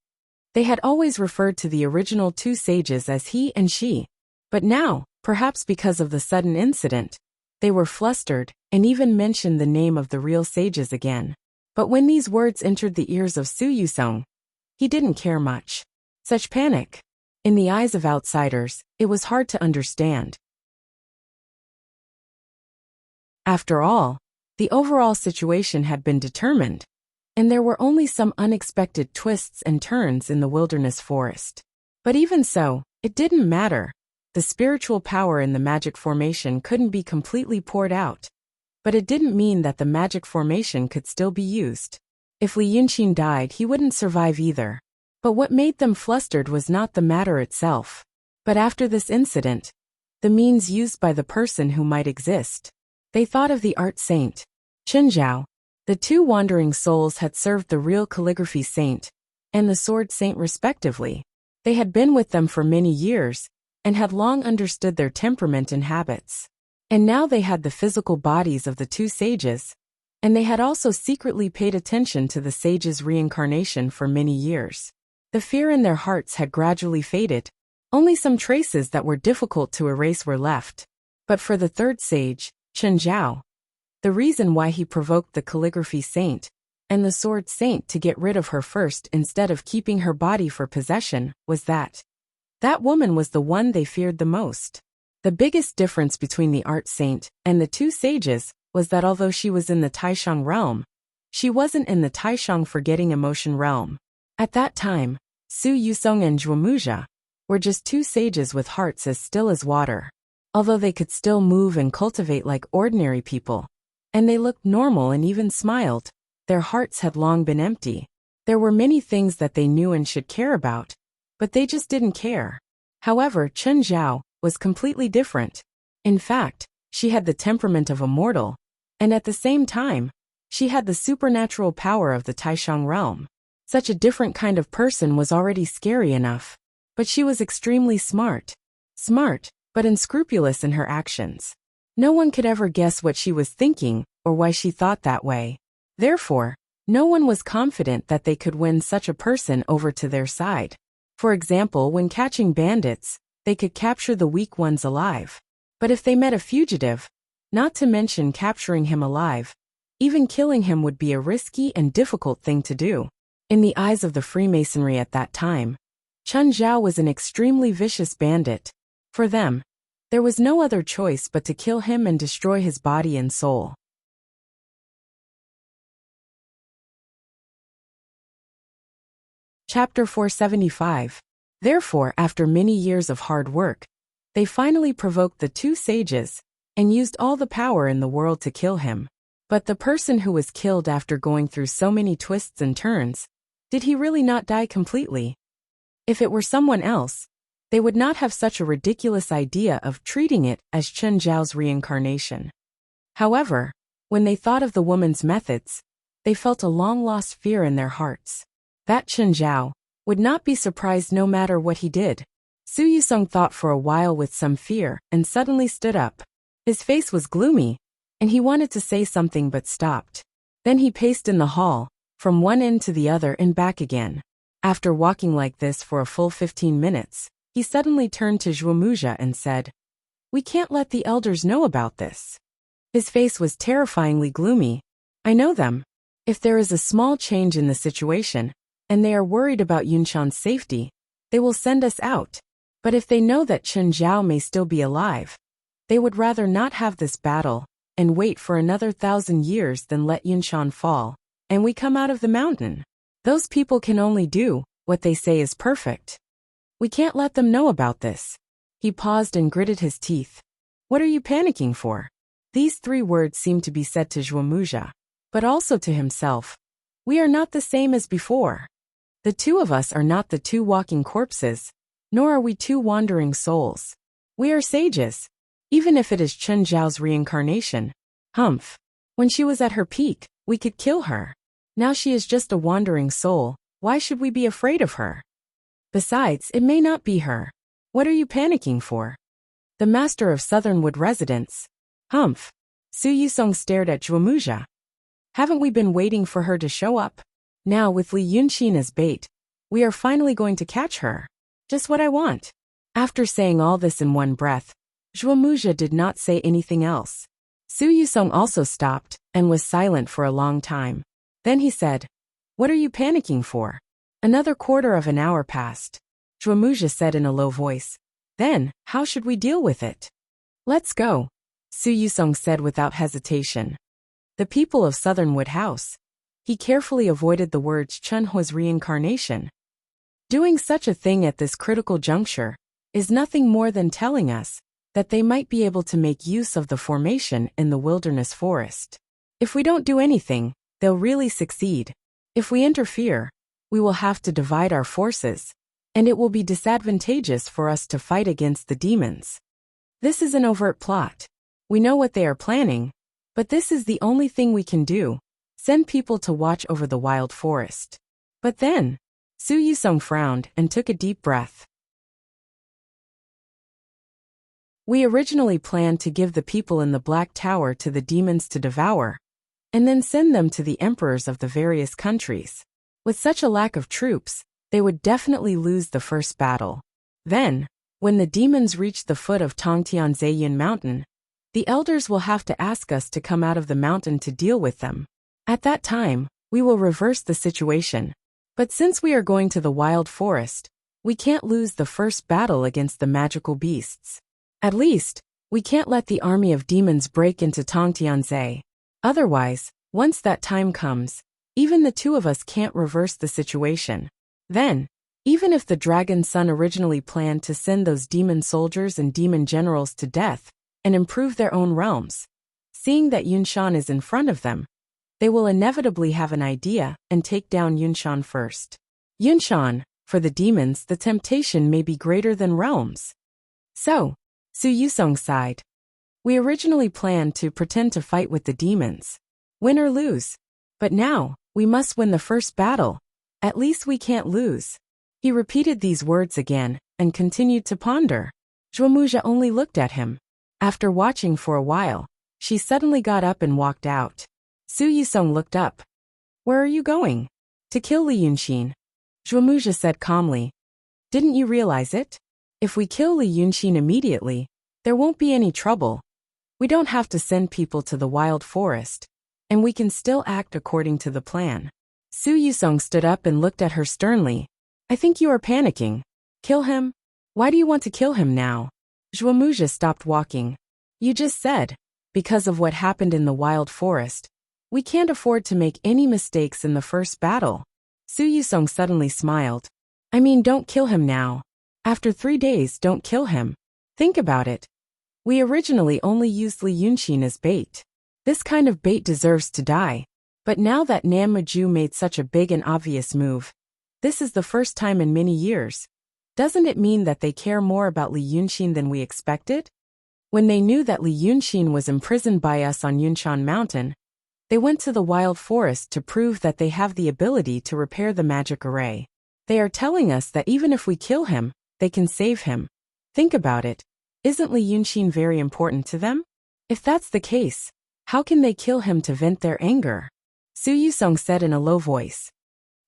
They had always referred to the original two sages as he and she. But now, perhaps because of the sudden incident, they were flustered and even mentioned the name of the real sages again. But when these words entered the ears of Su Yusong, he didn't care much. Such panic. In the eyes of outsiders, it was hard to understand. After all, the overall situation had been determined, and there were only some unexpected twists and turns in the wilderness forest. But even so, it didn't matter. The spiritual power in the magic formation couldn't be completely poured out. But it didn't mean that the magic formation could still be used. If Li Yunxin died, he wouldn't survive either. But what made them flustered was not the matter itself. But after this incident, the means used by the person who might exist. They thought of the art saint, Chen Zhao. The two wandering souls had served the real calligraphy saint and the sword saint respectively. They had been with them for many years and had long understood their temperament and habits. And now they had the physical bodies of the two sages, and they had also secretly paid attention to the sage's reincarnation for many years. The fear in their hearts had gradually faded, Only some traces that were difficult to erase were left. But for the third sage, Chen Zhao, the reason why he provoked the calligraphy saint and the sword saint to get rid of her first instead of keeping her body for possession was that woman was the one they feared the most. The biggest difference between the art saint and the two sages was that although she was in the Taishang realm, she wasn't in the Taishang forgetting emotion realm. At that time, Su Yusong and Zhuomuxia were just two sages with hearts as still as water. Although they could still move and cultivate like ordinary people, and they looked normal and even smiled, their hearts had long been empty. There were many things that they knew and should care about, but they just didn't care. However, Chen Zhao was completely different. In fact, she had the temperament of a mortal, and at the same time, she had the supernatural power of the Taishang realm. Such a different kind of person was already scary enough. But she was extremely smart. Smart, but unscrupulous in her actions. No one could ever guess what she was thinking or why she thought that way. Therefore, no one was confident that they could win such a person over to their side. For example, when catching bandits, they could capture the weak ones alive. But if they met a fugitive, not to mention capturing him alive, even killing him would be a risky and difficult thing to do. In the eyes of the Freemasonry at that time, Chen Zhao was an extremely vicious bandit. For them, there was no other choice but to kill him and destroy his body and soul. Chapter 475. Therefore, after many years of hard work, they finally provoked the two sages and used all the power in the world to kill him. But the person who was killed after going through so many twists and turns, did he really not die completely? If it were someone else, they would not have such a ridiculous idea of treating it as Chen Zhao's reincarnation. However, when they thought of the woman's methods, they felt a long-lost fear in their hearts. That Chen Zhao would not be surprised no matter what he did. Su Yusong thought for a while with some fear and suddenly stood up. His face was gloomy, and he wanted to say something but stopped. Then he paced in the hall, from one end to the other and back again. After walking like this for a full 15 minutes, he suddenly turned to Zhuomuxia and said, "We can't let the elders know about this." His face was terrifyingly gloomy. "I know them. If there is a small change in the situation, and they are worried about Yunshan's safety, they will send us out. But if they know that Chen Zhao may still be alive, they would rather not have this battle and wait for another 1,000 years than let Yunshan fall, and we come out of the mountain. Those people can only do what they say is perfect. We can't let them know about this." He paused and gritted his teeth. "What are you panicking for?" These 3 words seemed to be said to Zhuomuxia, but also to himself. "We are not the same as before. The two of us are not the 2 walking corpses, nor are we 2 wandering souls. We are sages, even if it is Chen Zhao's reincarnation. Humph. When she was at her peak, we could kill her. Now she is just a wandering soul. Why should we be afraid of her? Besides, it may not be her. What are you panicking for?" "The master of Southernwood residence." "Humph." Su Yusong stared at Zhuomuxia. "Haven't we been waiting for her to show up? Now with Li Yunqin as bait, we are finally going to catch her. Just what I want." After saying all this in one breath, Zhuomuxia did not say anything else. Su Yusong also stopped and was silent for a long time. Then he said, "What are you panicking for?" Another quarter of an hour passed. Zhuomuxia said in a low voice, "Then, how should we deal with it?" "Let's go," Su Yusong said without hesitation. "The people of Southernwood House." He carefully avoided the words Chen Hua's reincarnation. Doing such a thing at this critical juncture is nothing more than telling us that they might be able to make use of the formation in the wilderness forest. If we don't do anything, they'll really succeed. If we interfere, we will have to divide our forces, and it will be disadvantageous for us to fight against the demons. This is an overt plot. We know what they are planning, but this is the only thing we can do. Send people to watch over the wild forest. But then, Su Yusong frowned and took a deep breath. "We originally planned to give the people in the Black Tower to the demons to devour, and then send them to the emperors of the various countries. With such a lack of troops, they would definitely lose the first battle. Then, When the demons reach the foot of Tongtianzheyin Mountain, the elders will have to ask us to come out of the mountain to deal with them. At that time, we will reverse the situation. But since we are going to the wild forest, we can't lose the first battle against the magical beasts. At least, we can't let the army of demons break into Tongtianzhe. Otherwise, once that time comes, even the two of us can't reverse the situation. Then, even if the Dragon Son originally planned to send those demon soldiers and demon generals to death and improve their own realms, seeing that Yunshan is in front of them, they will inevitably have an idea and take down Yunshan first. Yunshan, for the demons, the temptation may be greater than realms. So, Su Yusong sighed. We originally planned to pretend to fight with the demons, win or lose. But now, we must win the first battle. At least we can't lose. He repeated these words again and continued to ponder. Zhuomuja only looked at him. After watching for a while, she suddenly got up and walked out. Su Yusong looked up. Where are you going? To kill Li Yunxin. Zhuomuja said calmly. Didn't you realize it? If we kill Li Yunxin immediately, there won't be any trouble. We don't have to send people to the wild forest, and we can still act according to the plan. Su Yusong stood up and looked at her sternly. I think you are panicking. Kill him? Why do you want to kill him now? Zhuomuja stopped walking. You just said, because of what happened in the wild forest, we can't afford to make any mistakes in the first battle. Su Yusong suddenly smiled. I mean, don't kill him now. After 3 days, don't kill him. Think about it. We originally only used Li Yunxin as bait. This kind of bait deserves to die. But now that Nam Maju made such a big and obvious move, this is the first time in many years. Doesn't it mean that they care more about Li Yunxin than we expected? When they knew that Li Yunxin was imprisoned by us on Yunshan Mountain, they went to the wild forest to prove that they have the ability to repair the magic array. They are telling us that even if we kill him, they can save him. Think about it. Isn't Li Yunxin very important to them? If that's the case, how can they kill him to vent their anger? Su Yusong said in a low voice.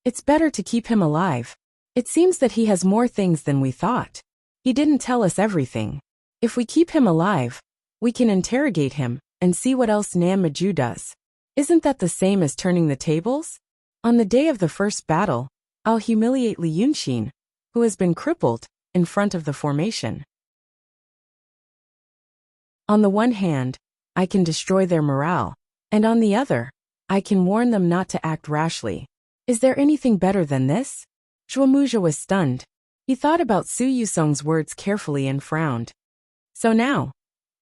It's better to keep him alive. It seems that he has more things than we thought. He didn't tell us everything. If we keep him alive, we can interrogate him and see what else Nam Maju does. Isn't that the same as turning the tables? On the day of the first battle, I'll humiliate Li Yunxin, who has been crippled, in front of the formation. On the one hand, I can destroy their morale, and on the other, I can warn them not to act rashly. Is there anything better than this? Zhuomuja was stunned. He thought about Su Yusong's words carefully and frowned. So now,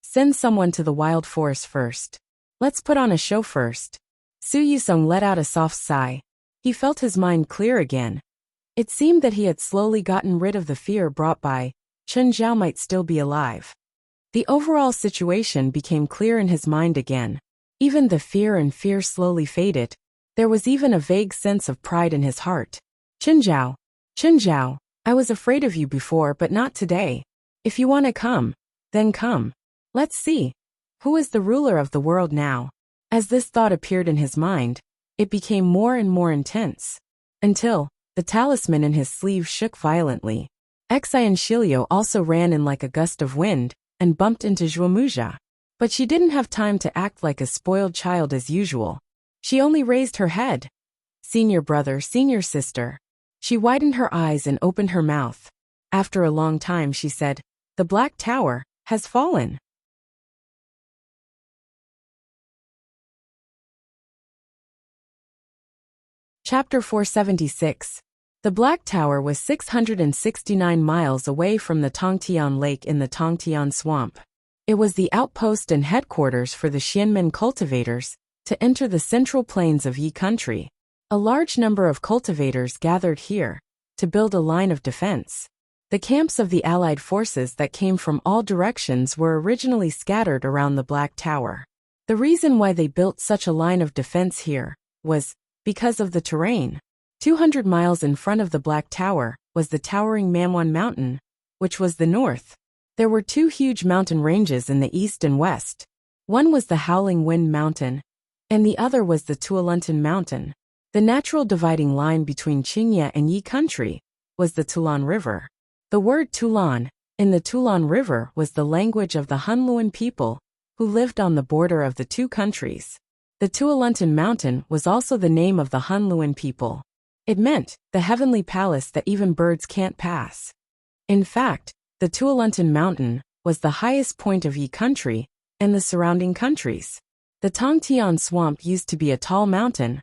send someone to the wild forest first. Let's put on a show first. Su Yusong let out a soft sigh. He felt his mind clear again. It seemed that he had slowly gotten rid of the fear brought by Chen Zhao might still be alive. The overall situation became clear in his mind again. Even the fear slowly faded. There was even a vague sense of pride in his heart. Chen Zhao, I was afraid of you before but not today. If you want to come, then come. Let's see. Who is the ruler of the world now? As this thought appeared in his mind, it became more and more intense. Until, the talisman in his sleeve shook violently. Xi and Shilio also ran in like a gust of wind, and bumped into Zhuomuja. But she didn't have time to act like a spoiled child as usual. She only raised her head. Senior brother, senior sister. She widened her eyes and opened her mouth. After a long time she said, the Black Tower has fallen. Chapter 476. The Black Tower was 669 miles away from the Tongtian Lake in the Tongtian Swamp. It was the outpost and headquarters for the Xianmen cultivators to enter the central plains of Yi country. A large number of cultivators gathered here to build a line of defense. The camps of the allied forces that came from all directions were originally scattered around the Black Tower. The reason why they built such a line of defense here was because of the terrain. 200 miles in front of the Black Tower was the towering Manwan Mountain, which was the north. There were two huge mountain ranges in the east and west. One was the Howling Wind Mountain, and the other was the Tuoluntan Mountain. The natural dividing line between Qingye and Yi country was the Tulan River. The word Tulan in the Toulon River was the language of the Hunluan people, who lived on the border of the two countries. The Tuoluntan Mountain was also the name of the Hunluan people. It meant, the heavenly palace that even birds can't pass. In fact, the Tuoluntan Mountain was the highest point of Yi country and the surrounding countries. The Tongtian Swamp used to be a tall mountain,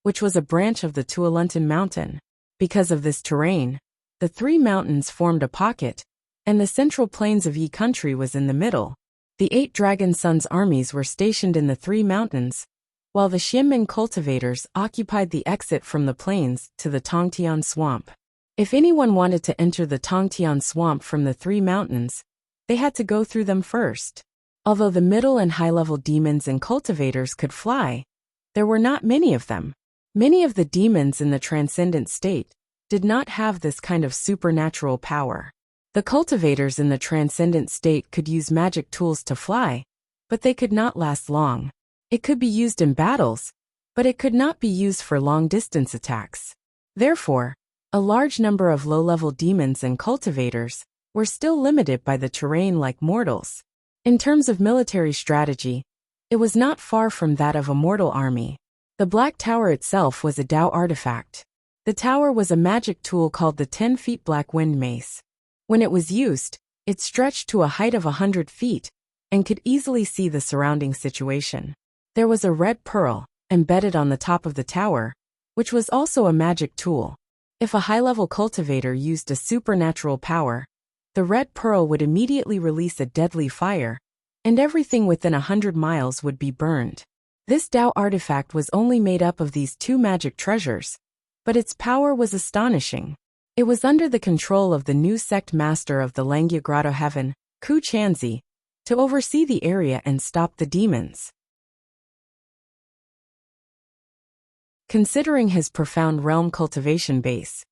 which was a branch of the Tuoluntan Mountain. Because of this terrain, the three mountains formed a pocket, and the central plains of Yi country was in the middle. The 8 Dragon Sons armies were stationed in the three mountains, while the Xianmin cultivators occupied the exit from the plains to the Tongtian Swamp. If anyone wanted to enter the Tongtian Swamp from the three mountains, they had to go through them first. Although the middle and high-level demons and cultivators could fly, there were not many of them. Many of the demons in the transcendent state did not have this kind of supernatural power. The cultivators in the transcendent state could use magic tools to fly, but they could not last long. It could be used in battles, but it could not be used for long-distance attacks. Therefore, a large number of low-level demons and cultivators were still limited by the terrain like mortals. In terms of military strategy, it was not far from that of a mortal army. The Black Tower itself was a Tao artifact. The tower was a magic tool called the 10 feet Black Wind Mace. When it was used, it stretched to a height of 100 feet and could easily see the surrounding situation. There was a red pearl embedded on the top of the tower, which was also a magic tool. If a high-level cultivator used a supernatural power, the red pearl would immediately release a deadly fire, and everything within 100 miles would be burned. This Tao artifact was only made up of these 2 magic treasures, but its power was astonishing. It was under the control of the new sect master of the Langia Grotto Heaven, Ku Chanzi, to oversee the area and stop the demons. Considering his profound realm cultivation base,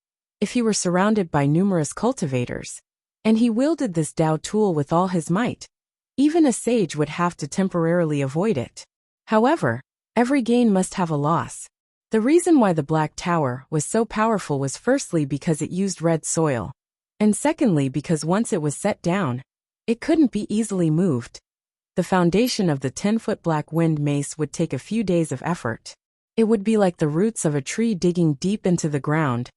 if he were surrounded by numerous cultivators, and he wielded this Tao tool with all his might, even a sage would have to temporarily avoid it. However, every gain must have a loss. The reason why the Black Tower was so powerful was firstly because it used red soil, and secondly because once it was set down, it couldn't be easily moved. The foundation of the 10-foot Black Wind Mace would take a few days of effort. It would be like the roots of a tree digging deep into the ground,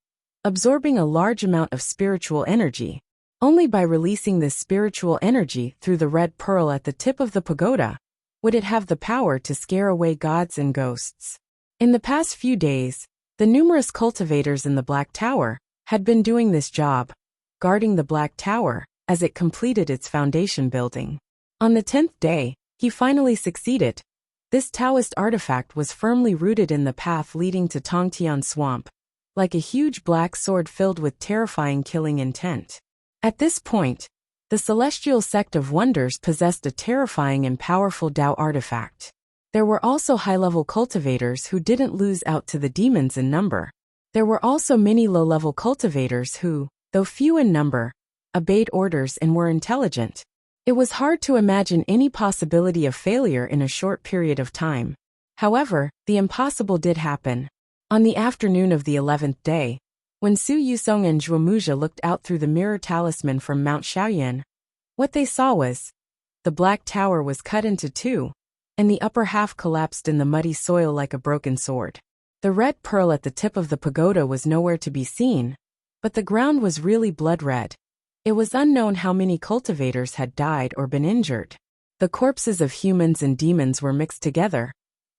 absorbing a large amount of spiritual energy. Only by releasing this spiritual energy through the red pearl at the tip of the pagoda would it have the power to scare away gods and ghosts. In the past few days, the numerous cultivators in the Black Tower had been doing this job, guarding the Black Tower as it completed its foundation building. On the 10th day, he finally succeeded. This Taoist artifact was firmly rooted in the path leading to Tongtian Swamp, like a huge black sword filled with terrifying killing intent. At this point, the Celestial Sect of Wonders possessed a terrifying and powerful Tao artifact. There were also high-level cultivators who didn't lose out to the demons in number. There were also many low-level cultivators who, though few in number, obeyed orders and were intelligent. It was hard to imagine any possibility of failure in a short period of time. However, the impossible did happen. On the afternoon of the 11th day, when Su Yusong and Zhuomuja looked out through the mirror talisman from Mount Shaoyan, what they saw was, the Black Tower was cut into 2, and the upper half collapsed in the muddy soil like a broken sword. The red pearl at the tip of the pagoda was nowhere to be seen, but the ground was really blood red. It was unknown how many cultivators had died or been injured. The corpses of humans and demons were mixed together,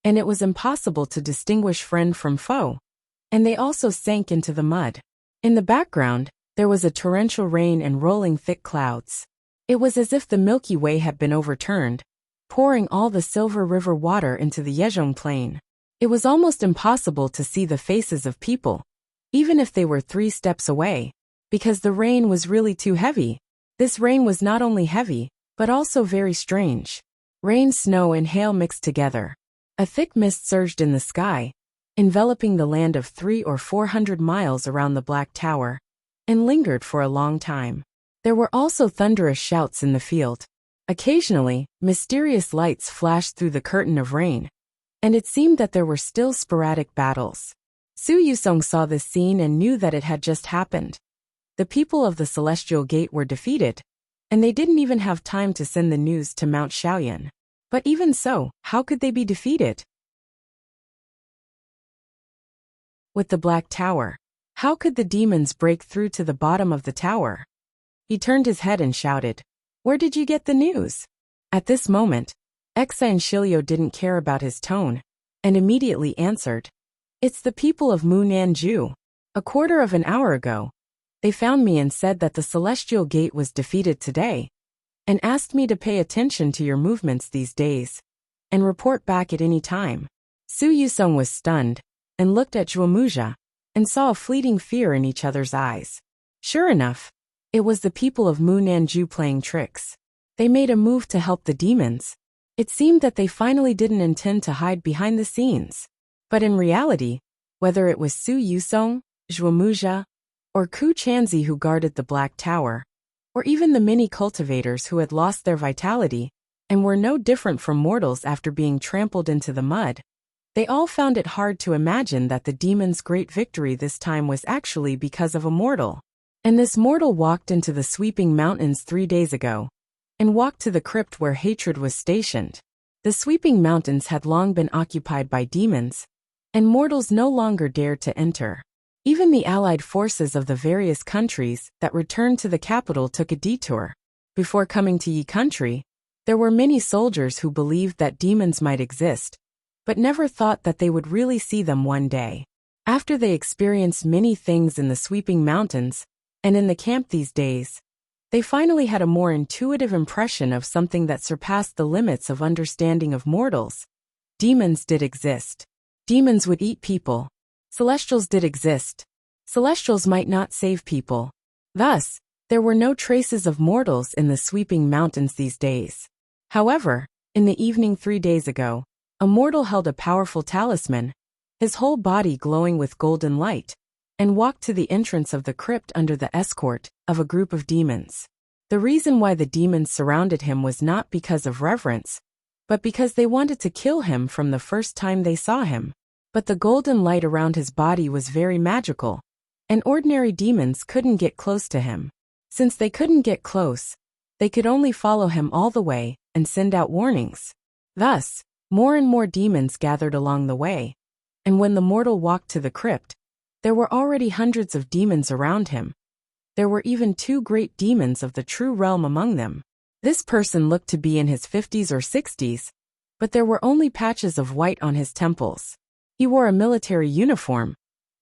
and it was impossible to distinguish friend from foe. And they also sank into the mud. In the background, there was a torrential rain and rolling thick clouds. It was as if the Milky Way had been overturned, pouring all the Silver River water into the Yezhong Plain. It was almost impossible to see the faces of people, even if they were 3 steps away, because the rain was really too heavy. This rain was not only heavy, but also very strange. Rain, snow, and hail mixed together. A thick mist surged in the sky, enveloping the land of 300 or 400 miles around the Black Tower, and lingered for a long time. There were also thunderous shouts in the field. Occasionally, mysterious lights flashed through the curtain of rain, and it seemed that there were still sporadic battles. Su Yusong saw this scene and knew that it had just happened. The people of the Celestial Gate were defeated, and they didn't even have time to send the news to Mount Shaoyan. But even so, how could they be defeated? With the Black Tower, how could the demons break through to the bottom of the tower? He turned his head and shouted, "Where did you get the news?" At this moment, Exa and Shilio didn't care about his tone, and immediately answered, "It's the people of Munanju. A quarter of an hour ago, they found me and said that the Celestial Gate was defeated today, and asked me to pay attention to your movements these days, and report back at any time." Su Yusong was stunned, and looked at Zhuomuja, and saw a fleeting fear in each other's eyes. Sure enough, it was the people of Munanju playing tricks. They made a move to help the demons. It seemed that they finally didn't intend to hide behind the scenes. But in reality, whether it was Su Yusong, Zhuomuja, or Ku Chanzi who guarded the Black Tower, or even the many cultivators who had lost their vitality, and were no different from mortals after being trampled into the mud, they all found it hard to imagine that the demons' great victory this time was actually because of a mortal. And this mortal walked into the sweeping mountains 3 days ago, and walked to the crypt where hatred was stationed. The sweeping mountains had long been occupied by demons, and mortals no longer dared to enter. Even the allied forces of the various countries that returned to the capital took a detour. Before coming to Yi country, there were many soldiers who believed that demons might exist, but never thought that they would really see them one day. After they experienced many things in the sweeping mountains, and in the camp these days, they finally had a more intuitive impression of something that surpassed the limits of understanding of mortals. Demons did exist. Demons would eat people. Celestials did exist. Celestials might not save people. Thus, there were no traces of mortals in the sweeping mountains these days. However, in the evening 3 days ago, a mortal held a powerful talisman, his whole body glowing with golden light, and walked to the entrance of the crypt under the escort of a group of demons. The reason why the demons surrounded him was not because of reverence, but because they wanted to kill him from the first time they saw him. But the golden light around his body was very magical, and ordinary demons couldn't get close to him. Since they couldn't get close, they could only follow him all the way and send out warnings. Thus, more and more demons gathered along the way, and when the mortal walked to the crypt, there were already hundreds of demons around him. There were even 2 great demons of the true realm among them. This person looked to be in his 50s or 60s, but there were only patches of white on his temples. He wore a military uniform.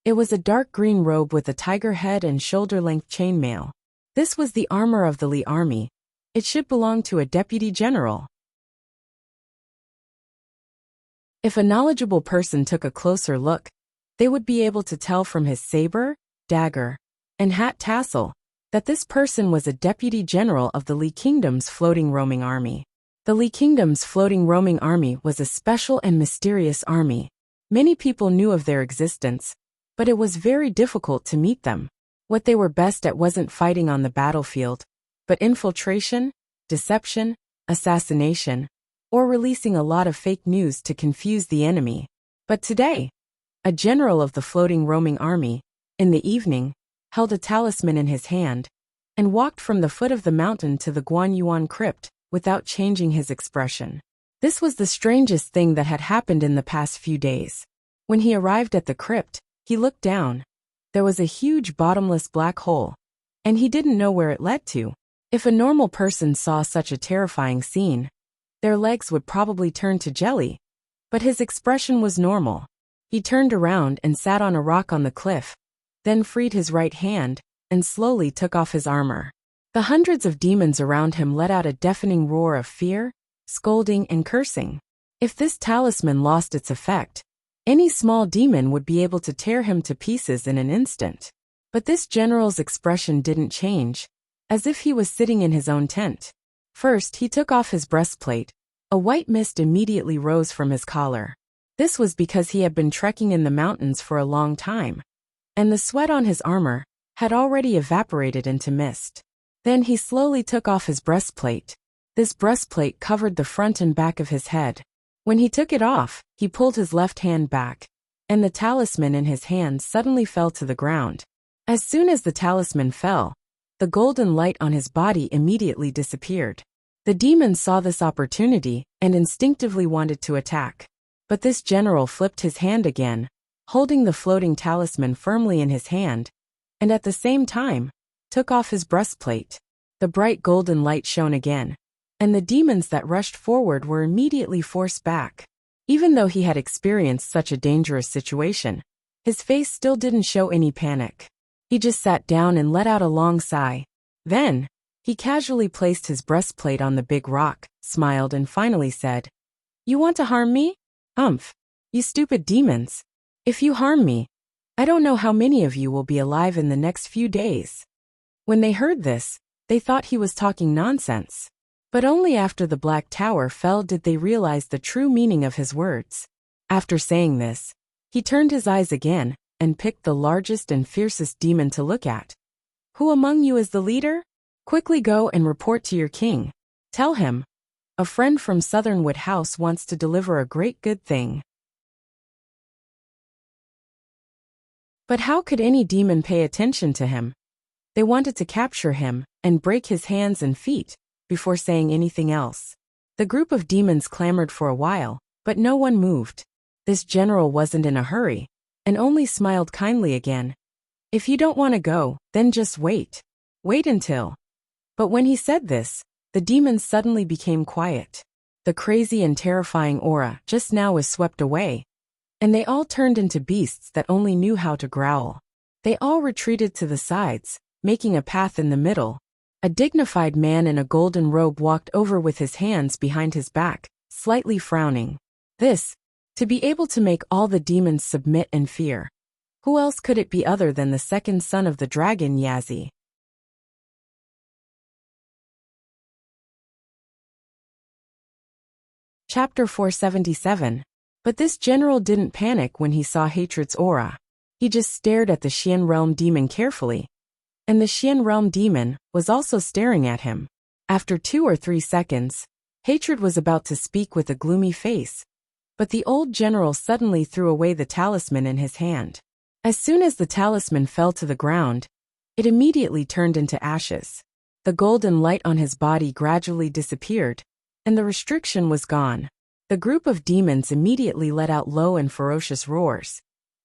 It was a dark green robe with a tiger head and shoulder-length chainmail. This was the armor of the Li army. It should belong to a deputy general. If a knowledgeable person took a closer look, they would be able to tell from his saber, dagger, and hat tassel that this person was a deputy general of the Li Kingdom's floating roaming army. The Li Kingdom's floating roaming army was a special and mysterious army. Many people knew of their existence, but it was very difficult to meet them. What they were best at wasn't fighting on the battlefield, but infiltration, deception, assassination, or releasing a lot of fake news to confuse the enemy. But today, a general of the floating roaming army, in the evening, held a talisman in his hand, and walked from the foot of the mountain to the Guanyuan crypt without changing his expression. This was the strangest thing that had happened in the past few days. When he arrived at the crypt, he looked down. There was a huge bottomless black hole, and he didn't know where it led to. If a normal person saw such a terrifying scene, their legs would probably turn to jelly, but his expression was normal. He turned around and sat on a rock on the cliff, then freed his right hand, and slowly took off his armor. The hundreds of demons around him let out a deafening roar of fear, scolding, and cursing. If this talisman lost its effect, any small demon would be able to tear him to pieces in an instant. But this general's expression didn't change, as if he was sitting in his own tent. First, he took off his breastplate. A white mist immediately rose from his collar. This was because he had been trekking in the mountains for a long time, and the sweat on his armor had already evaporated into mist. Then he slowly took off his breastplate. This breastplate covered the front and back of his head. When he took it off, he pulled his left hand back, and the talisman in his hand suddenly fell to the ground. As soon as the talisman fell, The golden light on his body immediately disappeared. The demon saw this opportunity and instinctively wanted to attack. But this general flipped his hand again, holding the floating talisman firmly in his hand, and at the same time, took off his breastplate. The bright golden light shone again, and the demons that rushed forward were immediately forced back. Even though he had experienced such a dangerous situation, his face still didn't show any panic. He just sat down and let out a long sigh. Then, he casually placed his breastplate on the big rock, smiled and finally said, "You want to harm me? Humph! You stupid demons! If you harm me, I don't know how many of you will be alive in the next few days." When they heard this, they thought he was talking nonsense. But only after the Black Tower fell did they realize the true meaning of his words. After saying this, he turned his eyes again and picked the largest and fiercest demon to look at. "Who among you is the leader? Quickly go and report to your king. Tell him, a friend from Southernwood House wants to deliver a great good thing." But how could any demon pay attention to him? They wanted to capture him and break his hands and feet before saying anything else. The group of demons clamored for a while, but no one moved. This general wasn't in a hurry, and only smiled kindly again. "If you don't want to go, then just wait. Wait until..." But when he said this, the demons suddenly became quiet. The crazy and terrifying aura just now was swept away, and they all turned into beasts that only knew how to growl. They all retreated to the sides, making a path in the middle. A dignified man in a golden robe walked over with his hands behind his back, slightly frowning. To be able to make all the demons submit and fear. Who else could it be other than the second son of the dragon Yazi? Chapter 477. But this general didn't panic when he saw Hatred's aura. He just stared at the Xian realm demon carefully. And the Xian realm demon was also staring at him. After 2 or 3 seconds, Hatred was about to speak with a gloomy face. But the old general suddenly threw away the talisman in his hand. As soon as the talisman fell to the ground, it immediately turned into ashes. The golden light on his body gradually disappeared, and the restriction was gone. The group of demons immediately let out low and ferocious roars.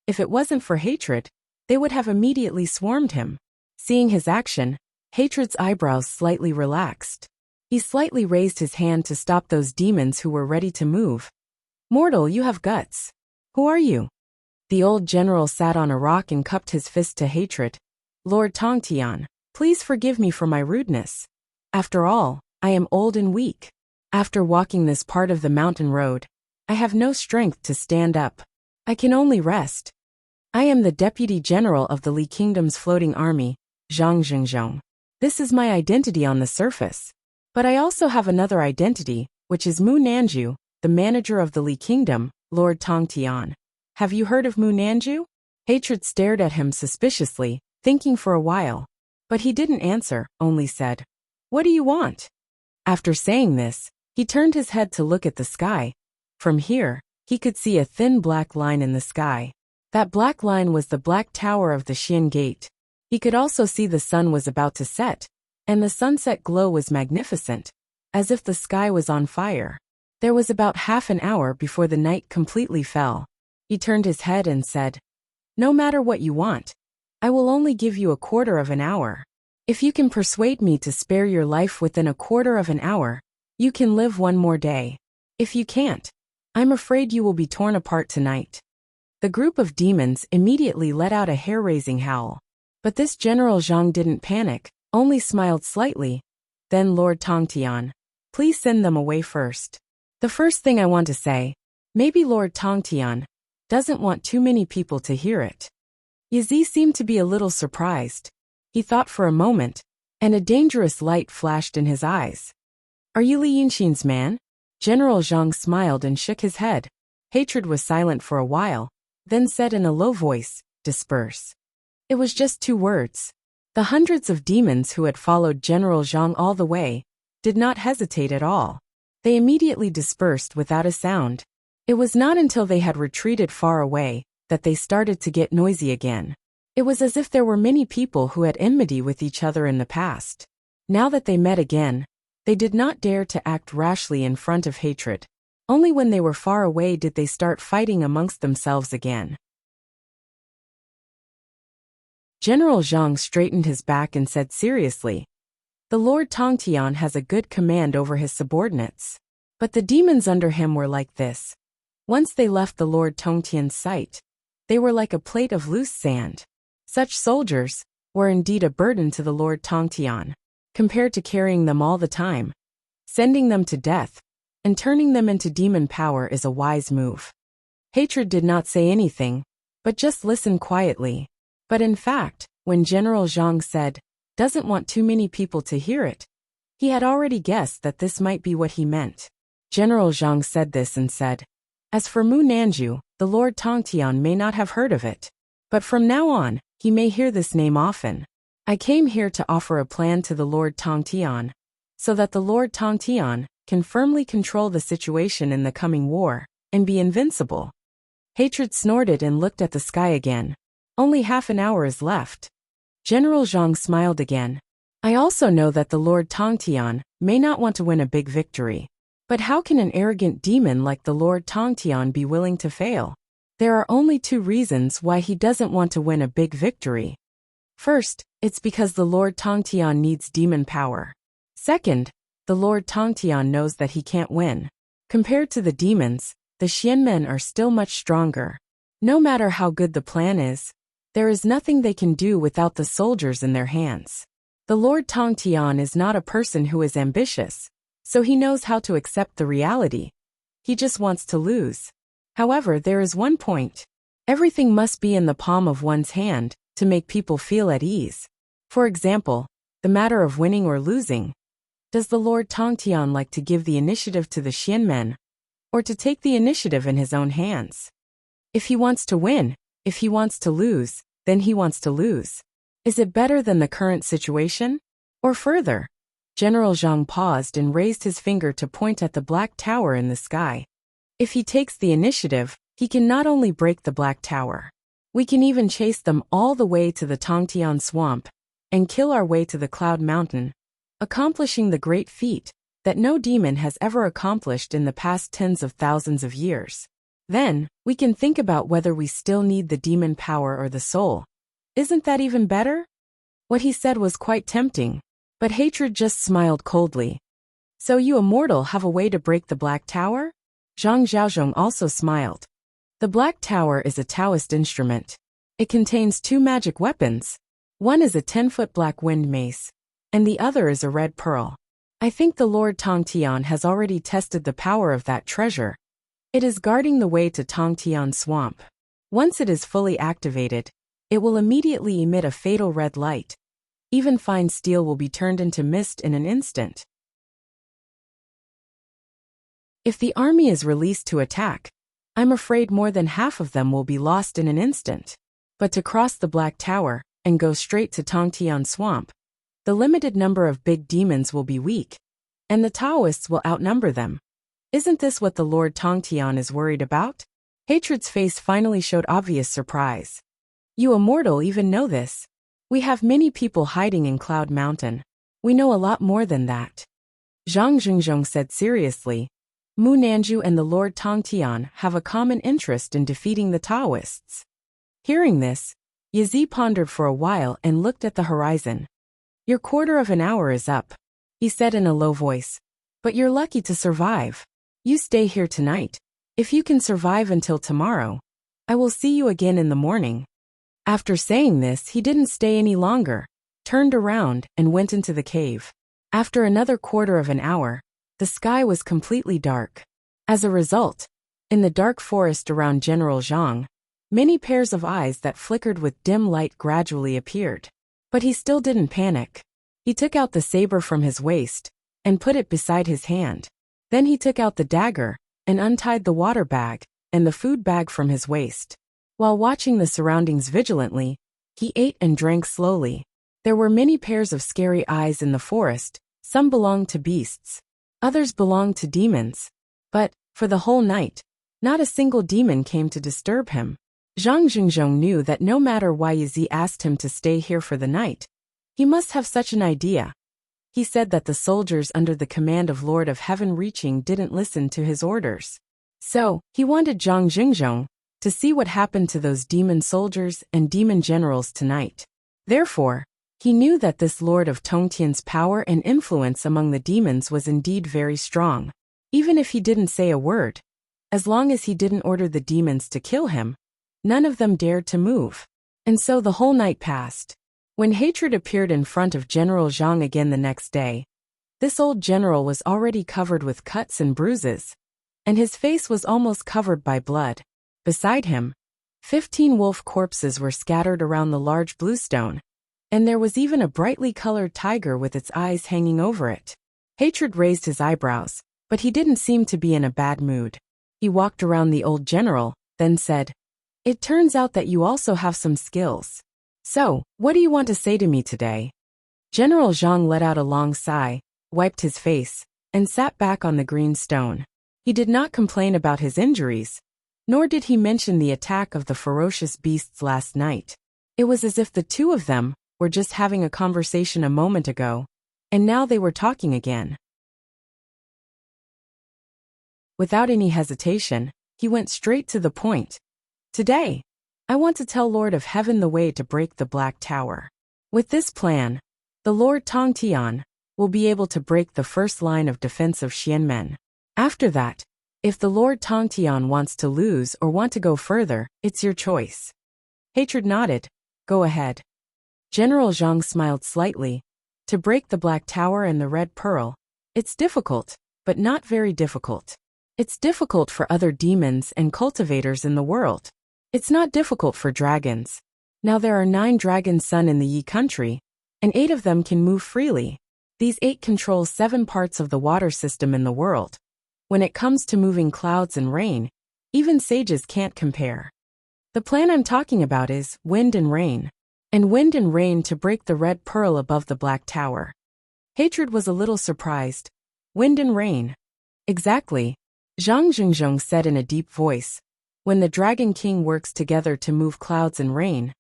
If it wasn't for Hatred, they would have immediately swarmed him. Seeing his action, Hatred's eyebrows slightly relaxed. He slightly raised his hand to stop those demons who were ready to move. "Mortal, you have guts. Who are you?" The old general sat on a rock and cupped his fist to Hatred. "Lord Tongtian, please forgive me for my rudeness. After all, I am old and weak. After walking this part of the mountain road, I have no strength to stand up. I can only rest. I am the deputy general of the Li Kingdom's floating army, Zhang Zhengzhong. This is my identity on the surface. But I also have another identity, which is Mu Nanju, the manager of the Li Kingdom, Lord Tongtian. Have you heard of Mu Nanju?" Hatred stared at him suspiciously, thinking for a while. But he didn't answer, only said, "What do you want?" After saying this, he turned his head to look at the sky. From here, he could see a thin black line in the sky. That black line was the Black Tower of the Xian Gate. He could also see the sun was about to set, and the sunset glow was magnificent, as if the sky was on fire. There was about half an hour before the night completely fell. He turned his head and said, "No matter what you want, I will only give you a quarter of an hour. If you can persuade me to spare your life within a quarter of an hour, you can live one more day. If you can't, I'm afraid you will be torn apart tonight." The group of demons immediately let out a hair-raising howl. But this General Zhang didn't panic, only smiled slightly. "Then Lord Tongtian, please send them away first. The first thing I want to say, maybe Lord Tongtian doesn't want too many people to hear it." Yazi seemed to be a little surprised. He thought for a moment, and a dangerous light flashed in his eyes. "Are you Li Yinxin's man?" General Zhang smiled and shook his head. Hatred was silent for a while, then said in a low voice, "Disperse." It was just 2 words. The hundreds of demons who had followed General Zhang all the way did not hesitate at all. They immediately dispersed without a sound. It was not until they had retreated far away that they started to get noisy again. It was as if there were many people who had enmity with each other in the past. Now that they met again, they did not dare to act rashly in front of hatred. Only when they were far away did they start fighting amongst themselves again. General Zhang straightened his back and said seriously, "The Lord Tongtian has a good command over his subordinates. But the demons under him were like this. Once they left the Lord Tongtian's sight, they were like a plate of loose sand. Such soldiers were indeed a burden to the Lord Tongtian, compared to carrying them all the time. Sending them to death and turning them into demon power is a wise move." Hatred did not say anything, but just listened quietly. But in fact, when General Zhang said, "doesn't want too many people to hear it," he had already guessed that this might be what he meant. General Zhang said this and said, "As for Mu Nanju, the Lord Tongtian may not have heard of it. But from now on, he may hear this name often. I came here to offer a plan to the Lord Tongtian, so that the Lord Tongtian can firmly control the situation in the coming war, and be invincible." Hatred snorted and looked at the sky again. "Only half an hour is left." General Zhang smiled again. "I also know that the Lord Tongtian may not want to win a big victory. But how can an arrogant demon like the Lord Tongtian be willing to fail? There are only two reasons why he doesn't want to win a big victory. First, it's because the Lord Tongtian needs demon power. Second, the Lord Tongtian knows that he can't win. Compared to the demons, the Xianmen are still much stronger. No matter how good the plan is, there is nothing they can do without the soldiers in their hands. The Lord Tongtian is not a person who is ambitious, so he knows how to accept the reality. He just wants to lose. However, there is one point. Everything must be in the palm of one's hand to make people feel at ease. For example, the matter of winning or losing. Does the Lord Tongtian like to give the initiative to the Xianmen, or to take the initiative in his own hands? If he wants to win, if he wants to lose, then he wants to lose. Is it better than the current situation? Or further? General Zhang paused and raised his finger to point at the black tower in the sky. If he takes the initiative, he can not only break the black tower. We can even chase them all the way to the Tongtian swamp, and kill our way to the Cloud Mountain, accomplishing the great feat that no demon has ever accomplished in the past tens of thousands of years. Then, we can think about whether we still need the demon power or the soul. Isn't that even better? What he said was quite tempting, but Hatred just smiled coldly. So you immortal have a way to break the Black Tower? Zhang Zhaozhong also smiled. The Black Tower is a Taoist instrument. It contains two magic weapons. One is a 10-foot black wind mace, and the other is a red pearl. I think the Lord Tongtian has already tested the power of that treasure. It is guarding the way to Tongtian Swamp. Once it is fully activated, it will immediately emit a fatal red light. Even fine steel will be turned into mist in an instant. If the army is released to attack, I'm afraid more than half of them will be lost in an instant. But to cross the Black Tower and go straight to Tongtian Swamp, the limited number of big demons will be weak, and the Taoists will outnumber them. Isn't this what the Lord Tongtian is worried about? Hatred's face finally showed obvious surprise. You immortal even know this. We have many people hiding in Cloud Mountain. We know a lot more than that. Zhang Zhengzhong said seriously, Mu Nanju and the Lord Tongtian have a common interest in defeating the Taoists. Hearing this, Yazi pondered for a while and looked at the horizon. Your quarter of an hour is up, he said in a low voice. But you're lucky to survive. You stay here tonight. If you can survive until tomorrow, I will see you again in the morning. After saying this, he didn't stay any longer, turned around and went into the cave. After another quarter of an hour, the sky was completely dark. As a result, in the dark forest around General Zhang, many pairs of eyes that flickered with dim light gradually appeared. But he still didn't panic. He took out the saber from his waist and put it beside his hand. Then he took out the dagger and untied the water bag and the food bag from his waist. While watching the surroundings vigilantly, he ate and drank slowly. There were many pairs of scary eyes in the forest. Some belonged to beasts. Others belonged to demons. But, for the whole night, not a single demon came to disturb him. Zhang Jingzhong knew that no matter why Yi asked him to stay here for the night, he must have such an idea. He said that the soldiers under the command of Lord of Heaven Reaching didn't listen to his orders. So, he wanted Zhang Jingzhong to see what happened to those demon soldiers and demon generals tonight. Therefore, he knew that this Lord of Tongtian's power and influence among the demons was indeed very strong. Even if he didn't say a word, as long as he didn't order the demons to kill him, none of them dared to move. And so the whole night passed. When hatred appeared in front of General Zhang again the next day, this old general was already covered with cuts and bruises, and his face was almost covered by blood. Beside him, 15 wolf corpses were scattered around the large blue stone, and there was even a brightly colored tiger with its eyes hanging over it. Hatred raised his eyebrows, but he didn't seem to be in a bad mood. He walked around the old general, then said, "It turns out that you also have some skills. So, what do you want to say to me today?" General Zhang let out a long sigh, wiped his face, and sat back on the green stone. He did not complain about his injuries, nor did he mention the attack of the ferocious beasts last night. It was as if the two of them were just having a conversation a moment ago, and now they were talking again. Without any hesitation, he went straight to the point. "Today, I want to tell Lord of Heaven the way to break the Black Tower. With this plan, the Lord Tongtian will be able to break the first line of defense of Xianmen. After that, if the Lord Tongtian wants to lose or want to go further, it's your choice." Hatred nodded. "Go ahead." General Zhang smiled slightly. "To break the Black Tower and the Red Pearl, it's difficult, but not very difficult. It's difficult for other demons and cultivators in the world. It's not difficult for dragons. Now there are 9 dragon sun in the Yi country, and 8 of them can move freely. These 8 control 7 parts of the water system in the world. When it comes to moving clouds and rain, even sages can't compare. The plan I'm talking about is wind and rain. And wind and rain to break the Red Pearl above the Black Tower." Hatred was a little surprised. "Wind and rain." "Exactly," Zhang Jingzhong said in a deep voice. "When the Dragon King works together to move clouds and rain,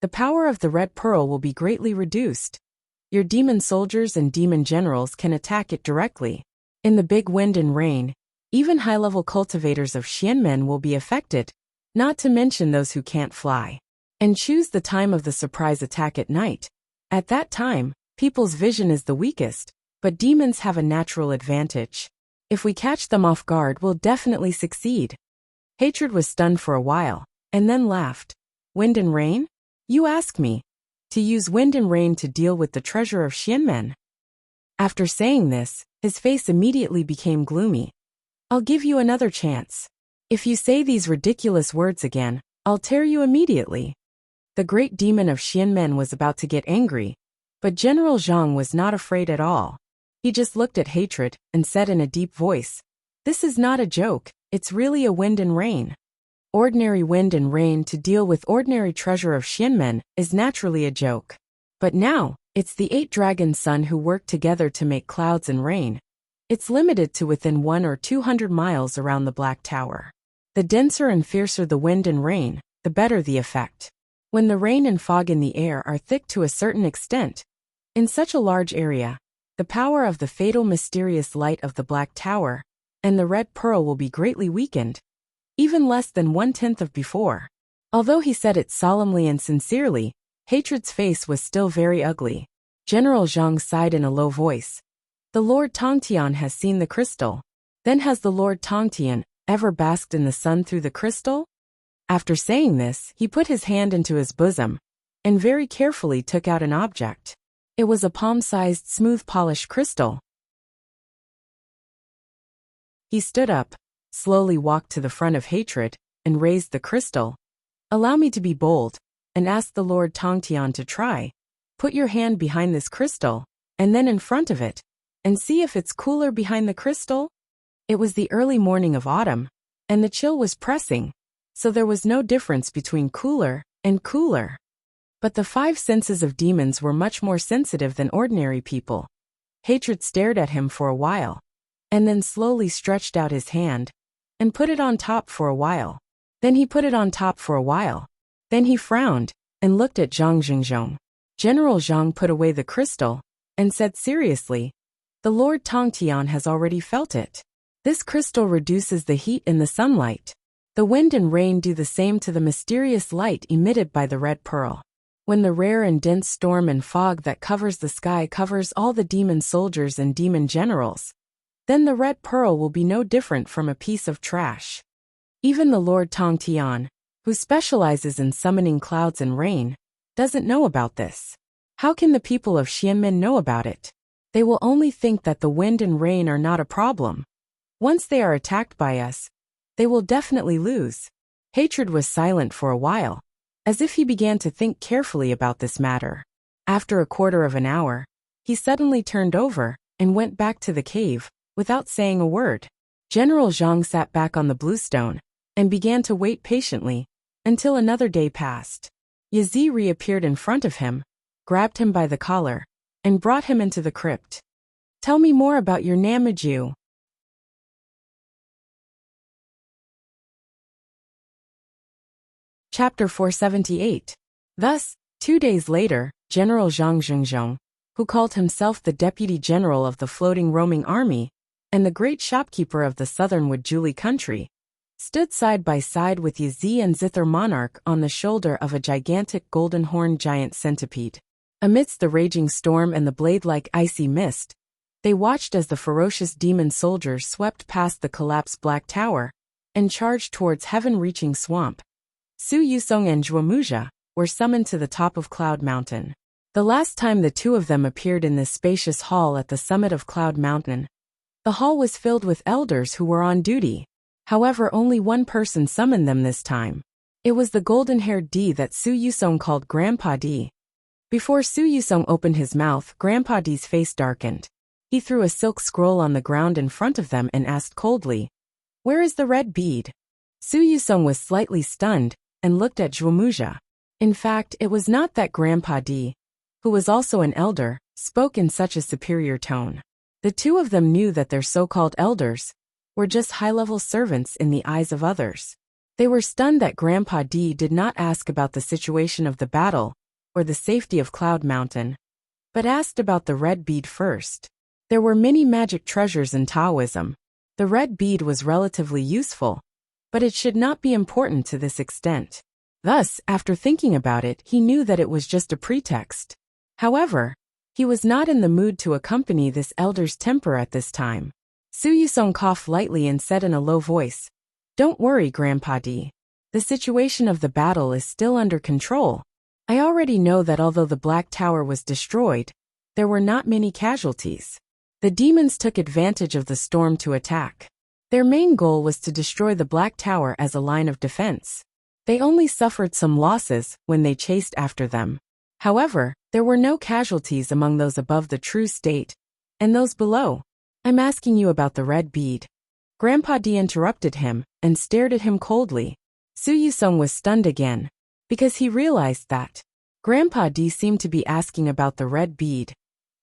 the power of the Red Pearl will be greatly reduced. Your demon soldiers and demon generals can attack it directly. In the big wind and rain, even high-level cultivators of Xianmen will be affected, not to mention those who can't fly. And choose the time of the surprise attack at night. At that time, people's vision is the weakest, but demons have a natural advantage. If we catch them off guard, we'll definitely succeed." Hatred was stunned for a while, and then laughed. "Wind and rain? You ask me to use wind and rain to deal with the treasure of Xianmen?" After saying this, his face immediately became gloomy. "I'll give you another chance. If you say these ridiculous words again, I'll tear you immediately." The great demon of Xianmen was about to get angry, but General Zhang was not afraid at all. He just looked at Hatred and said in a deep voice, "This is not a joke, it's really a wind and rain. Ordinary wind and rain to deal with ordinary treasure of Xianmen is naturally a joke. But now, it's the 8 dragon sun who work together to make clouds and rain. It's limited to within 100 or 200 miles around the Black Tower. The denser and fiercer the wind and rain, the better the effect. When the rain and fog in the air are thick to a certain extent, in such a large area, the power of the fatal mysterious light of the Black Tower and the Red Pearl will be greatly weakened, even less than 1/10 of before." Although he said it solemnly and sincerely, Hatred's face was still very ugly. General Zhang sighed in a low voice. "The Lord Tongtian has seen the crystal. Then has the Lord Tongtian ever basked in the sun through the crystal?" After saying this, he put his hand into his bosom and very carefully took out an object. It was a palm-sized smooth polished crystal. He stood up, slowly walked to the front of Hatred, and raised the crystal. "Allow me to be bold, and ask the Lord Tongtian to try. Put your hand behind this crystal, and then in front of it, and see if it's cooler behind the crystal." It was the early morning of autumn, and the chill was pressing, so there was no difference between cooler and cooler. But the 5 senses of demons were much more sensitive than ordinary people. Hatred stared at him for a while, and then slowly stretched out his hand, and put it on top for a while. Then he put it on top for a while. Then he frowned and looked at Zhang Zhengzhong. General Zhang put away the crystal and said seriously, "The Lord Tongtian has already felt it. This crystal reduces the heat in the sunlight. The wind and rain do the same to the mysterious light emitted by the red pearl. When the rare and dense storm and fog that covers the sky covers all the demon soldiers and demon generals, then the red pearl will be no different from a piece of trash." Even the Lord Tongtian, who specializes in summoning clouds and rain, doesn't know about this. How can the people of Xianmen know about it? They will only think that the wind and rain are not a problem. Once they are attacked by us, they will definitely lose. Hatred was silent for a while, as if he began to think carefully about this matter. After a quarter of an hour, he suddenly turned over and went back to the cave, without saying a word. General Zhang sat back on the bluestone and began to wait patiently until another day passed. Yazi reappeared in front of him, grabbed him by the collar, and brought him into the crypt. "Tell me more about your Namiju." Chapter 478. Thus, 2 days later, General Zhang Zhengzhong, who called himself the Deputy General of the Floating Roaming Army and the great shopkeeper of the southern Wujuli country, stood side by side with Yazi and Zither Monarch on the shoulder of a gigantic golden-horned giant centipede. Amidst the raging storm and the blade-like icy mist, they watched as the ferocious demon soldiers swept past the collapsed black tower and charged towards heaven-reaching swamp. Su Yusong and Zhuomuja were summoned to the top of Cloud Mountain. The last time the two of them appeared in this spacious hall at the summit of Cloud Mountain, the hall was filled with elders who were on duty. However, only one person summoned them this time. It was the golden-haired D that Su Yusong called Grandpa D. Before Su Yusong opened his mouth, Grandpa D's face darkened. He threw a silk scroll on the ground in front of them and asked coldly, "Where is the red bead?" Su Yusong was slightly stunned and looked at Zhuomuja. In fact, it was not that Grandpa D, who was also an elder, spoke in such a superior tone. The two of them knew that their so-called elders were just high-level servants in the eyes of others. They were stunned that Grandpa D did not ask about the situation of the battle or the safety of Cloud Mountain, but asked about the red bead first. There were many magic treasures in Taoism. The red bead was relatively useful, but it should not be important to this extent. Thus, after thinking about it, he knew that it was just a pretext. However, he was not in the mood to accompany this elder's temper at this time. Su Yusong coughed lightly and said in a low voice, "Don't worry, Grandpa D. The situation of the battle is still under control. I already know that although the Black Tower was destroyed, there were not many casualties. The demons took advantage of the storm to attack. Their main goal was to destroy the Black Tower as a line of defense. They only suffered some losses when they chased after them. However, there were no casualties among those above the true state, and those below. I'm asking you about the red bead." Grandpa D interrupted him and stared at him coldly. Su Yusong was stunned again, because he realized that Grandpa D seemed to be asking about the red bead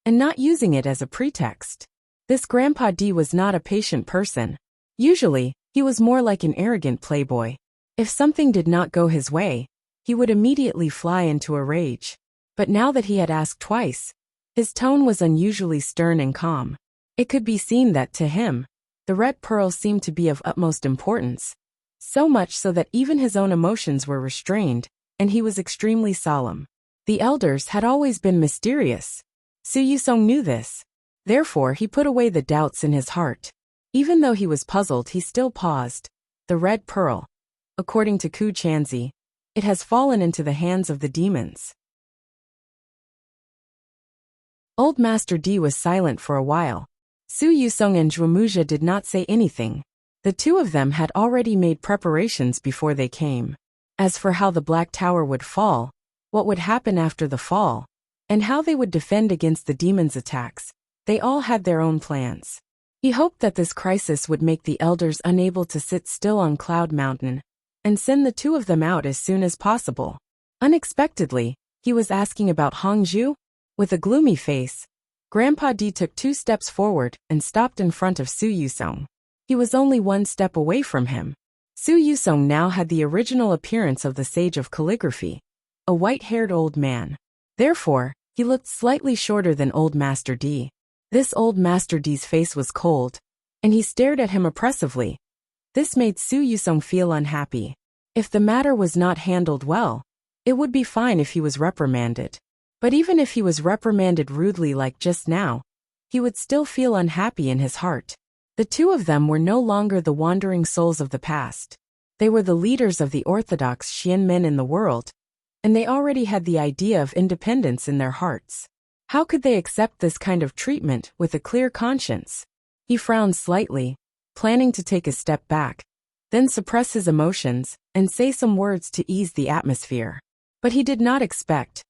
and not using it as a pretext. This Grandpa D was not a patient person. Usually, he was more like an arrogant playboy. If something did not go his way, he would immediately fly into a rage. But now that he had asked twice, his tone was unusually stern and calm. It could be seen that, to him, the red pearl seemed to be of utmost importance, so much so that even his own emotions were restrained, and he was extremely solemn. The elders had always been mysterious. Su Yusong knew this. Therefore, he put away the doubts in his heart. Even though he was puzzled, he still paused. The red pearl. According to Ku Chanzi, it has fallen into the hands of the demons. Old Master D was silent for a while. Su Yusong and Zhuomuja did not say anything. The two of them had already made preparations before they came. As for how the Black Tower would fall, what would happen after the fall, and how they would defend against the demons' attacks, they all had their own plans. He hoped that this crisis would make the elders unable to sit still on Cloud Mountain and send the two of them out as soon as possible. Unexpectedly, he was asking about Hongzhu. With a gloomy face, Grandpa D took 2 steps forward and stopped in front of Su Yusong. He was only 1 step away from him. Su Yusong now had the original appearance of the sage of calligraphy, a white-haired old man. Therefore, he looked slightly shorter than Old Master D. This Old Master D's face was cold, and he stared at him oppressively. This made Su Yusong feel unhappy. If the matter was not handled well, it would be fine if he was reprimanded. But even if he was reprimanded rudely like just now, he would still feel unhappy in his heart. The two of them were no longer the wandering souls of the past. They were the leaders of the orthodox Xian men in the world, and they already had the idea of independence in their hearts. How could they accept this kind of treatment with a clear conscience? He frowned slightly, planning to take a step back, then suppress his emotions and say some words to ease the atmosphere. But he did not expect.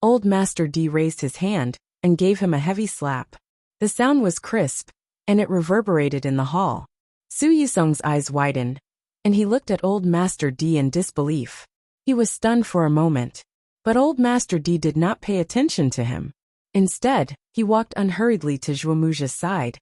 Old Master D raised his hand and gave him a heavy slap. The sound was crisp, and it reverberated in the hall. Su Yusong's eyes widened, and he looked at Old Master D in disbelief. He was stunned for a moment, but Old Master D did not pay attention to him. Instead, he walked unhurriedly to Zhuomuji's side,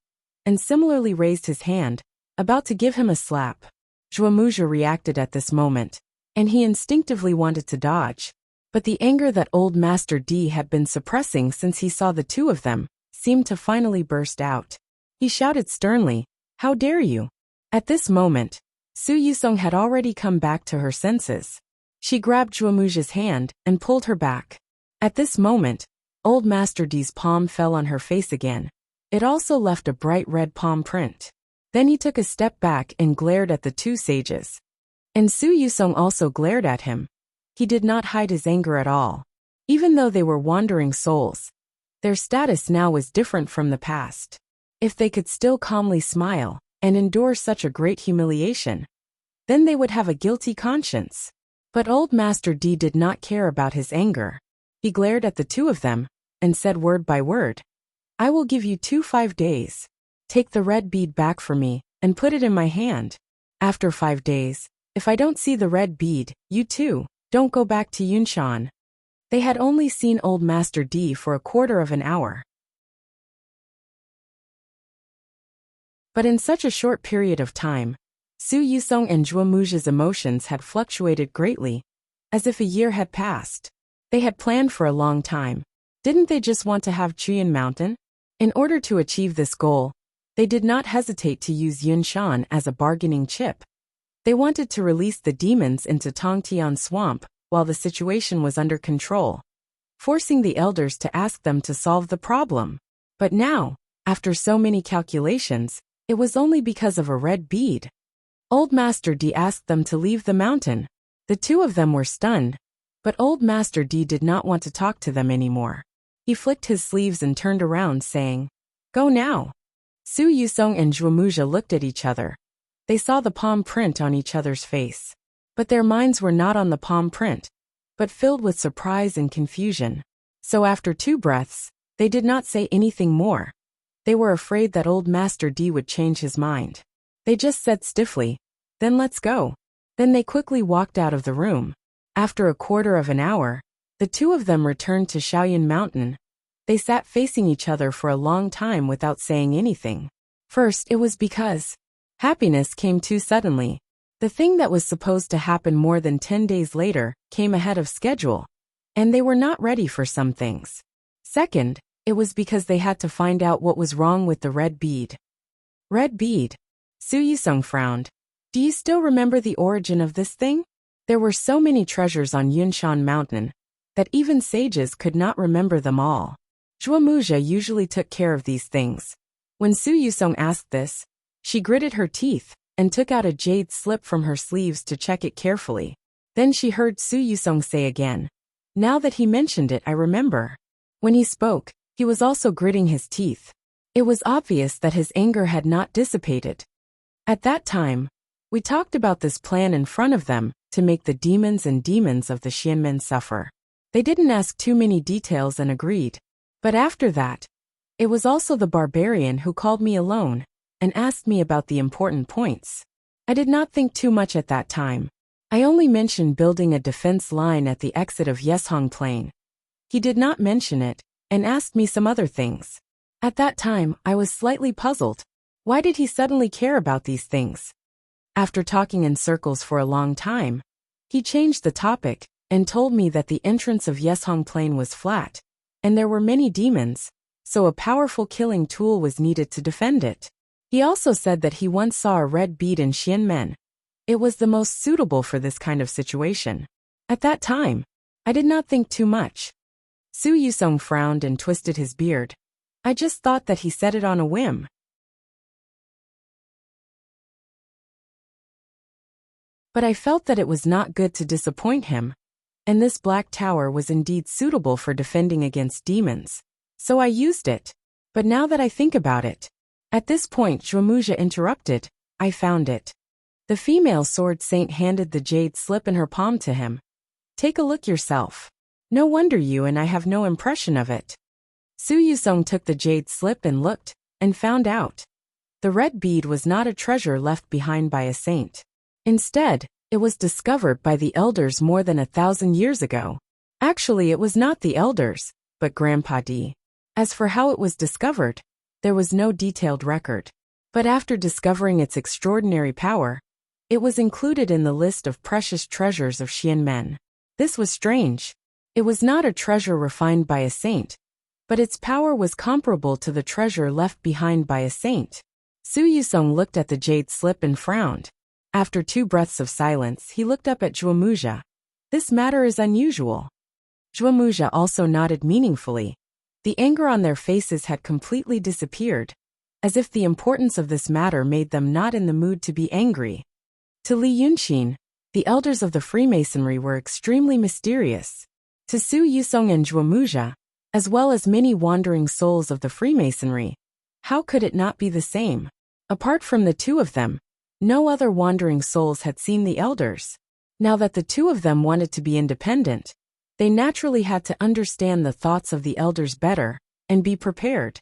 and similarly raised his hand, about to give him a slap. Zhuomuji reacted at this moment, and he instinctively wanted to dodge. But the anger that Old Master D had been suppressing since he saw the two of them seemed to finally burst out. He shouted sternly, "How dare you?" At this moment, Su Yusong had already come back to her senses. She grabbed Zhuomuji's hand and pulled her back. At this moment, Old Master D's palm fell on her face again. It also left a bright red palm print. Then he took a step back and glared at the two sages. And Su Yusong also glared at him. He did not hide his anger at all. Even though they were wandering souls, their status now was different from the past. If they could still calmly smile and endure such a great humiliation, then they would have a guilty conscience. But Old Master D did not care about his anger. He glared at the two of them and said word by word, "I will give you 5 days. Take the red bead back for me and put it in my hand. After 5 days, if I don't see the red bead, you too, don't go back to Yunshan." They had only seen Old Master D for a quarter of an hour. But in such a short period of time, Su Yusong and Zhuomuji's emotions had fluctuated greatly, as if a year had passed. They had planned for a long time. Didn't they just want to have Chuyan Mountain? In order to achieve this goal, they did not hesitate to use Yunshan as a bargaining chip. They wanted to release the demons into Tongtian Swamp while the situation was under control, forcing the elders to ask them to solve the problem. But now, after so many calculations, it was only because of a red bead. Old Master D asked them to leave the mountain. The two of them were stunned, but Old Master D did not want to talk to them anymore. He flicked his sleeves and turned around saying, "Go now." Su Yusong and Zhuomuji looked at each other. They saw the palm print on each other's face. But their minds were not on the palm print, but filled with surprise and confusion. So after 2 breaths, they did not say anything more. They were afraid that Old Master D would change his mind. They just said stiffly, "Then let's go." Then they quickly walked out of the room. After a quarter of an hour, the two of them returned to Shaoyan Mountain. They sat facing each other for a long time without saying anything. First, it was because happiness came too suddenly. The thing that was supposed to happen more than 10 days later came ahead of schedule, and they were not ready for some things. Second, it was because they had to find out what was wrong with the red bead. Red bead? Su Yusong frowned. Do you still remember the origin of this thing? There were so many treasures on Yunshan Mountain that even sages could not remember them all. Zhuomuji usually took care of these things. When Su Yusong asked this, she gritted her teeth and took out a jade slip from her sleeves to check it carefully. Then she heard Su Yusong say again, "Now that he mentioned it, I remember." When he spoke, he was also gritting his teeth. It was obvious that his anger had not dissipated. At that time, we talked about this plan in front of them to make the demons and demons of the Xianmen suffer. They didn't ask too many details and agreed. But after that, it was also the barbarian who called me alone and asked me about the important points. I did not think too much at that time. I only mentioned building a defense line at the exit of Yeshong Plain. He did not mention it and asked me some other things. At that time, I was slightly puzzled. Why did he suddenly care about these things? After talking in circles for a long time, he changed the topic and told me that the entrance of Yeshong Plain was flat, and there were many demons, so a powerful killing tool was needed to defend it. He also said that he once saw a red bead in Xianmen. It was the most suitable for this kind of situation. At that time, I did not think too much. Su Yusong frowned and twisted his beard. I just thought that he said it on a whim. But I felt that it was not good to disappoint him, and this black tower was indeed suitable for defending against demons, so I used it. But now that I think about it, at this point Zhuomuxia interrupted, I found it. The female sword saint handed the jade slip in her palm to him. Take a look yourself. No wonder you and I have no impression of it. Su Yusong took the jade slip and looked, and found out. The red bead was not a treasure left behind by a saint. Instead, it was discovered by the elders more than 1,000 years ago. Actually, it was not the elders, but Grandpa D. As for how it was discovered, there was no detailed record. But after discovering its extraordinary power, it was included in the list of precious treasures of Xianmen. This was strange. It was not a treasure refined by a saint, but its power was comparable to the treasure left behind by a saint. Su Yusong looked at the jade slip and frowned. After 2 breaths of silence, he looked up at Zhuomuxia. This matter is unusual. Zhuomuxia also nodded meaningfully. The anger on their faces had completely disappeared, as if the importance of this matter made them not in the mood to be angry. To Li Yunqin, the elders of the Freemasonry were extremely mysterious. To Su Yusong and Zhuomuxia, as well as many wandering souls of the Freemasonry, how could it not be the same? Apart from the 2 of them, no other wandering souls had seen the elders. Now that the 2 of them wanted to be independent, they naturally had to understand the thoughts of the elders better, and be prepared,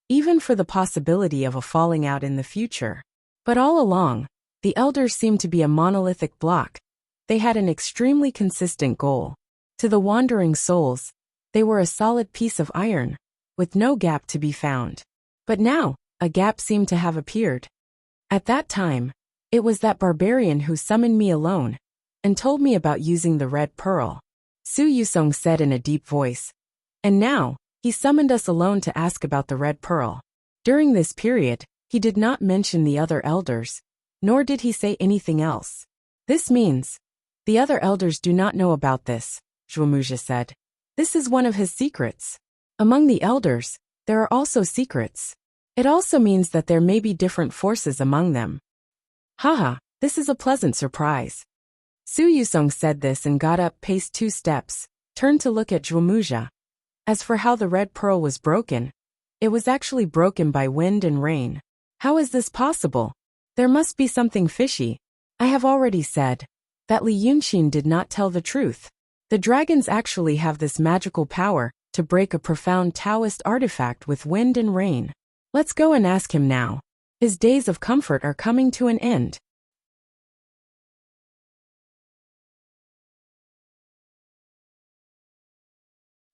even for the possibility of a falling out in the future. But all along, the elders seemed to be a monolithic block. They had an extremely consistent goal. To the wandering souls, they were a solid piece of iron, with no gap to be found. But now, a gap seemed to have appeared. At that time, it was that barbarian who summoned me alone, and told me about using the red pearl. Su Yusong said in a deep voice. And now, he summoned us alone to ask about the red pearl. During this period, he did not mention the other elders, nor did he say anything else. This means, the other elders do not know about this, Zhuomuxia said. This is one of his secrets. Among the elders, there are also secrets. It also means that there may be different forces among them. Haha, this is a pleasant surprise. Su Yusong said this and got up, paced 2 steps, turned to look at Zhuomuxia. As for how the red pearl was broken, it was actually broken by wind and rain. How is this possible? There must be something fishy. I have already said that Li Yunqin did not tell the truth. The dragons actually have this magical power to break a profound Taoist artifact with wind and rain. Let's go and ask him now. His days of comfort are coming to an end.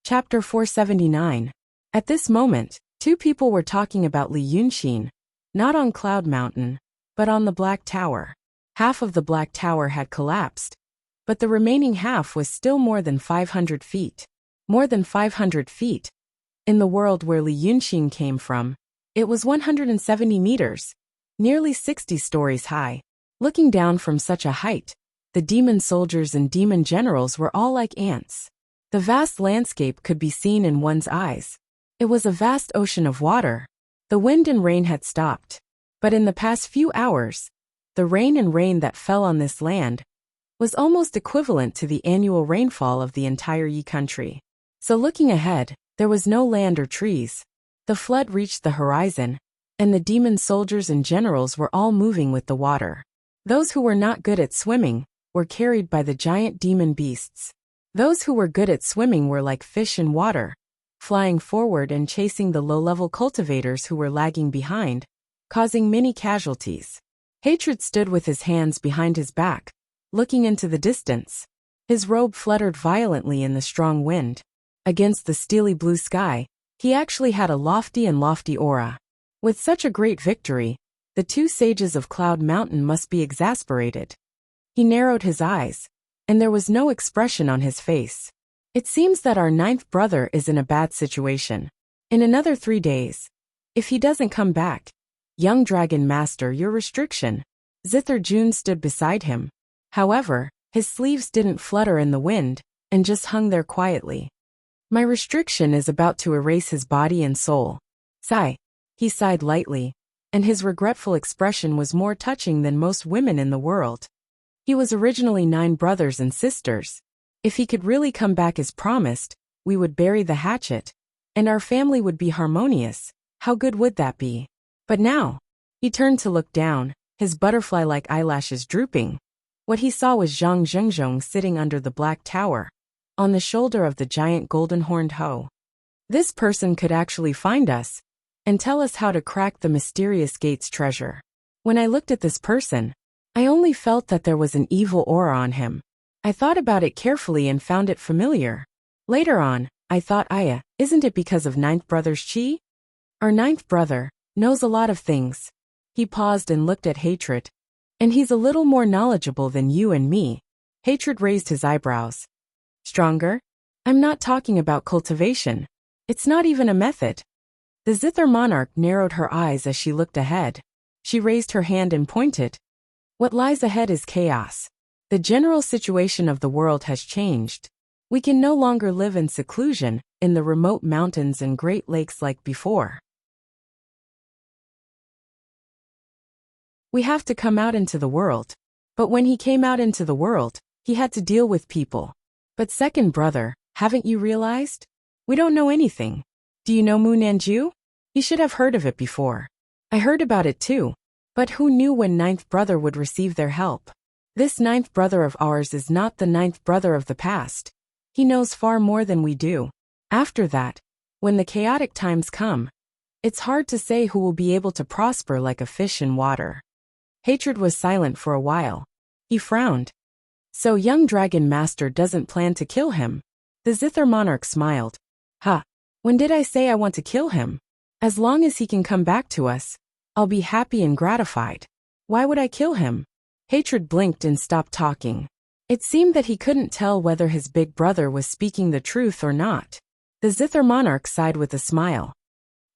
Chapter 479. At this moment, 2 people were talking about Li Yunqin, not on Cloud Mountain, but on the Black Tower. Half of the Black Tower had collapsed, but the remaining half was still more than 500 feet. More than 500 feet. In the world where Li Yunqin came from, it was 170 meters, nearly 60 stories high. Looking down from such a height, the demon soldiers and demon generals were all like ants. The vast landscape could be seen in one's eyes. It was a vast ocean of water. The wind and rain had stopped. But in the past few hours, the rain that fell on this land was almost equivalent to the annual rainfall of the entire Yi country. So looking ahead, there was no land or trees. The flood reached the horizon, and the demon soldiers and generals were all moving with the water. Those who were not good at swimming were carried by the giant demon beasts. Those who were good at swimming were like fish in water, flying forward and chasing the low-level cultivators who were lagging behind, causing many casualties. Hatred stood with his hands behind his back, looking into the distance. His robe fluttered violently in the strong wind. Against the steely blue sky, he actually had a lofty aura. With such a great victory, The two sages of Cloud Mountain must be exasperated. He narrowed his eyes, and there was no expression on his face. It seems that our ninth brother is in a bad situation. In another 3 days, if he doesn't come back, young Dragon Master, your restriction. Zither June stood beside him. However, his sleeves didn't flutter in the wind, and just hung there quietly. My restriction is about to erase his body and soul. Sigh. He sighed lightly, and his regretful expression was more touching than most women in the world. He was originally 9 brothers and sisters. If he could really come back as promised, we would bury the hatchet, and our family would be harmonious. How good would that be? But now, he turned to look down, his butterfly-like eyelashes drooping. What he saw was Zhang Zhengzhong sitting under the black tower, on the shoulder of the giant golden-horned hoe. This person could actually find us, and tell us how to crack the mysterious gate's treasure. When I looked at this person, I only felt that there was an evil aura on him. I thought about it carefully and found it familiar. Later on, I thought, isn't it because of ninth brother's chi? Our ninth brother knows a lot of things. He paused and looked at Hatred. And he's a little more knowledgeable than you and me. Hatred raised his eyebrows. Stronger? I'm not talking about cultivation. It's not even a method. The Zither monarch narrowed her eyes as she looked ahead. She raised her hand and pointed. What lies ahead is chaos. The general situation of the world has changed. We can no longer live in seclusion, in the remote mountains and great lakes like before. We have to come out into the world. But when he came out into the world, he had to deal with people. But second brother, haven't you realized? We don't know anything. Do you know Mu Nanju? You should have heard of it before. I heard about it too. But who knew when ninth brother would receive their help? This ninth brother of ours is not the ninth brother of the past. He knows far more than we do. After that, when the chaotic times come, it's hard to say who will be able to prosper like a fish in water. Hatred was silent for a while. He frowned. So young Dragon Master doesn't plan to kill him? The Zither monarch smiled. When did I say I want to kill him? As long as he can come back to us, I'll be happy and gratified. Why would I kill him? Hatred blinked and stopped talking. It seemed that he couldn't tell whether his big brother was speaking the truth or not. The Zither monarch sighed with a smile.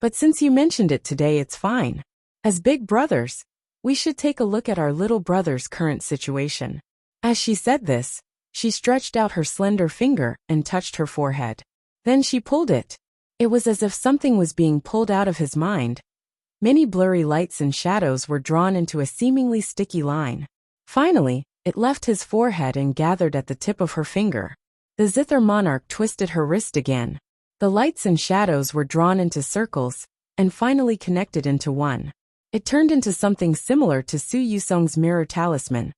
But since you mentioned it today, it's fine. As big brothers, we should take a look at our little brother's current situation. As she said this, she stretched out her slender finger and touched her forehead. Then she pulled it. It was as if something was being pulled out of his mind. Many blurry lights and shadows were drawn into a seemingly sticky line. Finally, it left his forehead and gathered at the tip of her finger. The Zither monarch twisted her wrist again. The lights and shadows were drawn into circles, and finally connected into one. It turned into something similar to Su Yusong's mirror talisman.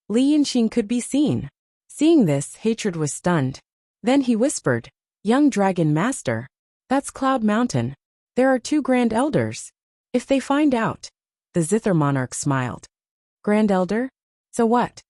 Li Yinxin could be seen. Seeing this, Hatred was stunned. Then he whispered, Young Dragon Master. That's Cloud Mountain. There are 2 Grand Elders. If they find out. The Zither monarch smiled. Grand Elder? So what?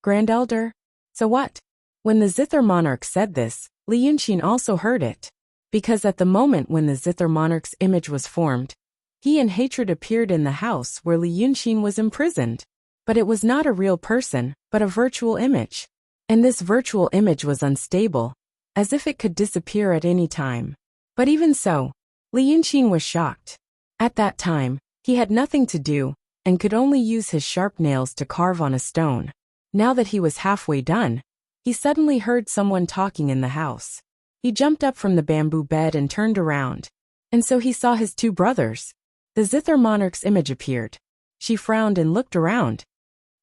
Grand Elder? So what? When the Zither monarch said this, Li Yunxin also heard it. Because at the moment when the Zither monarch's image was formed, he and Hatred appeared in the house where Li Yunxin was imprisoned. But it was not a real person, but a virtual image. And this virtual image was unstable, as if it could disappear at any time. But even so, Li Yunxin was shocked. At that time, he had nothing to do, and could only use his sharp nails to carve on a stone. Now that he was halfway done, he suddenly heard someone talking in the house. He jumped up from the bamboo bed and turned around. And so he saw his 2 brothers. The Zither monarch's image appeared. She frowned and looked around.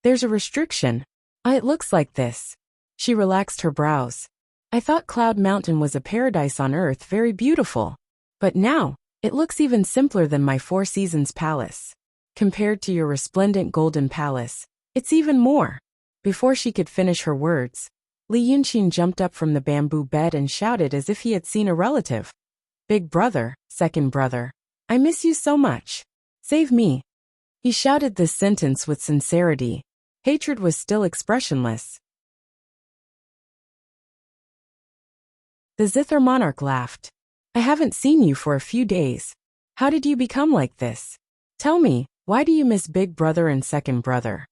There's a restriction. It looks like this. She relaxed her brows. I thought Cloud Mountain was a paradise on earth, very beautiful. But now, it looks even simpler than my 4 Seasons palace. Compared to your resplendent golden palace, it's even more. Before she could finish her words, Li Yunxin jumped up from the bamboo bed and shouted as if he had seen a relative. Big brother, second brother. I miss you so much. Save me. He shouted this sentence with sincerity. Hatred was still expressionless. The Zither monarch laughed. I haven't seen you for a few days. How did you become like this? Tell me, Why do you miss big brother and second brother?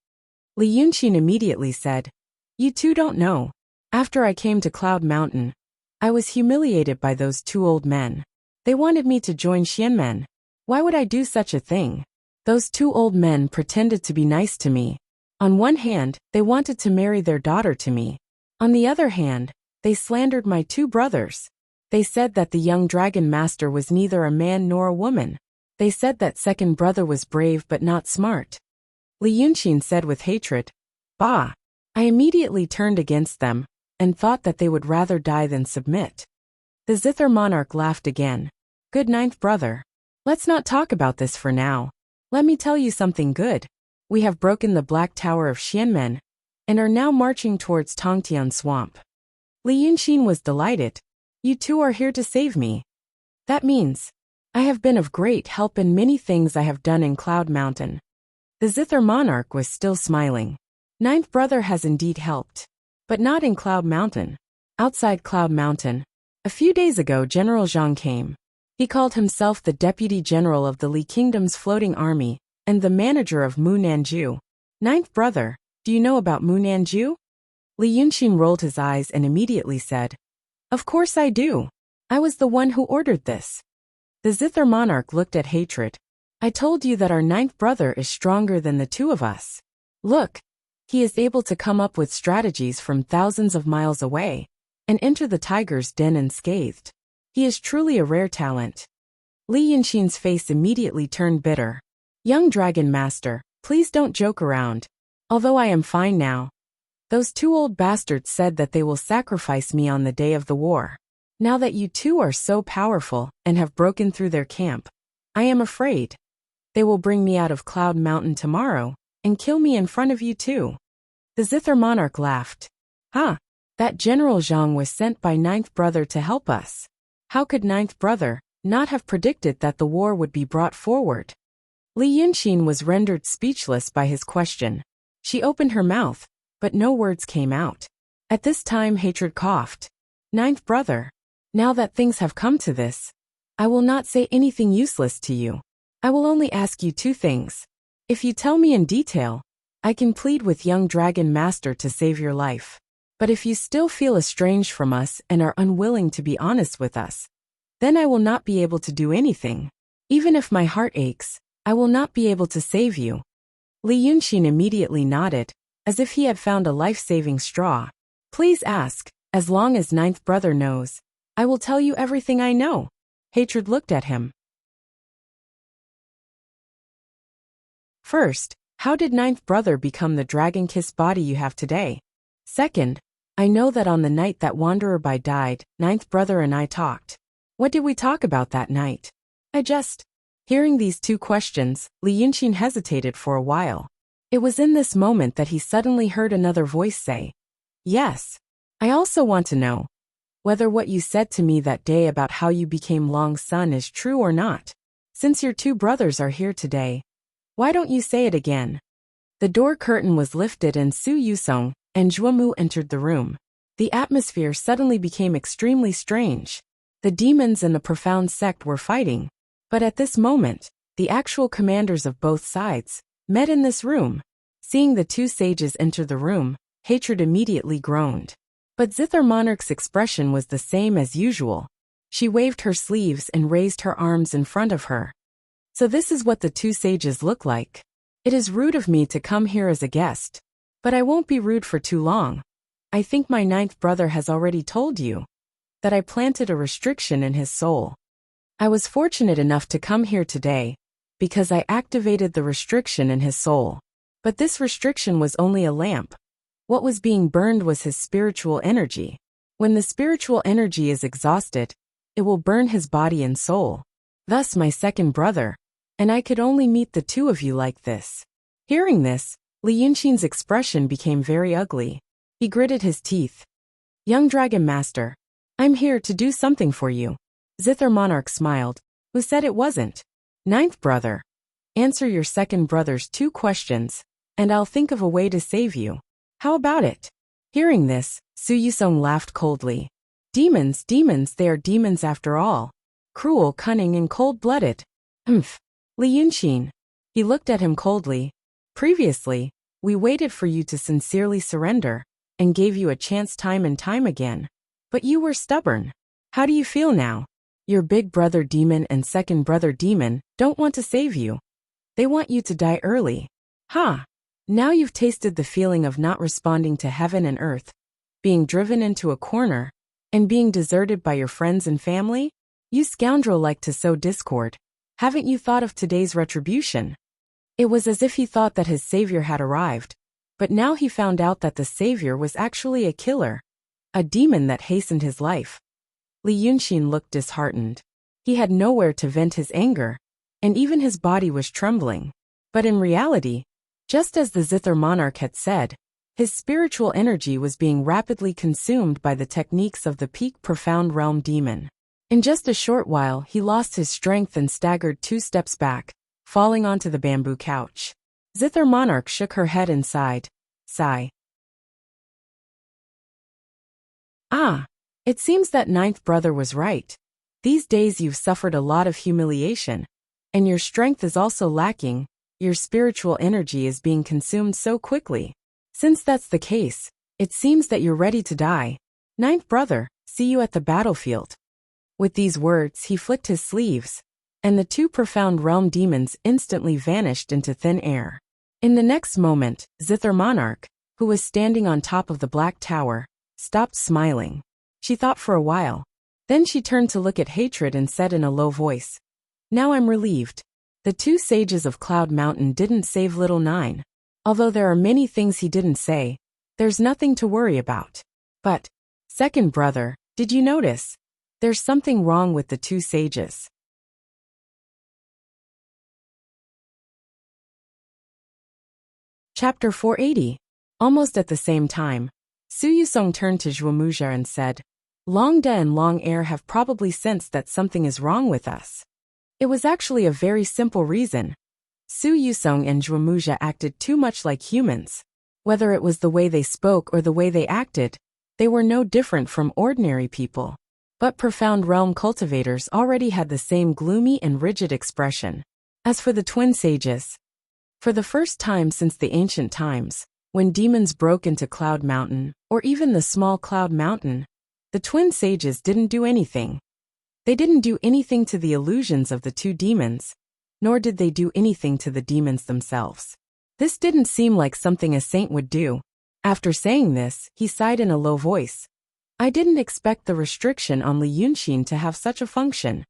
Li Yunqin immediately said, You two don't know. After I came to Cloud Mountain, I was humiliated by those two old men. They wanted me to join Xianmen. Why would I do such a thing? Those two old men pretended to be nice to me. On one hand, they wanted to marry their daughter to me. On the other hand, they slandered my two brothers. They said that the young dragon master was neither a man nor a woman. They said that second brother was brave but not smart. Li Yunqin said with hatred, Bah! I immediately turned against them, and thought that they would rather die than submit. The Zither monarch laughed again. Good ninth brother. Let's not talk about this for now. Let me tell you something good. We have broken the Black Tower of Xianmen, and are now marching towards Tongtian Swamp. Li Yunqin was delighted. You two are here to save me. That means I have been of great help in many things I have done in Cloud Mountain. The Zither monarch was still smiling. Ninth brother has indeed helped. But not in Cloud Mountain. Outside Cloud Mountain, a few days ago General Zhang came. He called himself the Deputy General of the Li Kingdom's floating army, and the manager of Mu Nanju. Ninth brother, do you know about Mu Nanju? Li Yunqin rolled his eyes and immediately said, Of course I do. I was the one who ordered this. The Zither monarch looked at hatred. I told you that our ninth brother is stronger than the two of us. Look. He is able to come up with strategies from thousands of miles away, and enter the tiger's den unscathed. He is truly a rare talent. Li Yunqin's face immediately turned bitter. Young Dragon Master, please don't joke around. Although I am fine now. Those two old bastards said that they will sacrifice me on the day of the war. Now that you two are so powerful and have broken through their camp, I am afraid. They will bring me out of Cloud Mountain tomorrow, and kill me in front of you too. The Zither monarch laughed. That General Zhang was sent by ninth brother to help us. How could ninth brother not have predicted that the war would be brought forward? Li Yunqin was rendered speechless by his question. She opened her mouth, but no words came out. At this time hatred coughed. Ninth brother, now that things have come to this, I will not say anything useless to you. I will only ask you two things. If you tell me in detail, I can plead with young Dragon Master to save your life. But if you still feel estranged from us and are unwilling to be honest with us, then I will not be able to do anything. Even if my heart aches, I will not be able to save you. Li Yunqin immediately nodded, as if he had found a life-saving straw. Please ask, as long as ninth brother knows, I will tell you everything I know. Hatred looked at him. First, how did ninth brother become the dragon-kissed body you have today? Second, I know that on the night that Wanderer Bai died, ninth brother and I talked. What did we talk about that night? Hearing these two questions, Li Yunqin hesitated for a while. It was in this moment that he suddenly heard another voice say, Yes. I also want to know whether what you said to me that day about how you became Long's son is true or not. Since your two brothers are here today, why don't you say it again? The door curtain was lifted and Su Yusong and Zhuomu entered the room. The atmosphere suddenly became extremely strange. The demons and the profound sect were fighting. But at this moment, the actual commanders of both sides met in this room. Seeing the two sages enter the room, hatred immediately groaned. But Zither Monarch's expression was the same as usual. She waved her sleeves and raised her arms in front of her. So this is what the two sages look like. It is rude of me to come here as a guest. But I won't be rude for too long. I think my ninth brother has already told you that I planted a restriction in his soul. I was fortunate enough to come here today because I activated the restriction in his soul. But this restriction was only a lamp. What was being burned was his spiritual energy. When the spiritual energy is exhausted, it will burn his body and soul. Thus my second brother, and I could only meet the two of you like this. Hearing this, Li Yunqin's expression became very ugly. He gritted his teeth. Young Dragon Master, I'm here to do something for you. Zither Monarch smiled. Who said it wasn't? Ninth brother. Answer your second brother's two questions, and I'll think of a way to save you. How about it? Hearing this, Su Yusong laughed coldly. Demons, they are demons after all. Cruel, cunning, and cold-blooded. Li Yunqin. He looked at him coldly. Previously, we waited for you to sincerely surrender, and gave you a chance time and time again. But you were stubborn. How do you feel now? Your big brother demon and second brother demon don't want to save you. They want you to die early. Ha! Now you've tasted the feeling of not responding to heaven and earth, being driven into a corner, and being deserted by your friends and family? You scoundrel like to sow discord. Haven't you thought of today's retribution? It was as if he thought that his savior had arrived, but now he found out that the savior was actually a killer, a demon that hastened his life. Li Yunxin looked disheartened. He had nowhere to vent his anger, and even his body was trembling. But in reality, just as the Zither monarch had said, his spiritual energy was being rapidly consumed by the techniques of the peak profound realm demon. In just a short while he lost his strength and staggered 2 steps back, falling onto the bamboo couch. Zither monarch shook her head and sighed. Sigh. Ah! It seems that ninth brother was right. These days you've suffered a lot of humiliation, and your strength is also lacking. Your spiritual energy is being consumed so quickly. Since that's the case, it seems that you're ready to die. Ninth brother, see you at the battlefield. With these words he flicked his sleeves, and the 2 profound realm demons instantly vanished into thin air. In the next moment, Zither monarch, who was standing on top of the black tower, stopped smiling. She thought for a while. Then she turned to look at Hatred and said in a low voice, "Now I'm relieved. The 2 sages of Cloud Mountain didn't save little Nine. Although there are many things he didn't say, there's nothing to worry about. But, second brother, did you notice? There's something wrong with the 2 sages." Chapter 480. Almost at the same time, Su Yusong turned to Zhuomuja and said, "Long De and Long Air have probably sensed that something is wrong with us." It was actually a very simple reason. Su Yusong and Zhuomuja acted too much like humans. Whether it was the way they spoke or the way they acted, they were no different from ordinary people. But profound realm cultivators already had the same gloomy and rigid expression. As for the twin sages, for the first time since the ancient times, when demons broke into Cloud Mountain, or even the small Cloud Mountain, the twin sages didn't do anything. They didn't do anything to the illusions of the 2 demons, nor did they do anything to the demons themselves. This didn't seem like something a saint would do. After saying this, he sighed in a low voice. I didn't expect the restriction on Li Yunxin to have such a function,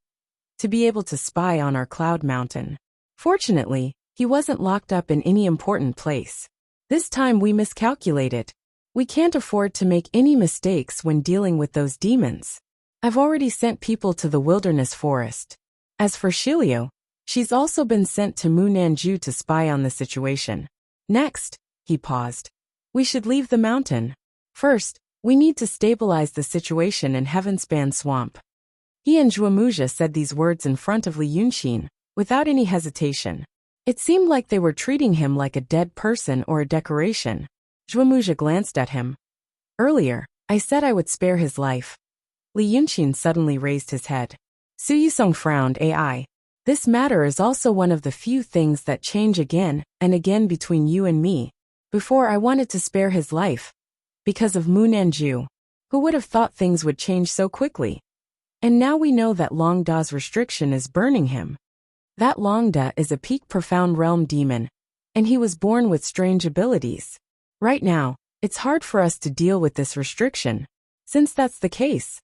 to be able to spy on our Cloud Mountain. Fortunately, he wasn't locked up in any important place. This time we miscalculated. We can't afford to make any mistakes when dealing with those demons. I've already sent people to the wilderness forest. As for Shilio, she's also been sent to Munanju to spy on the situation. Next, he paused. We should leave the mountain. First, we need to stabilize the situation in Heavenspan Swamp. He and Zhuomuja said these words in front of Li Yunxin, without any hesitation. It seemed like they were treating him like a dead person or a decoration. Zhuomuja glanced at him. Earlier, I said I would spare his life. Li Yunxin suddenly raised his head. Su Yusong frowned. AI. This matter is also one of the few things that change again and again between you and me. Before I wanted to spare his life. Because of Munanju. Who would have thought things would change so quickly? And now we know that Long Da's restriction is burning him. That Long Da is a peak profound realm demon, and he was born with strange abilities. Right now, it's hard for us to deal with this restriction. Since that's the case,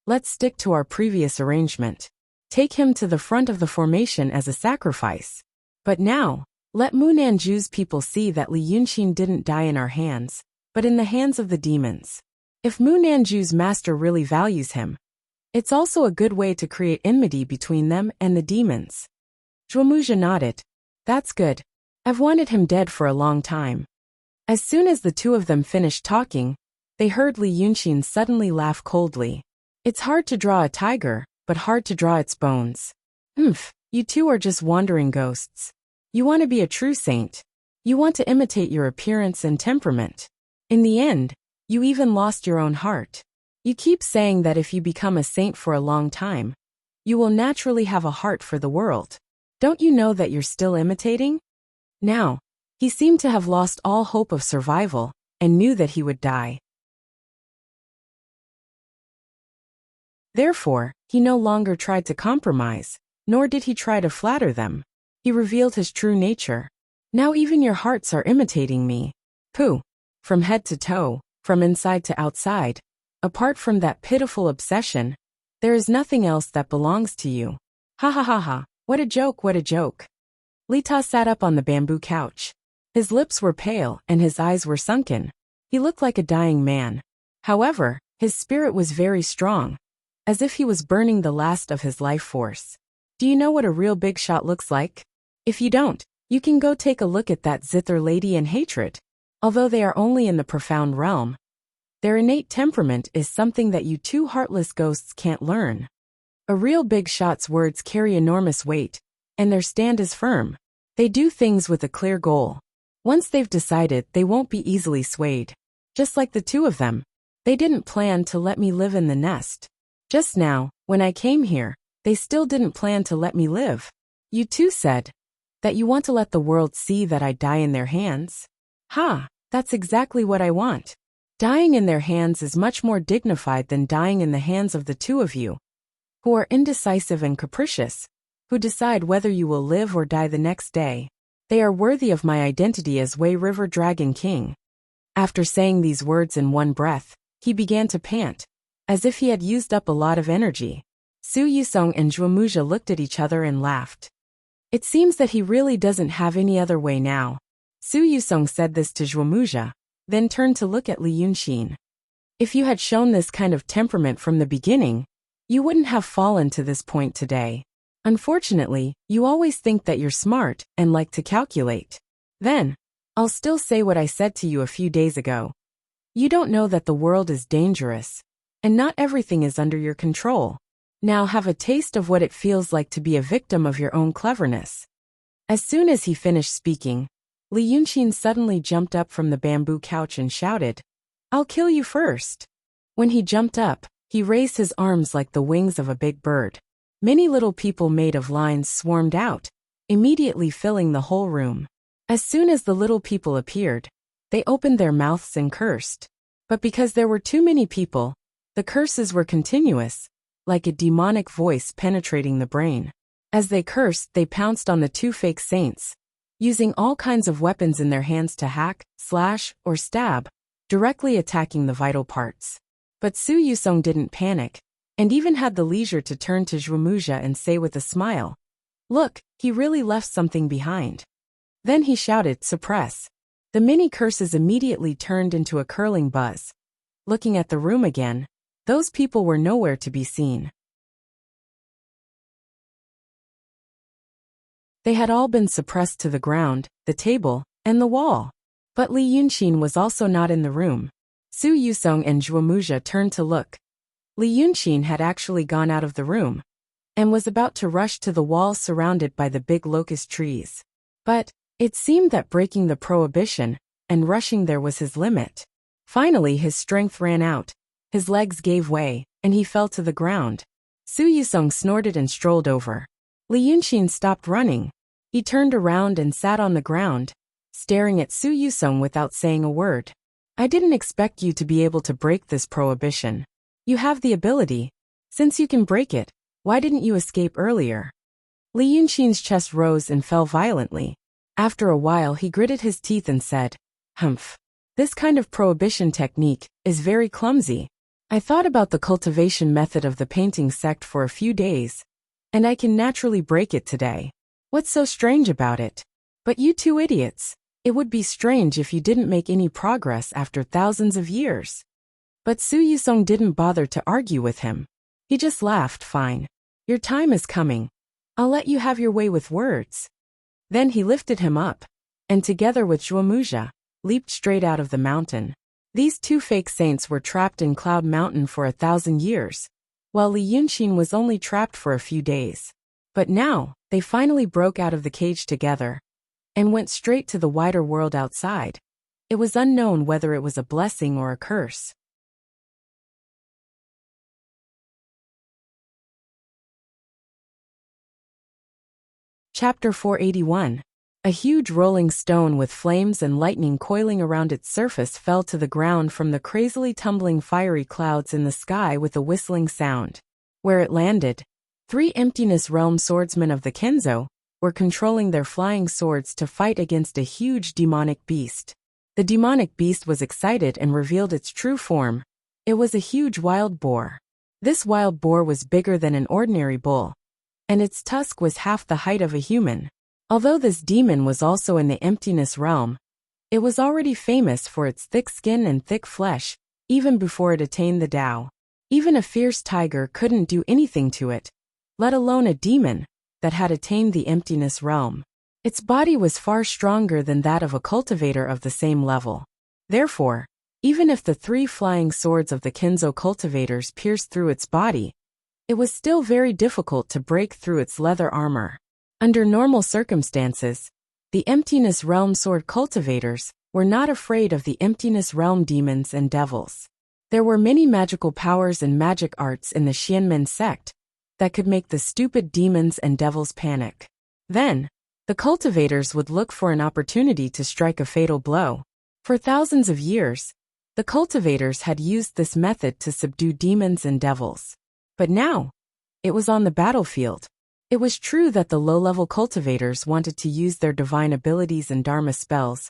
let's stick to our previous arrangement. Take him to the front of the formation as a sacrifice. But now, let Munanju's people see that Li Yunxin didn't die in our hands, but in the hands of the demons. If Munanju's master really values him, it's also a good way to create enmity between them and the demons. Zhuomuja nodded. That's good. I've wanted him dead for a long time. As soon as the 2 of them finished talking, they heard Li Yunxin suddenly laugh coldly. It's hard to draw a tiger, but hard to draw its bones. You 2 are just wandering ghosts. You want to be a true saint. You want to imitate your appearance and temperament. In the end, you even lost your own heart. You keep saying that if you become a saint for a long time, you will naturally have a heart for the world. Don't you know that you're still imitating? Now, he seemed to have lost all hope of survival and knew that he would die. Therefore, he no longer tried to compromise, nor did he try to flatter them. He revealed his true nature. Now even your hearts are imitating me. Pooh. From head to toe, from inside to outside, apart from that pitiful obsession, there is nothing else that belongs to you. Ha ha ha ha, what a joke, what a joke. Lita sat up on the bamboo couch. His lips were pale and his eyes were sunken. He looked like a dying man. However, his spirit was very strong, as if he was burning the last of his life force. Do you know what a real big shot looks like? If you don't, you can go take a look at that zither lady and hatred. Although they are only in the profound realm, their innate temperament is something that you two heartless ghosts can't learn. A real big shot's words carry enormous weight, and their stand is firm. They do things with a clear goal. Once they've decided, they won't be easily swayed. Just like the two of them. They didn't plan to let me live in the nest. Just now, when I came here, they still didn't plan to let me live. You two said that you want to let the world see that I die in their hands. Ha, that's exactly what I want. Dying in their hands is much more dignified than dying in the hands of the two of you, who are indecisive and capricious, who decide whether you will live or die the next day. They are worthy of my identity as Wei River Dragon King. After saying these words in one breath, he began to pant, as if he had used up a lot of energy. Su Yusong and Zhuomuja looked at each other and laughed. It seems that he really doesn't have any other way now. Su Yusong said this to Zhuomuja, then turned to look at Li Yunxin. If you had shown this kind of temperament from the beginning, you wouldn't have fallen to this point today. Unfortunately, you always think that you're smart and like to calculate. Then, I'll still say what I said to you a few days ago. You don't know that the world is dangerous, and not everything is under your control. Now have a taste of what it feels like to be a victim of your own cleverness. As soon as he finished speaking, Li Yunxin suddenly jumped up from the bamboo couch and shouted, "I'll kill you first." When he jumped up, he raised his arms like the wings of a big bird. Many little people made of lines swarmed out, immediately filling the whole room. As soon as the little people appeared, they opened their mouths and cursed. But because there were too many people, the curses were continuous, like a demonic voice penetrating the brain. As they cursed, they pounced on the two fake saints, using all kinds of weapons in their hands to hack, slash, or stab, directly attacking the vital parts. But Su Yusong didn't panic, and even had the leisure to turn to Zhuomuja and say with a smile, "Look, he really left something behind." Then he shouted, "Suppress." The many curses immediately turned into a curling buzz. Looking at the room again, those people were nowhere to be seen. They had all been suppressed to the ground, the table, and the wall. But Li Yunxin was also not in the room. Su Yusong and Zhuomuja turned to look. Li Yunxin had actually gone out of the room, and was about to rush to the wall surrounded by the big locust trees. But it seemed that breaking the prohibition and rushing there was his limit. Finally his strength ran out, his legs gave way, and he fell to the ground. Su Yusong snorted and strolled over. Li Yunxin stopped running. He turned around and sat on the ground, staring at Su Yusong without saying a word. "I didn't expect you to be able to break this prohibition. You have the ability. Since you can break it, why didn't you escape earlier?" Li Yunxin's chest rose and fell violently. After a while he gritted his teeth and said, "Humph. This kind of prohibition technique is very clumsy. I thought about the cultivation method of the painting sect for a few days, and I can naturally break it today. What's so strange about it? But you two idiots, it would be strange if you didn't make any progress after thousands of years." But Su Yusong didn't bother to argue with him. He just laughed. "Fine. Your time is coming. I'll let you have your way with words." Then he lifted him up, and together with Zhuomuja, leaped straight out of the mountain. These two fake saints were trapped in Cloud Mountain for 1,000 years, while Li Yunxin was only trapped for a few days. But now, they finally broke out of the cage together, and went straight to the wider world outside. It was unknown whether it was a blessing or a curse. Chapter 481. A huge rolling stone with flames and lightning coiling around its surface fell to the ground from the crazily tumbling fiery clouds in the sky with a whistling sound. Where it landed, 3 Emptiness Realm swordsmen of the Kenzo were controlling their flying swords to fight against a huge demonic beast. The demonic beast was excited and revealed its true form. It was a huge wild boar. This wild boar was bigger than an ordinary bull, and its tusk was half the height of a human. Although this demon was also in the Emptiness Realm, it was already famous for its thick skin and thick flesh, even before it attained the Tao. Even a fierce tiger couldn't do anything to it, let alone a demon that had attained the Emptiness Realm. Its body was far stronger than that of a cultivator of the same level. Therefore, even if the 3 flying swords of the Kenzo cultivators pierced through its body, it was still very difficult to break through its leather armor. Under normal circumstances, the Emptiness Realm sword cultivators were not afraid of the Emptiness Realm demons and devils. There were many magical powers and magic arts in the Xianmen sect that could make the stupid demons and devils panic. Then, the cultivators would look for an opportunity to strike a fatal blow. For thousands of years, the cultivators had used this method to subdue demons and devils. But now, it was on the battlefield. It was true that the low-level cultivators wanted to use their divine abilities and Dharma spells,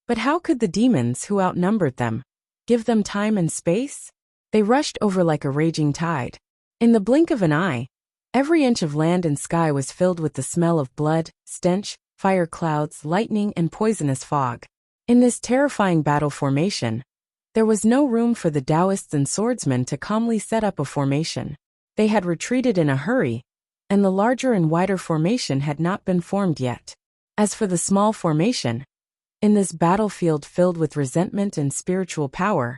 but how could the demons who outnumbered them give them time and space? They rushed over like a raging tide. In the blink of an eye, every inch of land and sky was filled with the smell of blood, stench, fire clouds, lightning, and poisonous fog. In this terrifying battle formation, there was no room for the Taoists and swordsmen to calmly set up a formation. They had retreated in a hurry, and the larger and wider formation had not been formed yet. As for the small formation, in this battlefield filled with resentment and spiritual power,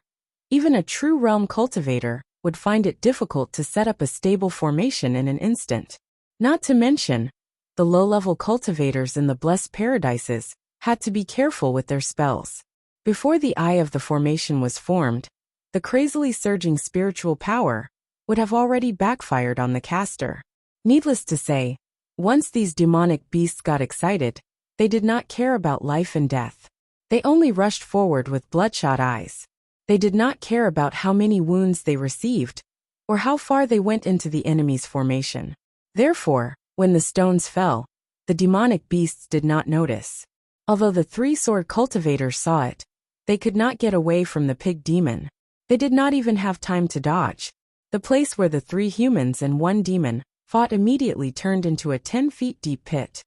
even a true realm cultivator would find it difficult to set up a stable formation in an instant. Not to mention, the low-level cultivators in the blessed paradises had to be careful with their spells. Before the eye of the formation was formed, the crazily surging spiritual power would have already backfired on the caster. Needless to say, once these demonic beasts got excited, they did not care about life and death. They only rushed forward with bloodshot eyes. They did not care about how many wounds they received, or how far they went into the enemy's formation. Therefore, when the stones fell, the demonic beasts did not notice. Although the 3 sword cultivators saw it, they could not get away from the pig demon. They did not even have time to dodge. The place where the 3 humans and 1 demon fought immediately turned into a 10 feet deep pit.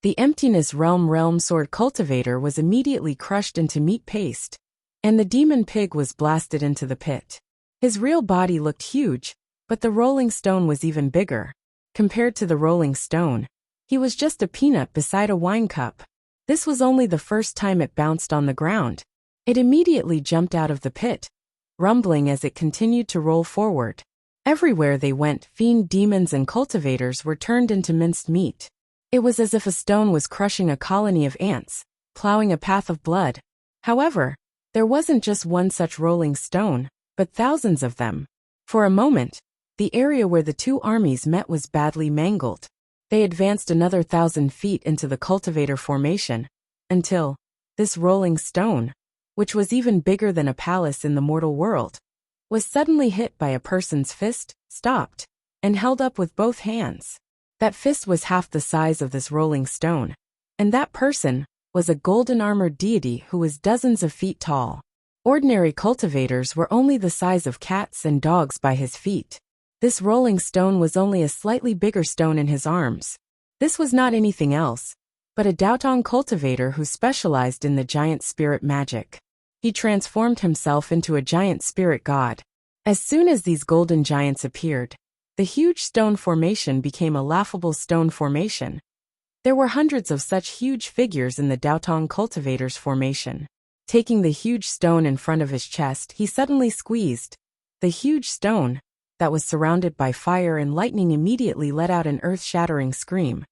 The Emptiness Realm sword cultivator was immediately crushed into meat paste, and the demon pig was blasted into the pit. His real body looked huge, but the rolling stone was even bigger. Compared to the rolling stone, he was just a peanut beside a wine cup. This was only the first time it bounced on the ground. It immediately jumped out of the pit, rumbling as it continued to roll forward. Everywhere they went, fiend demons and cultivators were turned into minced meat. It was as if a stone was crushing a colony of ants, plowing a path of blood. However, there wasn't just one such rolling stone, but thousands of them. For a moment, the area where the 2 armies met was badly mangled. They advanced another 1,000 feet into the cultivator formation, until this rolling stone, which was even bigger than a palace in the mortal world, was suddenly hit by a person's fist, stopped, and held up with both hands. That fist was half the size of this rolling stone, and that person was a golden-armored deity who was dozens of feet tall. Ordinary cultivators were only the size of cats and dogs by his feet. This rolling stone was only a slightly bigger stone in his arms. This was not anything else, but a Daotong cultivator who specialized in the giant spirit magic. He transformed himself into a giant spirit god. As soon as these golden giants appeared, the huge stone formation became a laughable stone formation. There were hundreds of such huge figures in the Daotong cultivator's formation. Taking the huge stone in front of his chest, he suddenly squeezed. The huge stone, that was surrounded by fire and lightning, immediately let out an earth-shattering scream.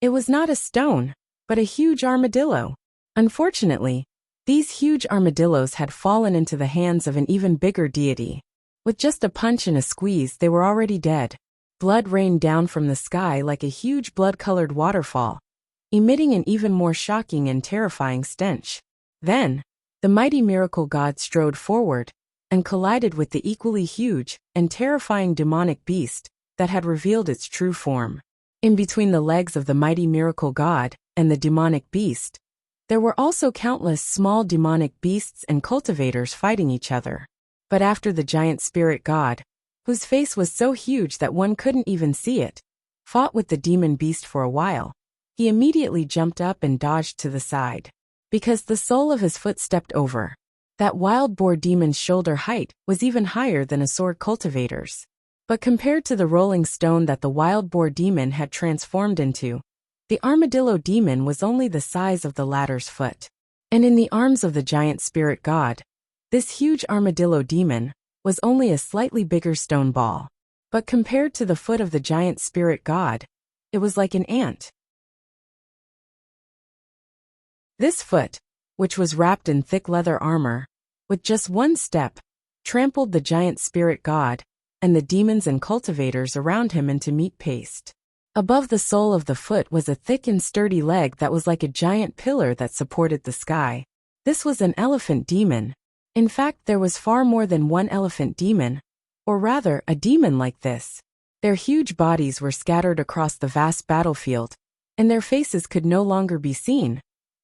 It was not a stone, but a huge armadillo. Unfortunately, these huge armadillos had fallen into the hands of an even bigger deity. With just a punch and a squeeze, they were already dead. Blood rained down from the sky like a huge blood-colored waterfall, emitting an even more shocking and terrifying stench. Then, the mighty miracle god strode forward and collided with the equally huge and terrifying demonic beast that had revealed its true form. In between the legs of the mighty miracle god and the demonic beast, there were also countless small demonic beasts and cultivators fighting each other. But after the giant spirit god, whose face was so huge that one couldn't even see it, fought with the demon beast for a while, he immediately jumped up and dodged to the side. Because the sole of his foot stepped over. That wild boar demon's shoulder height was even higher than a sword cultivator's. But compared to the rolling stone that the wild boar demon had transformed into, the armadillo demon was only the size of the latter's foot. And in the arms of the giant spirit god, this huge armadillo demon was only a slightly bigger stone ball. But compared to the foot of the giant spirit god, it was like an ant. This foot, which was wrapped in thick leather armor, with just one step, trampled the giant spirit god and the demons and cultivators around him into meat paste. Above the sole of the foot was a thick and sturdy leg that was like a giant pillar that supported the sky. This was an elephant demon. In fact, there was far more than one elephant demon, or rather, a demon like this. Their huge bodies were scattered across the vast battlefield, and their faces could no longer be seen,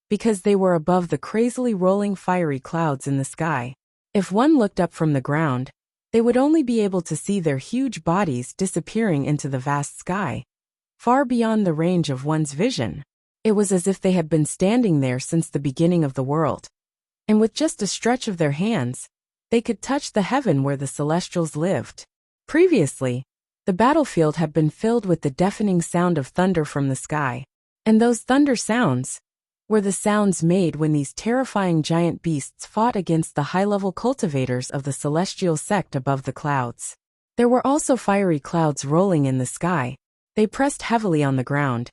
because they were above the crazily rolling fiery clouds in the sky. If one looked up from the ground, they would only be able to see their huge bodies disappearing into the vast sky, far beyond the range of one's vision. It was as if they had been standing there since the beginning of the world. And with just a stretch of their hands, they could touch the heaven where the celestials lived. Previously, the battlefield had been filled with the deafening sound of thunder from the sky, and those thunder sounds were the sounds made when these terrifying giant beasts fought against the high-level cultivators of the celestial sect above the clouds. There were also fiery clouds rolling in the sky. They pressed heavily on the ground,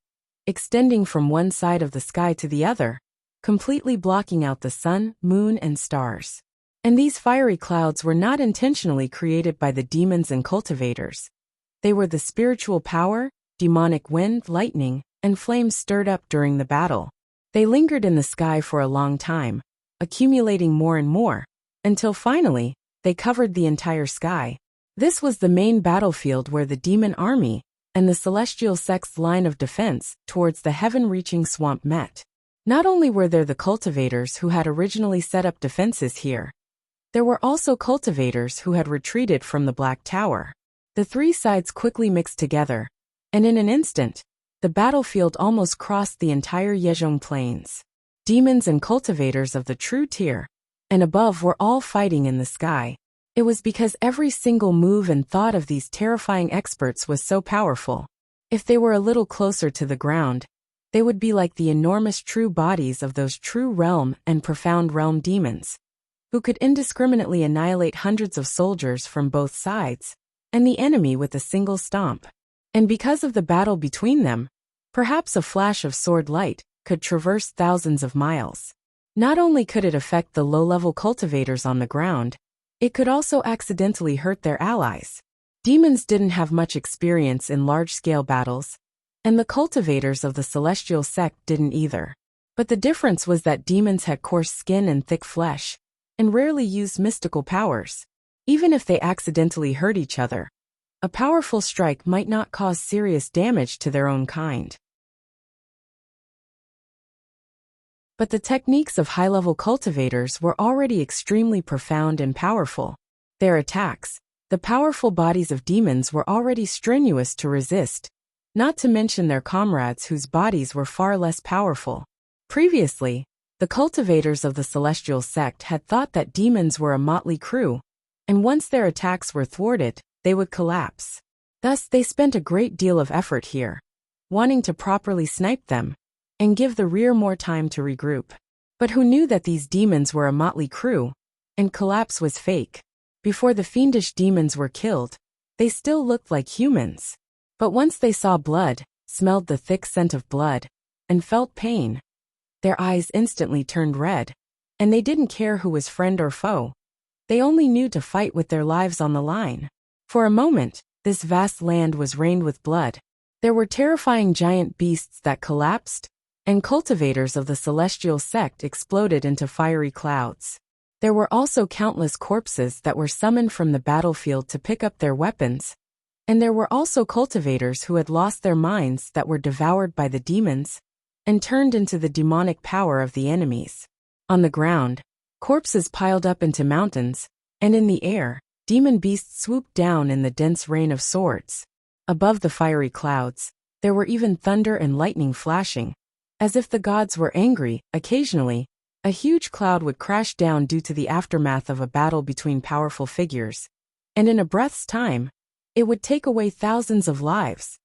extending from one side of the sky to the other, completely blocking out the sun, moon, and stars. And these fiery clouds were not intentionally created by the demons and cultivators. They were the spiritual power, demonic wind, lightning, and flames stirred up during the battle. They lingered in the sky for a long time, accumulating more and more, until finally, they covered the entire sky. This was the main battlefield where the demon army and the celestial sect's line of defense towards the heaven-reaching swamp met. Not only were there the cultivators who had originally set up defenses here, there were also cultivators who had retreated from the Black Tower. The three sides quickly mixed together, and in an instant, the battlefield almost crossed the entire Yezhong Plains. Demons and cultivators of the true tier, and above were all fighting in the sky. It was because every single move and thought of these terrifying experts was so powerful. If they were a little closer to the ground, they would be like the enormous true bodies of those true realm and profound realm demons, who could indiscriminately annihilate hundreds of soldiers from both sides, and the enemy with a single stomp. And because of the battle between them, perhaps a flash of sword light could traverse thousands of miles. Not only could it affect the low-level cultivators on the ground, it could also accidentally hurt their allies. Demons didn't have much experience in large-scale battles, and the cultivators of the celestial sect didn't either. But the difference was that demons had coarse skin and thick flesh, and rarely used mystical powers. Even if they accidentally hurt each other, a powerful strike might not cause serious damage to their own kind. But the techniques of high-level cultivators were already extremely profound and powerful. Their attacks, the powerful bodies of demons, were already strenuous to resist, not to mention their comrades whose bodies were far less powerful. Previously, the cultivators of the celestial sect had thought that demons were a motley crew, and once their attacks were thwarted, they would collapse. Thus, they spent a great deal of effort here, wanting to properly snipe them, and give the rear more time to regroup. But who knew that these demons were a motley crew, and collapse was fake? Before the fiendish demons were killed, they still looked like humans. But once they saw blood, smelled the thick scent of blood, and felt pain, their eyes instantly turned red, and they didn't care who was friend or foe. They only knew to fight with their lives on the line. For a moment, This vast land was rained with blood. There were terrifying giant beasts that collapsed, and cultivators of the celestial sect exploded into fiery clouds. There were also countless corpses that were summoned from the battlefield to pick up their weapons, and there were also cultivators who had lost their minds that were devoured by the demons and turned into the demonic power of the enemies. On the ground, corpses piled up into mountains, and in the air, demon beasts swooped down in the dense rain of swords. Above the fiery clouds, there were even thunder and lightning flashing. As if the gods were angry, occasionally, a huge cloud would crash down due to the aftermath of a battle between powerful figures, and in a breath's time, it would take away thousands of lives.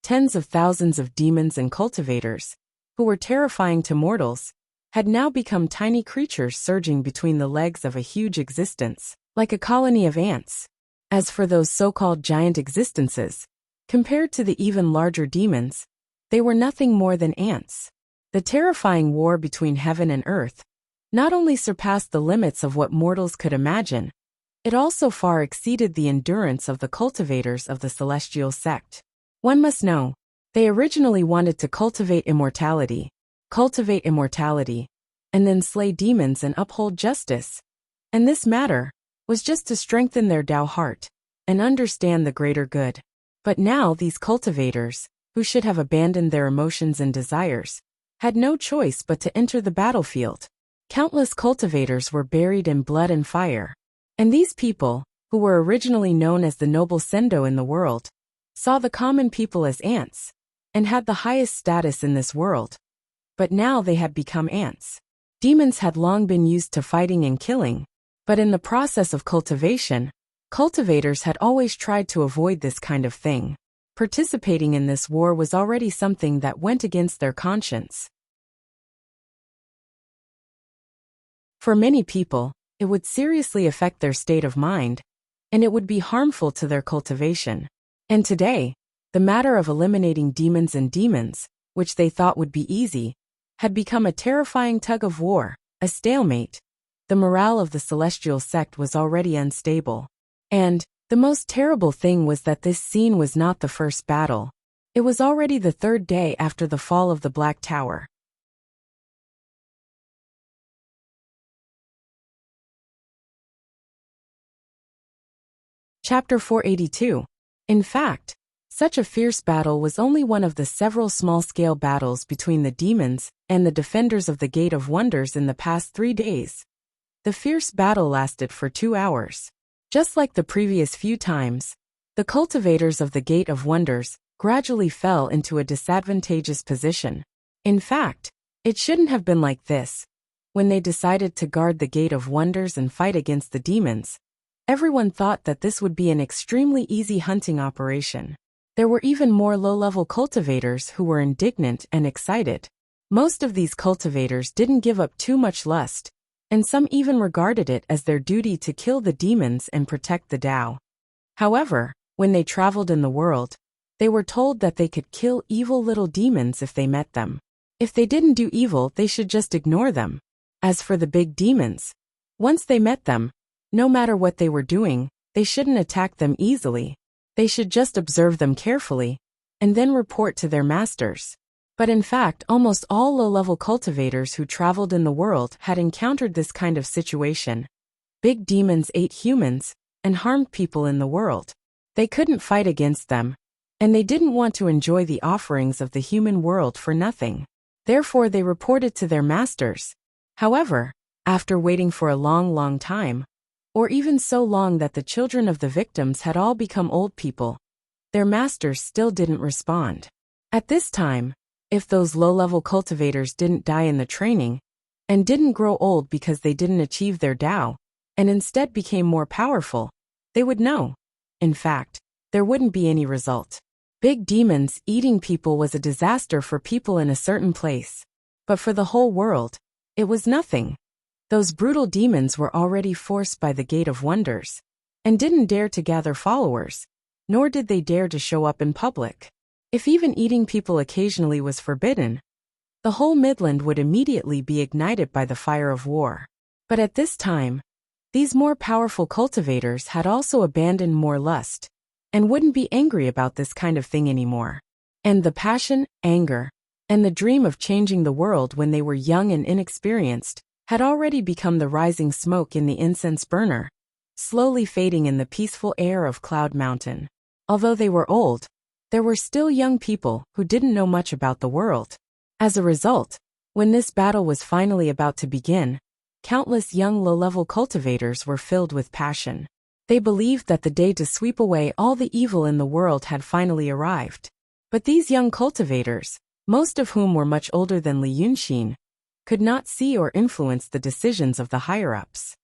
Tens of thousands of demons and cultivators, who were terrifying to mortals, had now become tiny creatures surging between the legs of a huge existence, like a colony of ants. As for those so-called giant existences, compared to the even larger demons, they were nothing more than ants. The terrifying war between heaven and earth not only surpassed the limits of what mortals could imagine, it also far exceeded the endurance of the cultivators of the celestial sect. One must know, they originally wanted to cultivate immortality, and then slay demons and uphold justice. And this matter was just to strengthen their Tao heart and understand the greater good. But now these cultivators, who should have abandoned their emotions and desires, had no choice but to enter the battlefield. Countless cultivators were buried in blood and fire. And these people, who were originally known as the noble Sendo in the world, saw the common people as ants, and had the highest status in this world. But now they had become ants. Demons had long been used to fighting and killing, but in the process of cultivation, cultivators had always tried to avoid this kind of thing. Participating in this war was already something that went against their conscience. For many people, it would seriously affect their state of mind, and it would be harmful to their cultivation. And today, the matter of eliminating demons and demons, which they thought would be easy, had become a terrifying tug-of-war, a stalemate. The morale of the celestial sect was already unstable. And the most terrible thing was that this scene was not the first battle. It was already the third day after the fall of the Black Tower. Chapter 482. In fact, such a fierce battle was only one of the several small-scale battles between the demons and the defenders of the Gate of Wonders in the past 3 days. The fierce battle lasted for 2 hours. Just like the previous few times, the cultivators of the Gate of Wonders gradually fell into a disadvantageous position. In fact, it shouldn't have been like this. When they decided to guard the Gate of Wonders and fight against the demons, everyone thought that this would be an extremely easy hunting operation. There were even more low-level cultivators who were indignant and excited. Most of these cultivators didn't give up too much lust, and some even regarded it as their duty to kill the demons and protect the Tao. However, when they traveled in the world, they were told that they could kill evil little demons if they met them. If they didn't do evil, they should just ignore them. As for the big demons, once they met them, no matter what they were doing, they shouldn't attack them easily. They should just observe them carefully, and then report to their masters. But in fact, almost all low-level cultivators who traveled in the world had encountered this kind of situation. Big demons ate humans and harmed people in the world. They couldn't fight against them, and they didn't want to enjoy the offerings of the human world for nothing. Therefore, they reported to their masters. However, after waiting for a long time, or even so long that the children of the victims had all become old people, their masters still didn't respond. At this time, if those low-level cultivators didn't die in the training, and didn't grow old because they didn't achieve their Tao, and instead became more powerful, they would know. In fact, there wouldn't be any result. Big demons eating people was a disaster for people in a certain place. But for the whole world, it was nothing. Those brutal demons were already forced by the Gate of Wonders, and didn't dare to gather followers, nor did they dare to show up in public. If even eating people occasionally was forbidden, the whole Midland would immediately be ignited by the fire of war. But at this time, these more powerful cultivators had also abandoned more lust, and wouldn't be angry about this kind of thing anymore. And the passion, anger, and the dream of changing the world when they were young and inexperienced had already become the rising smoke in the incense burner, slowly fading in the peaceful air of Cloud Mountain. Although they were old, there were still young people who didn't know much about the world. As a result, when this battle was finally about to begin, countless young low-level cultivators were filled with passion. They believed that the day to sweep away all the evil in the world had finally arrived. But these young cultivators, most of whom were much older than Li Yunxin, could not see or influence the decisions of the higher-ups.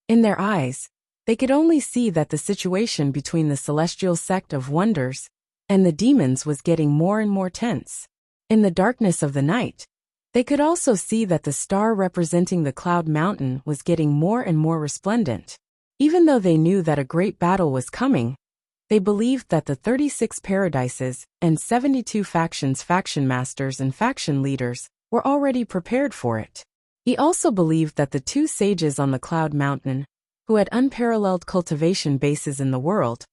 In their eyes, they could only see that the situation between the celestial sect of wonders and the demons was getting more and more tense. In the darkness of the night, they could also see that the star representing the Cloud Mountain was getting more and more resplendent. Even though they knew that a great battle was coming, they believed that the 36 paradises and 72 factions, faction masters and faction leaders were already prepared for it. He also believed that the two sages on the Cloud Mountain, who had unparalleled cultivation bases in the world,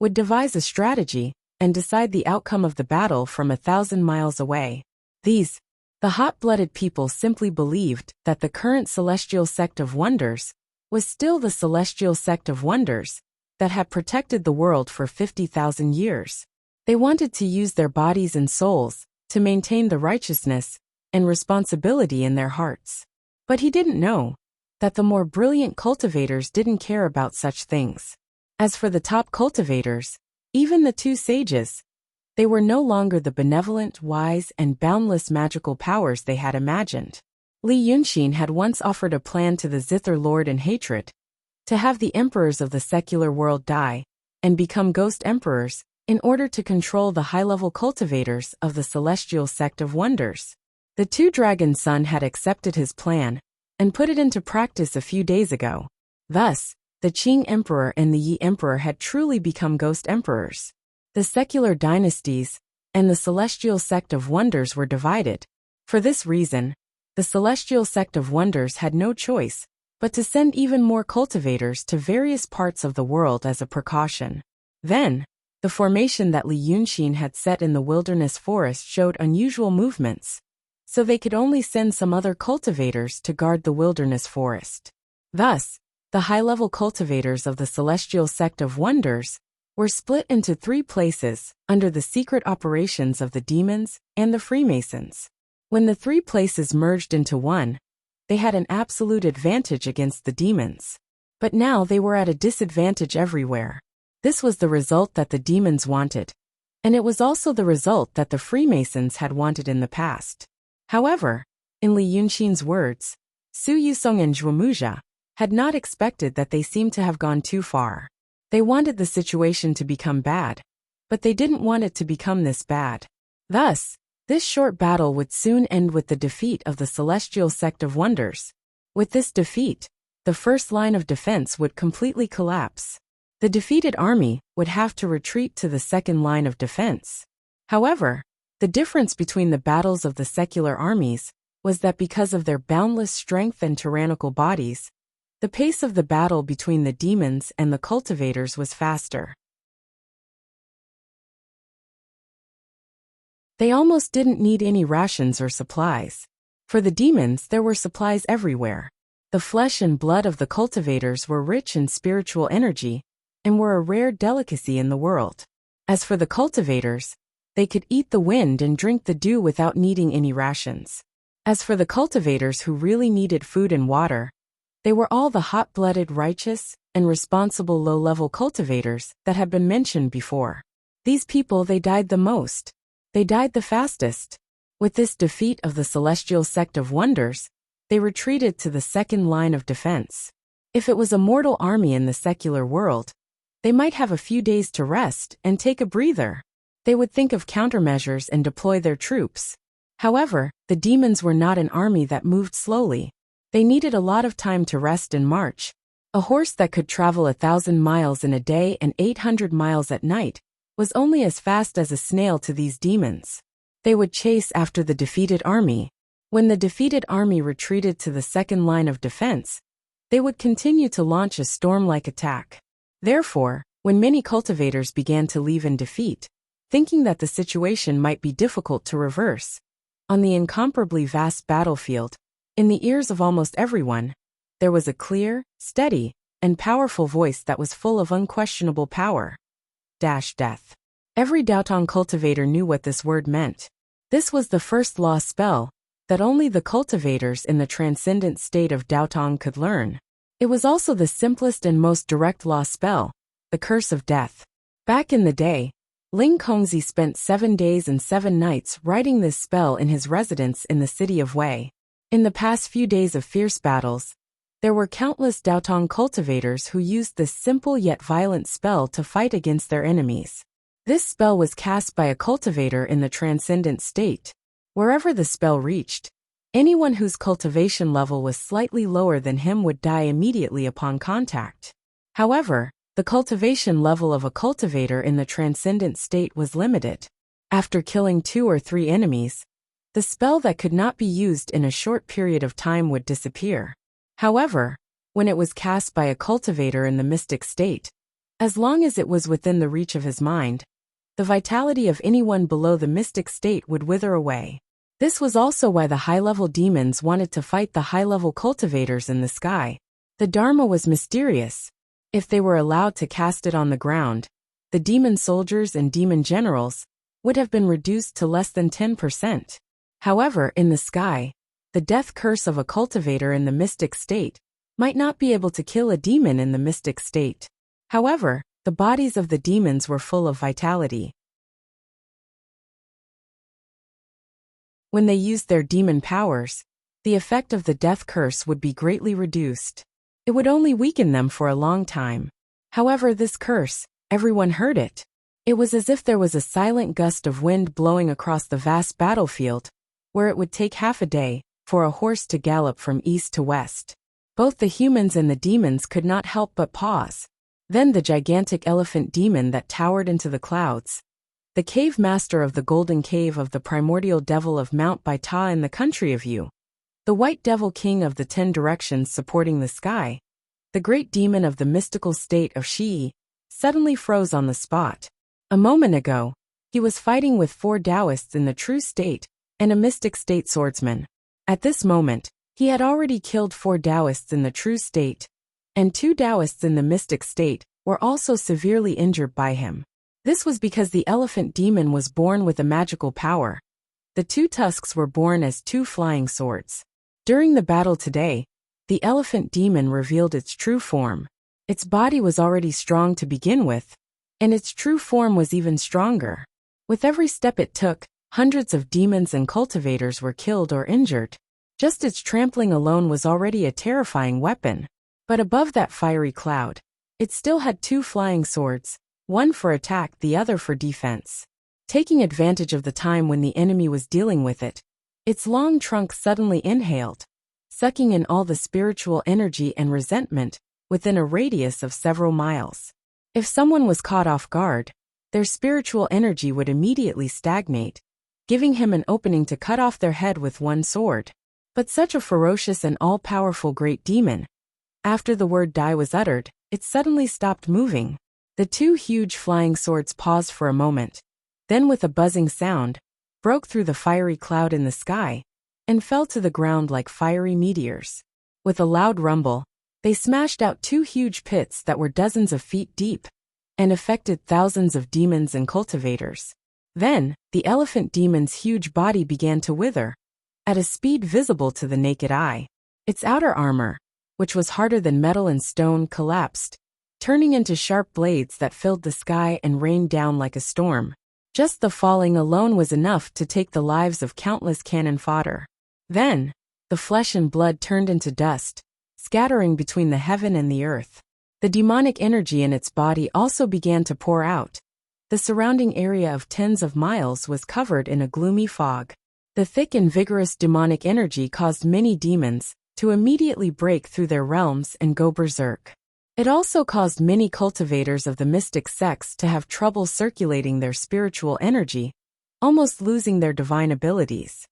would devise a strategy and decide the outcome of the battle from 1,000 miles away. These, the hot-blooded people, simply believed that the current celestial sect of wonders was still the celestial sect of wonders that had protected the world for 50,000 years. They wanted to use their bodies and souls to maintain the righteousness and responsibility in their hearts. But he didn't know that the more brilliant cultivators didn't care about such things. As for the top cultivators, even the two sages, they were no longer the benevolent, wise, and boundless magical powers they had imagined. Li Yunxin had once offered a plan to the Zither Lord in hatred, to have the emperors of the secular world die and become ghost emperors in order to control the high-level cultivators of the celestial sect of wonders. The two-dragon son had accepted his plan and put it into practice a few days ago. Thus, the Qing Emperor and the Yi Emperor had truly become ghost emperors. The secular dynasties and the celestial sect of wonders were divided. For this reason, the celestial sect of wonders had no choice but to send even more cultivators to various parts of the world as a precaution. Then, the formation that Li Yunxin had set in the wilderness forest showed unusual movements, so they could only send some other cultivators to guard the wilderness forest. Thus, the high-level cultivators of the celestial sect of wonders were split into 3 places under the secret operations of the demons and the Freemasons. When the 3 places merged into one, they had an absolute advantage against the demons. But now they were at a disadvantage everywhere. This was the result that the demons wanted, and it was also the result that the Freemasons had wanted in the past. However, in Li Yunxin's words, Su Yusong and Zhuomuja had not expected that they seemed to have gone too far. They wanted the situation to become bad, but they didn't want it to become this bad. Thus, this short battle would soon end with the defeat of the celestial sect of wonders. With this defeat, the first line of defense would completely collapse. The defeated army would have to retreat to the second line of defense. However, the difference between the battles of the secular armies was that because of their boundless strength and tyrannical bodies, the pace of the battle between the demons and the cultivators was faster. They almost didn't need any rations or supplies. For the demons, there were supplies everywhere. The flesh and blood of the cultivators were rich in spiritual energy and were a rare delicacy in the world. As for the cultivators, they could eat the wind and drink the dew without needing any rations. As for the cultivators who really needed food and water, they were all the hot-blooded, righteous, and responsible low-level cultivators that had been mentioned before. These people, they died the most. They died the fastest. With this defeat of the celestial sect of wonders, they retreated to the second line of defense. If it was a mortal army in the secular world, they might have a few days to rest and take a breather. They would think of countermeasures and deploy their troops. However, the demons were not an army that moved slowly. They needed a lot of time to rest and march. A horse that could travel 1,000 miles in a day and 800 miles at night was only as fast as a snail to these demons. They would chase after the defeated army. When the defeated army retreated to the second line of defense, they would continue to launch a storm-like attack. Therefore, when many cultivators began to leave in defeat, thinking that the situation might be difficult to reverse, on the incomparably vast battlefield, in the ears of almost everyone, there was a clear, steady, and powerful voice that was full of unquestionable power. Death. Every Daotong cultivator knew what this word meant. This was the first law spell that only the cultivators in the transcendent state of Daotong could learn. It was also the simplest and most direct law spell, the curse of death. Back in the day, Ling Kongzi spent 7 days and 7 nights writing this spell in his residence in the city of Wei. In the past few days of fierce battles, there were countless Daotong cultivators who used this simple yet violent spell to fight against their enemies. This spell was cast by a cultivator in the transcendent state. Wherever the spell reached, anyone whose cultivation level was slightly lower than him would die immediately upon contact. However, the cultivation level of a cultivator in the transcendent state was limited. After killing 2 or 3 enemies, the spell that could not be used in a short period of time would disappear. However, when it was cast by a cultivator in the mystic state, as long as it was within the reach of his mind, the vitality of anyone below the mystic state would wither away. This was also why the high-level demons wanted to fight the high-level cultivators in the sky. The Dharma was mysterious. If they were allowed to cast it on the ground, the demon soldiers and demon generals would have been reduced to less than 10%. However, in the sky, the death curse of a cultivator in the mystic state might not be able to kill a demon in the mystic state. However, the bodies of the demons were full of vitality. When they used their demon powers, the effect of the death curse would be greatly reduced. It would only weaken them for a long time. However, this curse, everyone heard it. It was as if there was a silent gust of wind blowing across the vast battlefield, where it would take half a day for a horse to gallop from east to west. Both the humans and the demons could not help but pause. Then the gigantic elephant demon that towered into the clouds, the cave master of the golden cave of the primordial devil of Mount Baita in the country of Yu, the white devil king of the 10 directions supporting the sky, the great demon of the mystical state of Shi, suddenly froze on the spot. A moment ago, he was fighting with 4 Taoists in the true state and a mystic state swordsman. At this moment, he had already killed 4 Taoists in the true state, and 2 Taoists in the mystic state were also severely injured by him. This was because the elephant demon was born with a magical power. The 2 tusks were born as 2 flying swords. During the battle today, the elephant demon revealed its true form. Its body was already strong to begin with, and its true form was even stronger. With every step it took, hundreds of demons and cultivators were killed or injured. Just its trampling alone was already a terrifying weapon. But above that fiery cloud, it still had 2 flying swords, one for attack, the other for defense. Taking advantage of the time when the enemy was dealing with it, its long trunk suddenly inhaled, sucking in all the spiritual energy and resentment within a radius of several miles. If someone was caught off guard, their spiritual energy would immediately stagnate, giving him an opening to cut off their head with one sword. But such a ferocious and all-powerful great demon, after the word die was uttered, it suddenly stopped moving. The 2 huge flying swords paused for a moment, then with a buzzing sound, broke through the fiery cloud in the sky, and fell to the ground like fiery meteors. With a loud rumble, they smashed out 2 huge pits that were dozens of feet deep, and affected thousands of demons and cultivators. Then, the elephant demon's huge body began to wither, at a speed visible to the naked eye. Its outer armor, which was harder than metal and stone, collapsed, turning into sharp blades that filled the sky and rained down like a storm. Just the falling alone was enough to take the lives of countless cannon fodder. Then, the flesh and blood turned into dust, scattering between the heaven and the earth. The demonic energy in its body also began to pour out. The surrounding area of tens of miles was covered in a gloomy fog. The thick and vigorous demonic energy caused many demons to immediately break through their realms and go berserk. It also caused many cultivators of the mystic sects to have trouble circulating their spiritual energy, almost losing their divine abilities.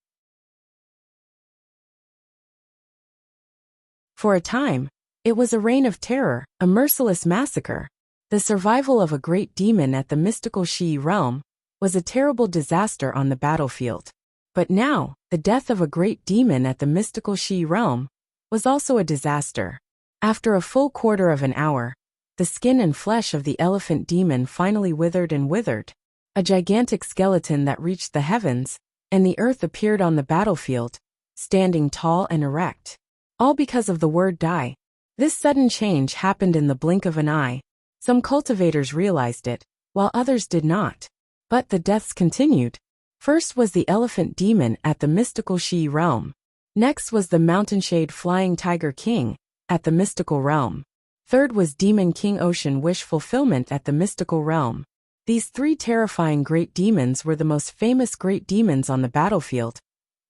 For a time, It was a reign of terror, a merciless massacre. The survival of a great demon at the mystical Shi realm was a terrible disaster on the battlefield. But now, the death of a great demon at the mystical Shi realm was also a disaster. After a full quarter of an hour, the skin and flesh of the elephant demon finally withered and withered. A gigantic skeleton that reached the heavens, and the earth appeared on the battlefield, standing tall and erect. All because of the word die. This sudden change happened in the blink of an eye. Some cultivators realized it, while others did not. But the deaths continued. First was the elephant demon at the mystical Shi realm. Next was the mountain-shade flying tiger king at the mystical realm. Third was demon king ocean wish fulfillment at the mystical realm. These three terrifying great demons were the most famous great demons on the battlefield,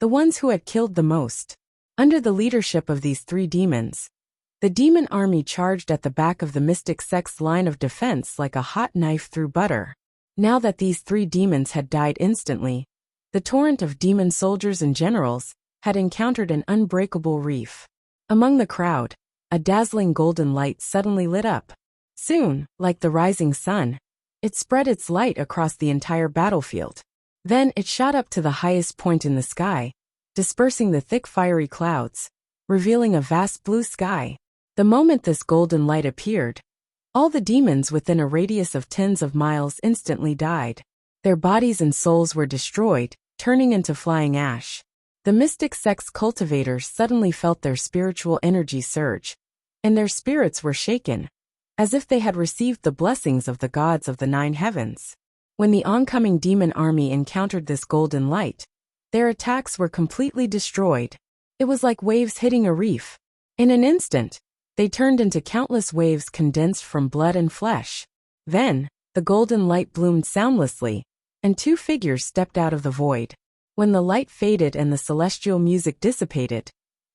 the ones who had killed the most. Under the leadership of these three demons, the demon army charged at the back of the mystic sect's line of defense like a hot knife through butter. Now that these three demons had died instantly, the torrent of demon soldiers and generals had encountered an unbreakable reef. Among the crowd, a dazzling golden light suddenly lit up. Soon, like the rising sun, it spread its light across the entire battlefield. Then it shot up to the highest point in the sky, dispersing the thick fiery clouds, revealing a vast blue sky. The moment this golden light appeared, all the demons within a radius of tens of miles instantly died. Their bodies and souls were destroyed, turning into flying ash. The mystic sect's cultivators suddenly felt their spiritual energy surge, and their spirits were shaken, as if they had received the blessings of the gods of the 9 heavens. When the oncoming demon army encountered this golden light, their attacks were completely destroyed. It was like waves hitting a reef. In an instant, they turned into countless waves condensed from blood and flesh. Then, the golden light bloomed soundlessly, and 2 figures stepped out of the void. When the light faded and the celestial music dissipated,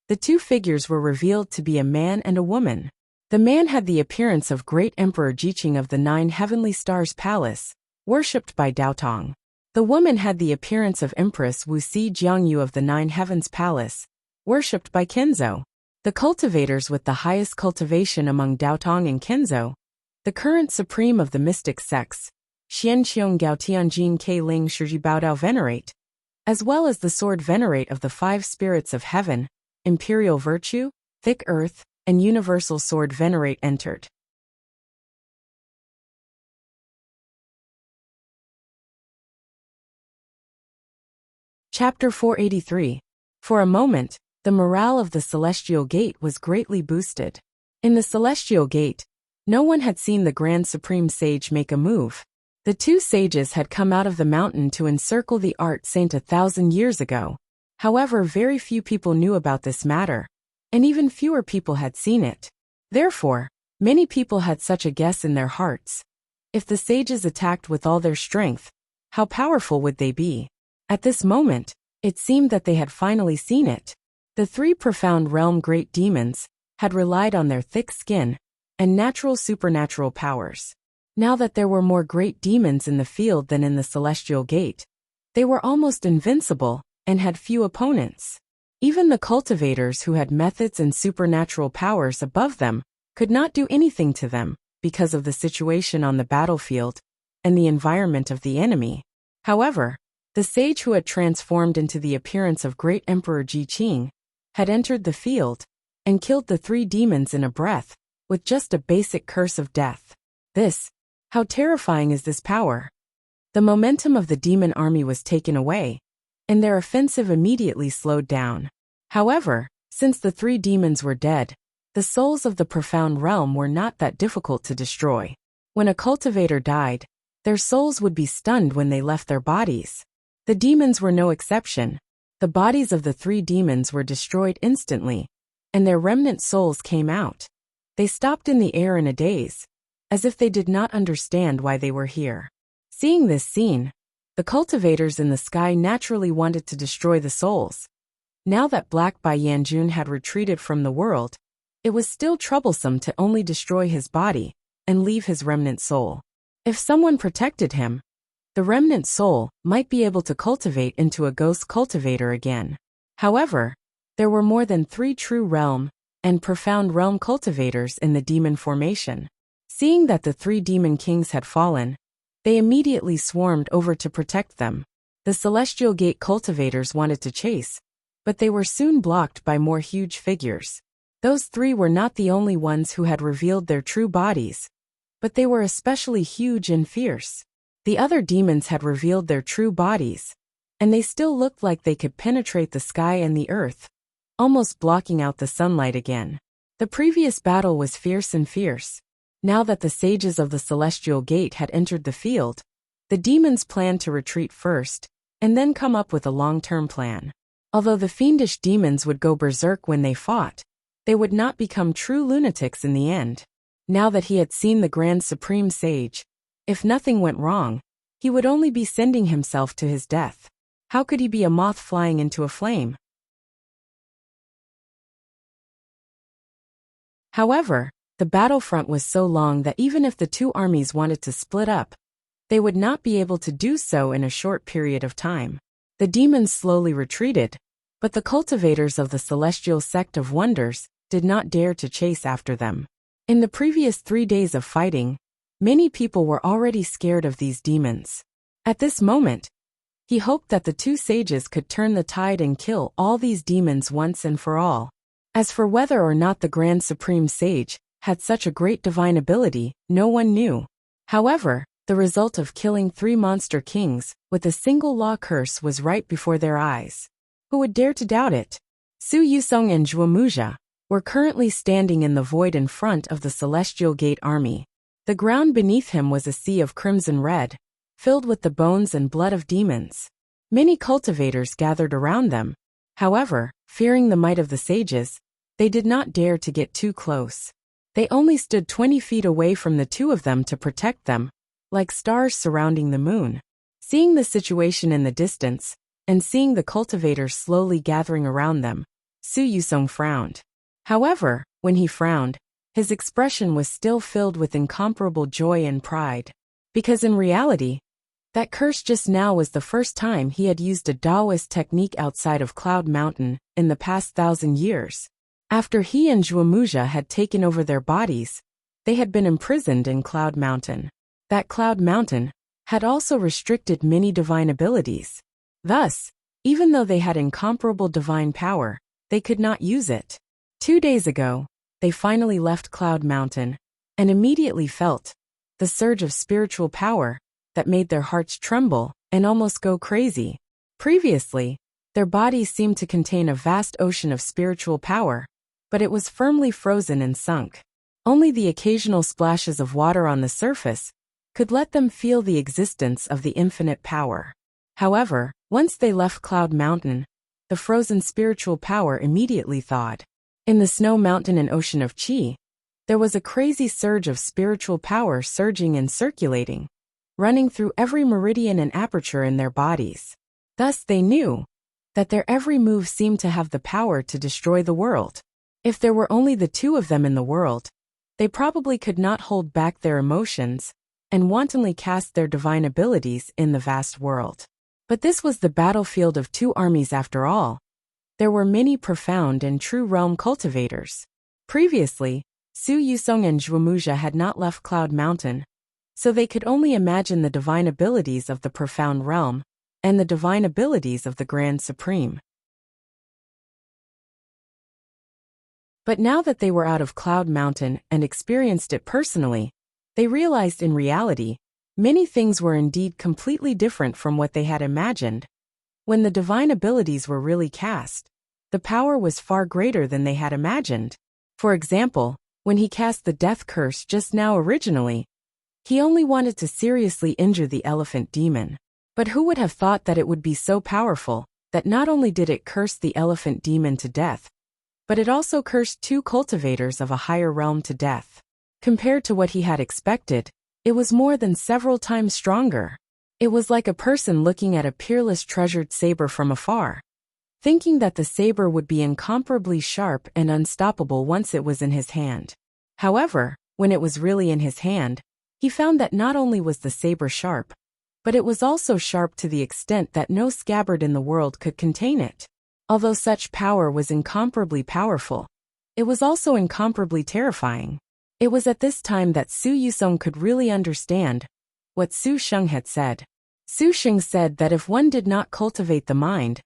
the 2 figures were revealed to be a man and a woman. The man had the appearance of great Emperor Jiqing of the 9 heavenly stars palace, worshipped by Daotong. The woman had the appearance of Empress Wuxia Jiangyu of the 9 heavens palace, worshipped by Kenzo. The cultivators with the highest cultivation among Daotong and Kenzo, the current supreme of the mystic sects, Xianqiong Gao Tianjin Ke Ling Shiji Baodao venerate, as well as the sword venerate of the 5 spirits of heaven, imperial virtue, thick earth, and universal sword venerate entered. Chapter 483. For a moment, the morale of the Celestial Gate was greatly boosted. In the Celestial Gate, no one had seen the Grand Supreme Sage make a move. The 2 sages had come out of the mountain to encircle the Art Saint 1,000 years ago. However, very few people knew about this matter, and even fewer people had seen it. Therefore, many people had such a guess in their hearts. If the sages attacked with all their strength, how powerful would they be? At this moment, it seemed that they had finally seen it. The 3 profound realm great demons had relied on their thick skin and natural supernatural powers. Now that there were more great demons in the field than in the Celestial Gate, they were almost invincible and had few opponents. Even the cultivators who had methods and supernatural powers above them could not do anything to them because of the situation on the battlefield and the environment of the enemy. However, the sage who had transformed into the appearance of great Emperor Jiqing had entered the field and killed the 3 demons in a breath with just a basic curse of death. How terrifying is this power? The momentum of the demon army was taken away, and their offensive immediately slowed down. However, since the 3 demons were dead, the souls of the profound realm were not that difficult to destroy. When a cultivator died, their souls would be stunned when they left their bodies. The demons were no exception. The bodies of the 3 demons were destroyed instantly, and their remnant souls came out. They stopped in the air in a daze, as if they did not understand why they were here. Seeing this scene, the cultivators in the sky naturally wanted to destroy the souls. Now that Black Bai Yanjun had retreated from the world, it was still troublesome to only destroy his body and leave his remnant soul. If someone protected him, the remnant soul might be able to cultivate into a ghost cultivator again. However, there were more than 3 true realm and profound realm cultivators in the demon formation. Seeing that the 3 demon kings had fallen, they immediately swarmed over to protect them. The celestial gate cultivators wanted to chase, but they were soon blocked by more huge figures. Those 3 were not the only ones who had revealed their true bodies, but they were especially huge and fierce. The other demons had revealed their true bodies, and they still looked like they could penetrate the sky and the earth, almost blocking out the sunlight again. The previous battle was fierce and fierce. Now that the sages of the Celestial Gate had entered the field, the demons planned to retreat first, and then come up with a long-term plan. Although the fiendish demons would go berserk when they fought, they would not become true lunatics in the end. Now that he had seen the Grand Supreme Sage, if nothing went wrong, he would only be sending himself to his death. How could he be a moth flying into a flame? However, the battlefront was so long that even if the 2 armies wanted to split up, they would not be able to do so in a short period of time. The demons slowly retreated, but the cultivators of the Celestial Sect of Wonders did not dare to chase after them. In the previous 3 days of fighting, many people were already scared of these demons. At this moment, he hoped that the 2 sages could turn the tide and kill all these demons once and for all. As for whether or not the Grand Supreme Sage had such a great divine ability, no one knew. However, the result of killing 3 monster kings with a single law curse was right before their eyes. Who would dare to doubt it? Su Yusong and Zhuomuja were currently standing in the void in front of the Celestial Gate army. The ground beneath him was a sea of crimson red, filled with the bones and blood of demons. Many cultivators gathered around them. However, fearing the might of the sages, they did not dare to get too close. They only stood 20 feet away from the 2 of them to protect them, like stars surrounding the moon. Seeing the situation in the distance, and seeing the cultivators slowly gathering around them, Su Yusong frowned. However, when he frowned, his expression was still filled with incomparable joy and pride. Because in reality, that curse just now was the first time he had used a Taoist technique outside of Cloud Mountain in the past 1,000 years. After he and Zhuomuja had taken over their bodies, they had been imprisoned in Cloud Mountain. That Cloud Mountain had also restricted many divine abilities. Thus, even though they had incomparable divine power, they could not use it. 2 days ago, they finally left Cloud Mountain, and immediately felt the surge of spiritual power that made their hearts tremble and almost go crazy. Previously, their bodies seemed to contain a vast ocean of spiritual power, but it was firmly frozen and sunk. Only the occasional splashes of water on the surface could let them feel the existence of the infinite power. However, once they left Cloud Mountain, the frozen spiritual power immediately thawed. In the snow mountain and ocean of Qi, there was a crazy surge of spiritual power surging and circulating, running through every meridian and aperture in their bodies. Thus they knew that their every move seemed to have the power to destroy the world. If there were only the 2 of them in the world, they probably could not hold back their emotions and wantonly cast their divine abilities in the vast world. But this was the battlefield of 2 armies after all. There were many profound and true realm cultivators. Previously, Su Yusong and Zhuomuja had not left Cloud Mountain, so they could only imagine the divine abilities of the profound realm and the divine abilities of the Grand Supreme. But now that they were out of Cloud Mountain and experienced it personally, they realized in reality, many things were indeed completely different from what they had imagined. When the divine abilities were really cast, the power was far greater than they had imagined. For example, when he cast the death curse just now originally, he only wanted to seriously injure the elephant demon. But who would have thought that it would be so powerful, that not only did it curse the elephant demon to death, but it also cursed 2 cultivators of a higher realm to death. Compared to what he had expected, it was more than several times stronger. It was like a person looking at a peerless treasured saber from afar, thinking that the saber would be incomparably sharp and unstoppable once it was in his hand. However, when it was really in his hand, he found that not only was the saber sharp, but it was also sharp to the extent that no scabbard in the world could contain it. Although such power was incomparably powerful, it was also incomparably terrifying. It was at this time that Su Yusong could really understand what Su Sheng had said. Su Sheng said that if one did not cultivate the mind,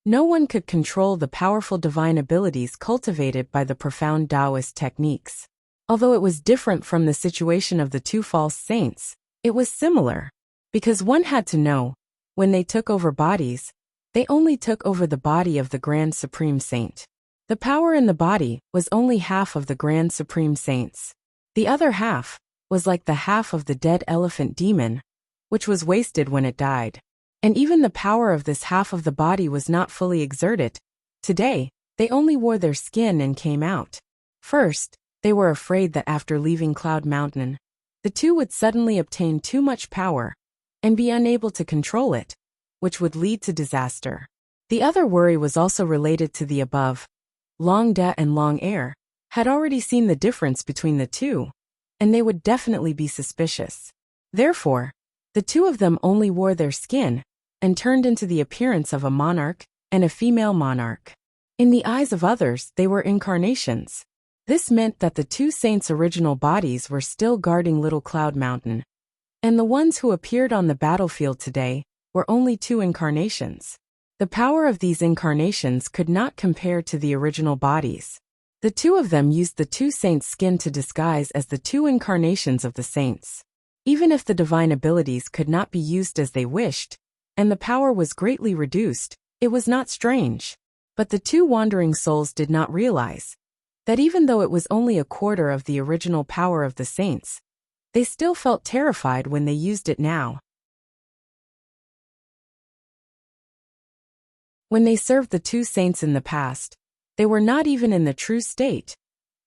no one could control the powerful divine abilities cultivated by the profound Taoist techniques. Although it was different from the situation of the two false saints, it was similar. Because one had to know, when they took over bodies, they only took over the body of the Grand Supreme Saint. The power in the body was only half of the Grand Supreme Saint's. The other half was like the half of the dead elephant demon, which was wasted when it died. And even the power of this half of the body was not fully exerted. Today, they only wore their skin and came out. First, they were afraid that after leaving Cloud Mountain, the two would suddenly obtain too much power and be unable to control it, which would lead to disaster. The other worry was also related to the above. Long Da and Long Air had already seen the difference between the two, and they would definitely be suspicious. Therefore, the two of them only wore their skin and turned into the appearance of a monarch and a female monarch. In the eyes of others, they were incarnations. This meant that the two saints' original bodies were still guarding Little Cloud Mountain, and the ones who appeared on the battlefield today were only two incarnations. The power of these incarnations could not compare to the original bodies. The two of them used the two saints' skin to disguise as the two incarnations of the saints. Even if the divine abilities could not be used as they wished, and the power was greatly reduced, it was not strange. But the two wandering souls did not realize that even though it was only a quarter of the original power of the saints, they still felt terrified when they used it now. When they served the two saints in the past, they were not even in the true state.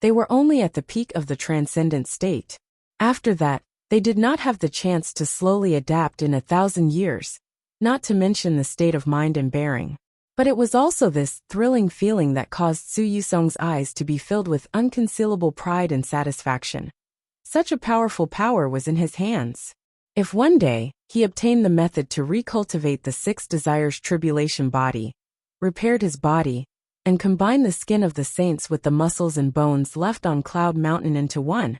They were only at the peak of the transcendent state. After that, they did not have the chance to slowly adapt in 1,000 years, not to mention the state of mind and bearing. But it was also this thrilling feeling that caused Su Yusong's eyes to be filled with unconcealable pride and satisfaction. Such a powerful power was in his hands. If one day, he obtained the method to recultivate the 6 desires tribulation body, repaired his body, and combined the skin of the saints with the muscles and bones left on Cloud Mountain into one,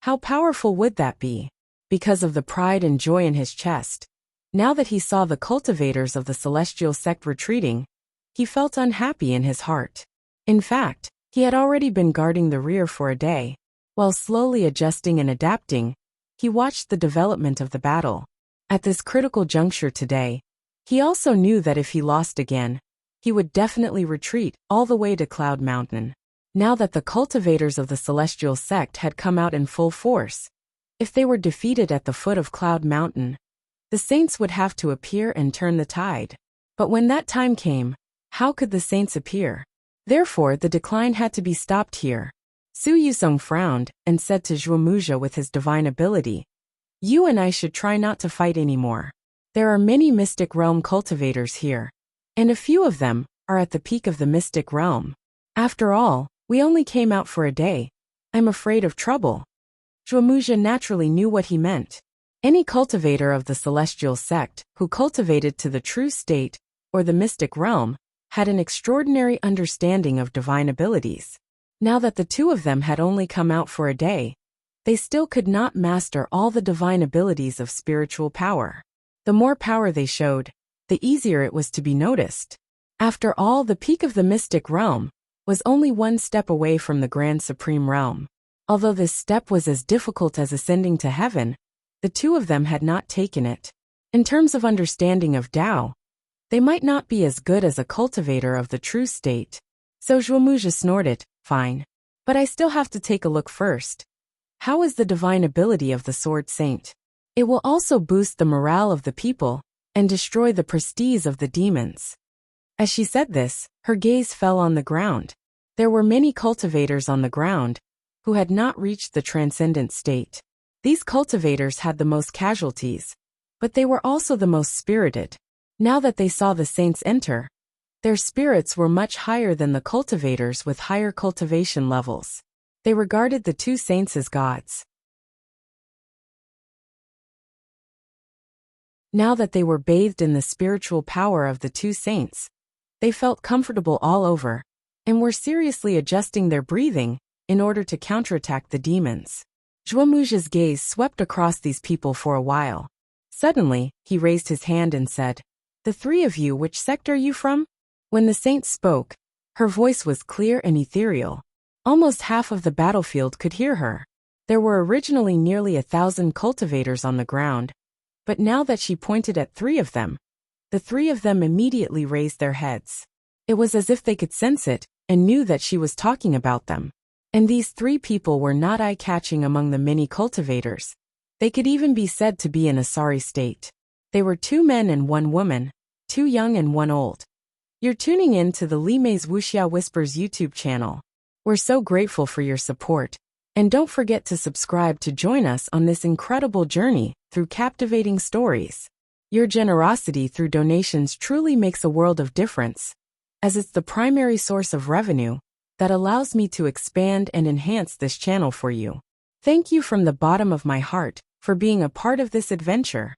how powerful would that be? Because of the pride and joy in his chest, now that he saw the cultivators of the celestial sect retreating, he felt unhappy in his heart. In fact, he had already been guarding the rear for a day. While slowly adjusting and adapting, he watched the development of the battle. At this critical juncture today, he also knew that if he lost again, he would definitely retreat all the way to Cloud Mountain. Now that the cultivators of the celestial sect had come out in full force, if they were defeated at the foot of Cloud Mountain, the saints would have to appear and turn the tide. But when that time came, how could the saints appear? Therefore, the decline had to be stopped here. Su Yusong frowned and said to Zhuomuja with his divine ability, "You and I should try not to fight anymore. There are many mystic realm cultivators here, and a few of them are at the peak of the mystic realm. After all, we only came out for a day. I'm afraid of trouble." Zhuomuja naturally knew what he meant. Any cultivator of the celestial sect who cultivated to the true state or the mystic realm had an extraordinary understanding of divine abilities. Now that the two of them had only come out for a day, they still could not master all the divine abilities of spiritual power. The more power they showed, the easier it was to be noticed. After all, the peak of the mystic realm was only one step away from the Grand Supreme Realm. Although this step was as difficult as ascending to heaven, the two of them had not taken it. In terms of understanding of Tao, they might not be as good as a cultivator of the true state. So Zhuomuja snorted, "Fine. But I still have to take a look first. How is the divine ability of the Sword Saint? It will also boost the morale of the people and destroy the prestige of the demons." As she said this, her gaze fell on the ground. There were many cultivators on the ground who had not reached the transcendent state. These cultivators had the most casualties, but they were also the most spirited. Now that they saw the saints enter, their spirits were much higher than the cultivators with higher cultivation levels. They regarded the two saints as gods. Now that they were bathed in the spiritual power of the two saints, they felt comfortable all over, and were seriously adjusting their breathing in order to counterattack the demons. Zhuomu's gaze swept across these people for a while. Suddenly, he raised his hand and said, "The three of you, which sect are you from?" When the saint spoke, her voice was clear and ethereal. Almost half of the battlefield could hear her. There were originally nearly 1,000 cultivators on the ground, but now that she pointed at three of them, the three of them immediately raised their heads. It was as if they could sense it and knew that she was talking about them. And these three people were not eye-catching among the many cultivators. They could even be said to be in a sorry state. They were 2 men and 1 woman, 2 young and 1 old. You're tuning in to the Li Mei's Wuxia Whispers YouTube channel. We're so grateful for your support. And don't forget to subscribe to join us on this incredible journey through captivating stories. Your generosity through donations truly makes a world of difference, as it's the primary source of revenue that allows me to expand and enhance this channel for you. Thank you from the bottom of my heart for being a part of this adventure.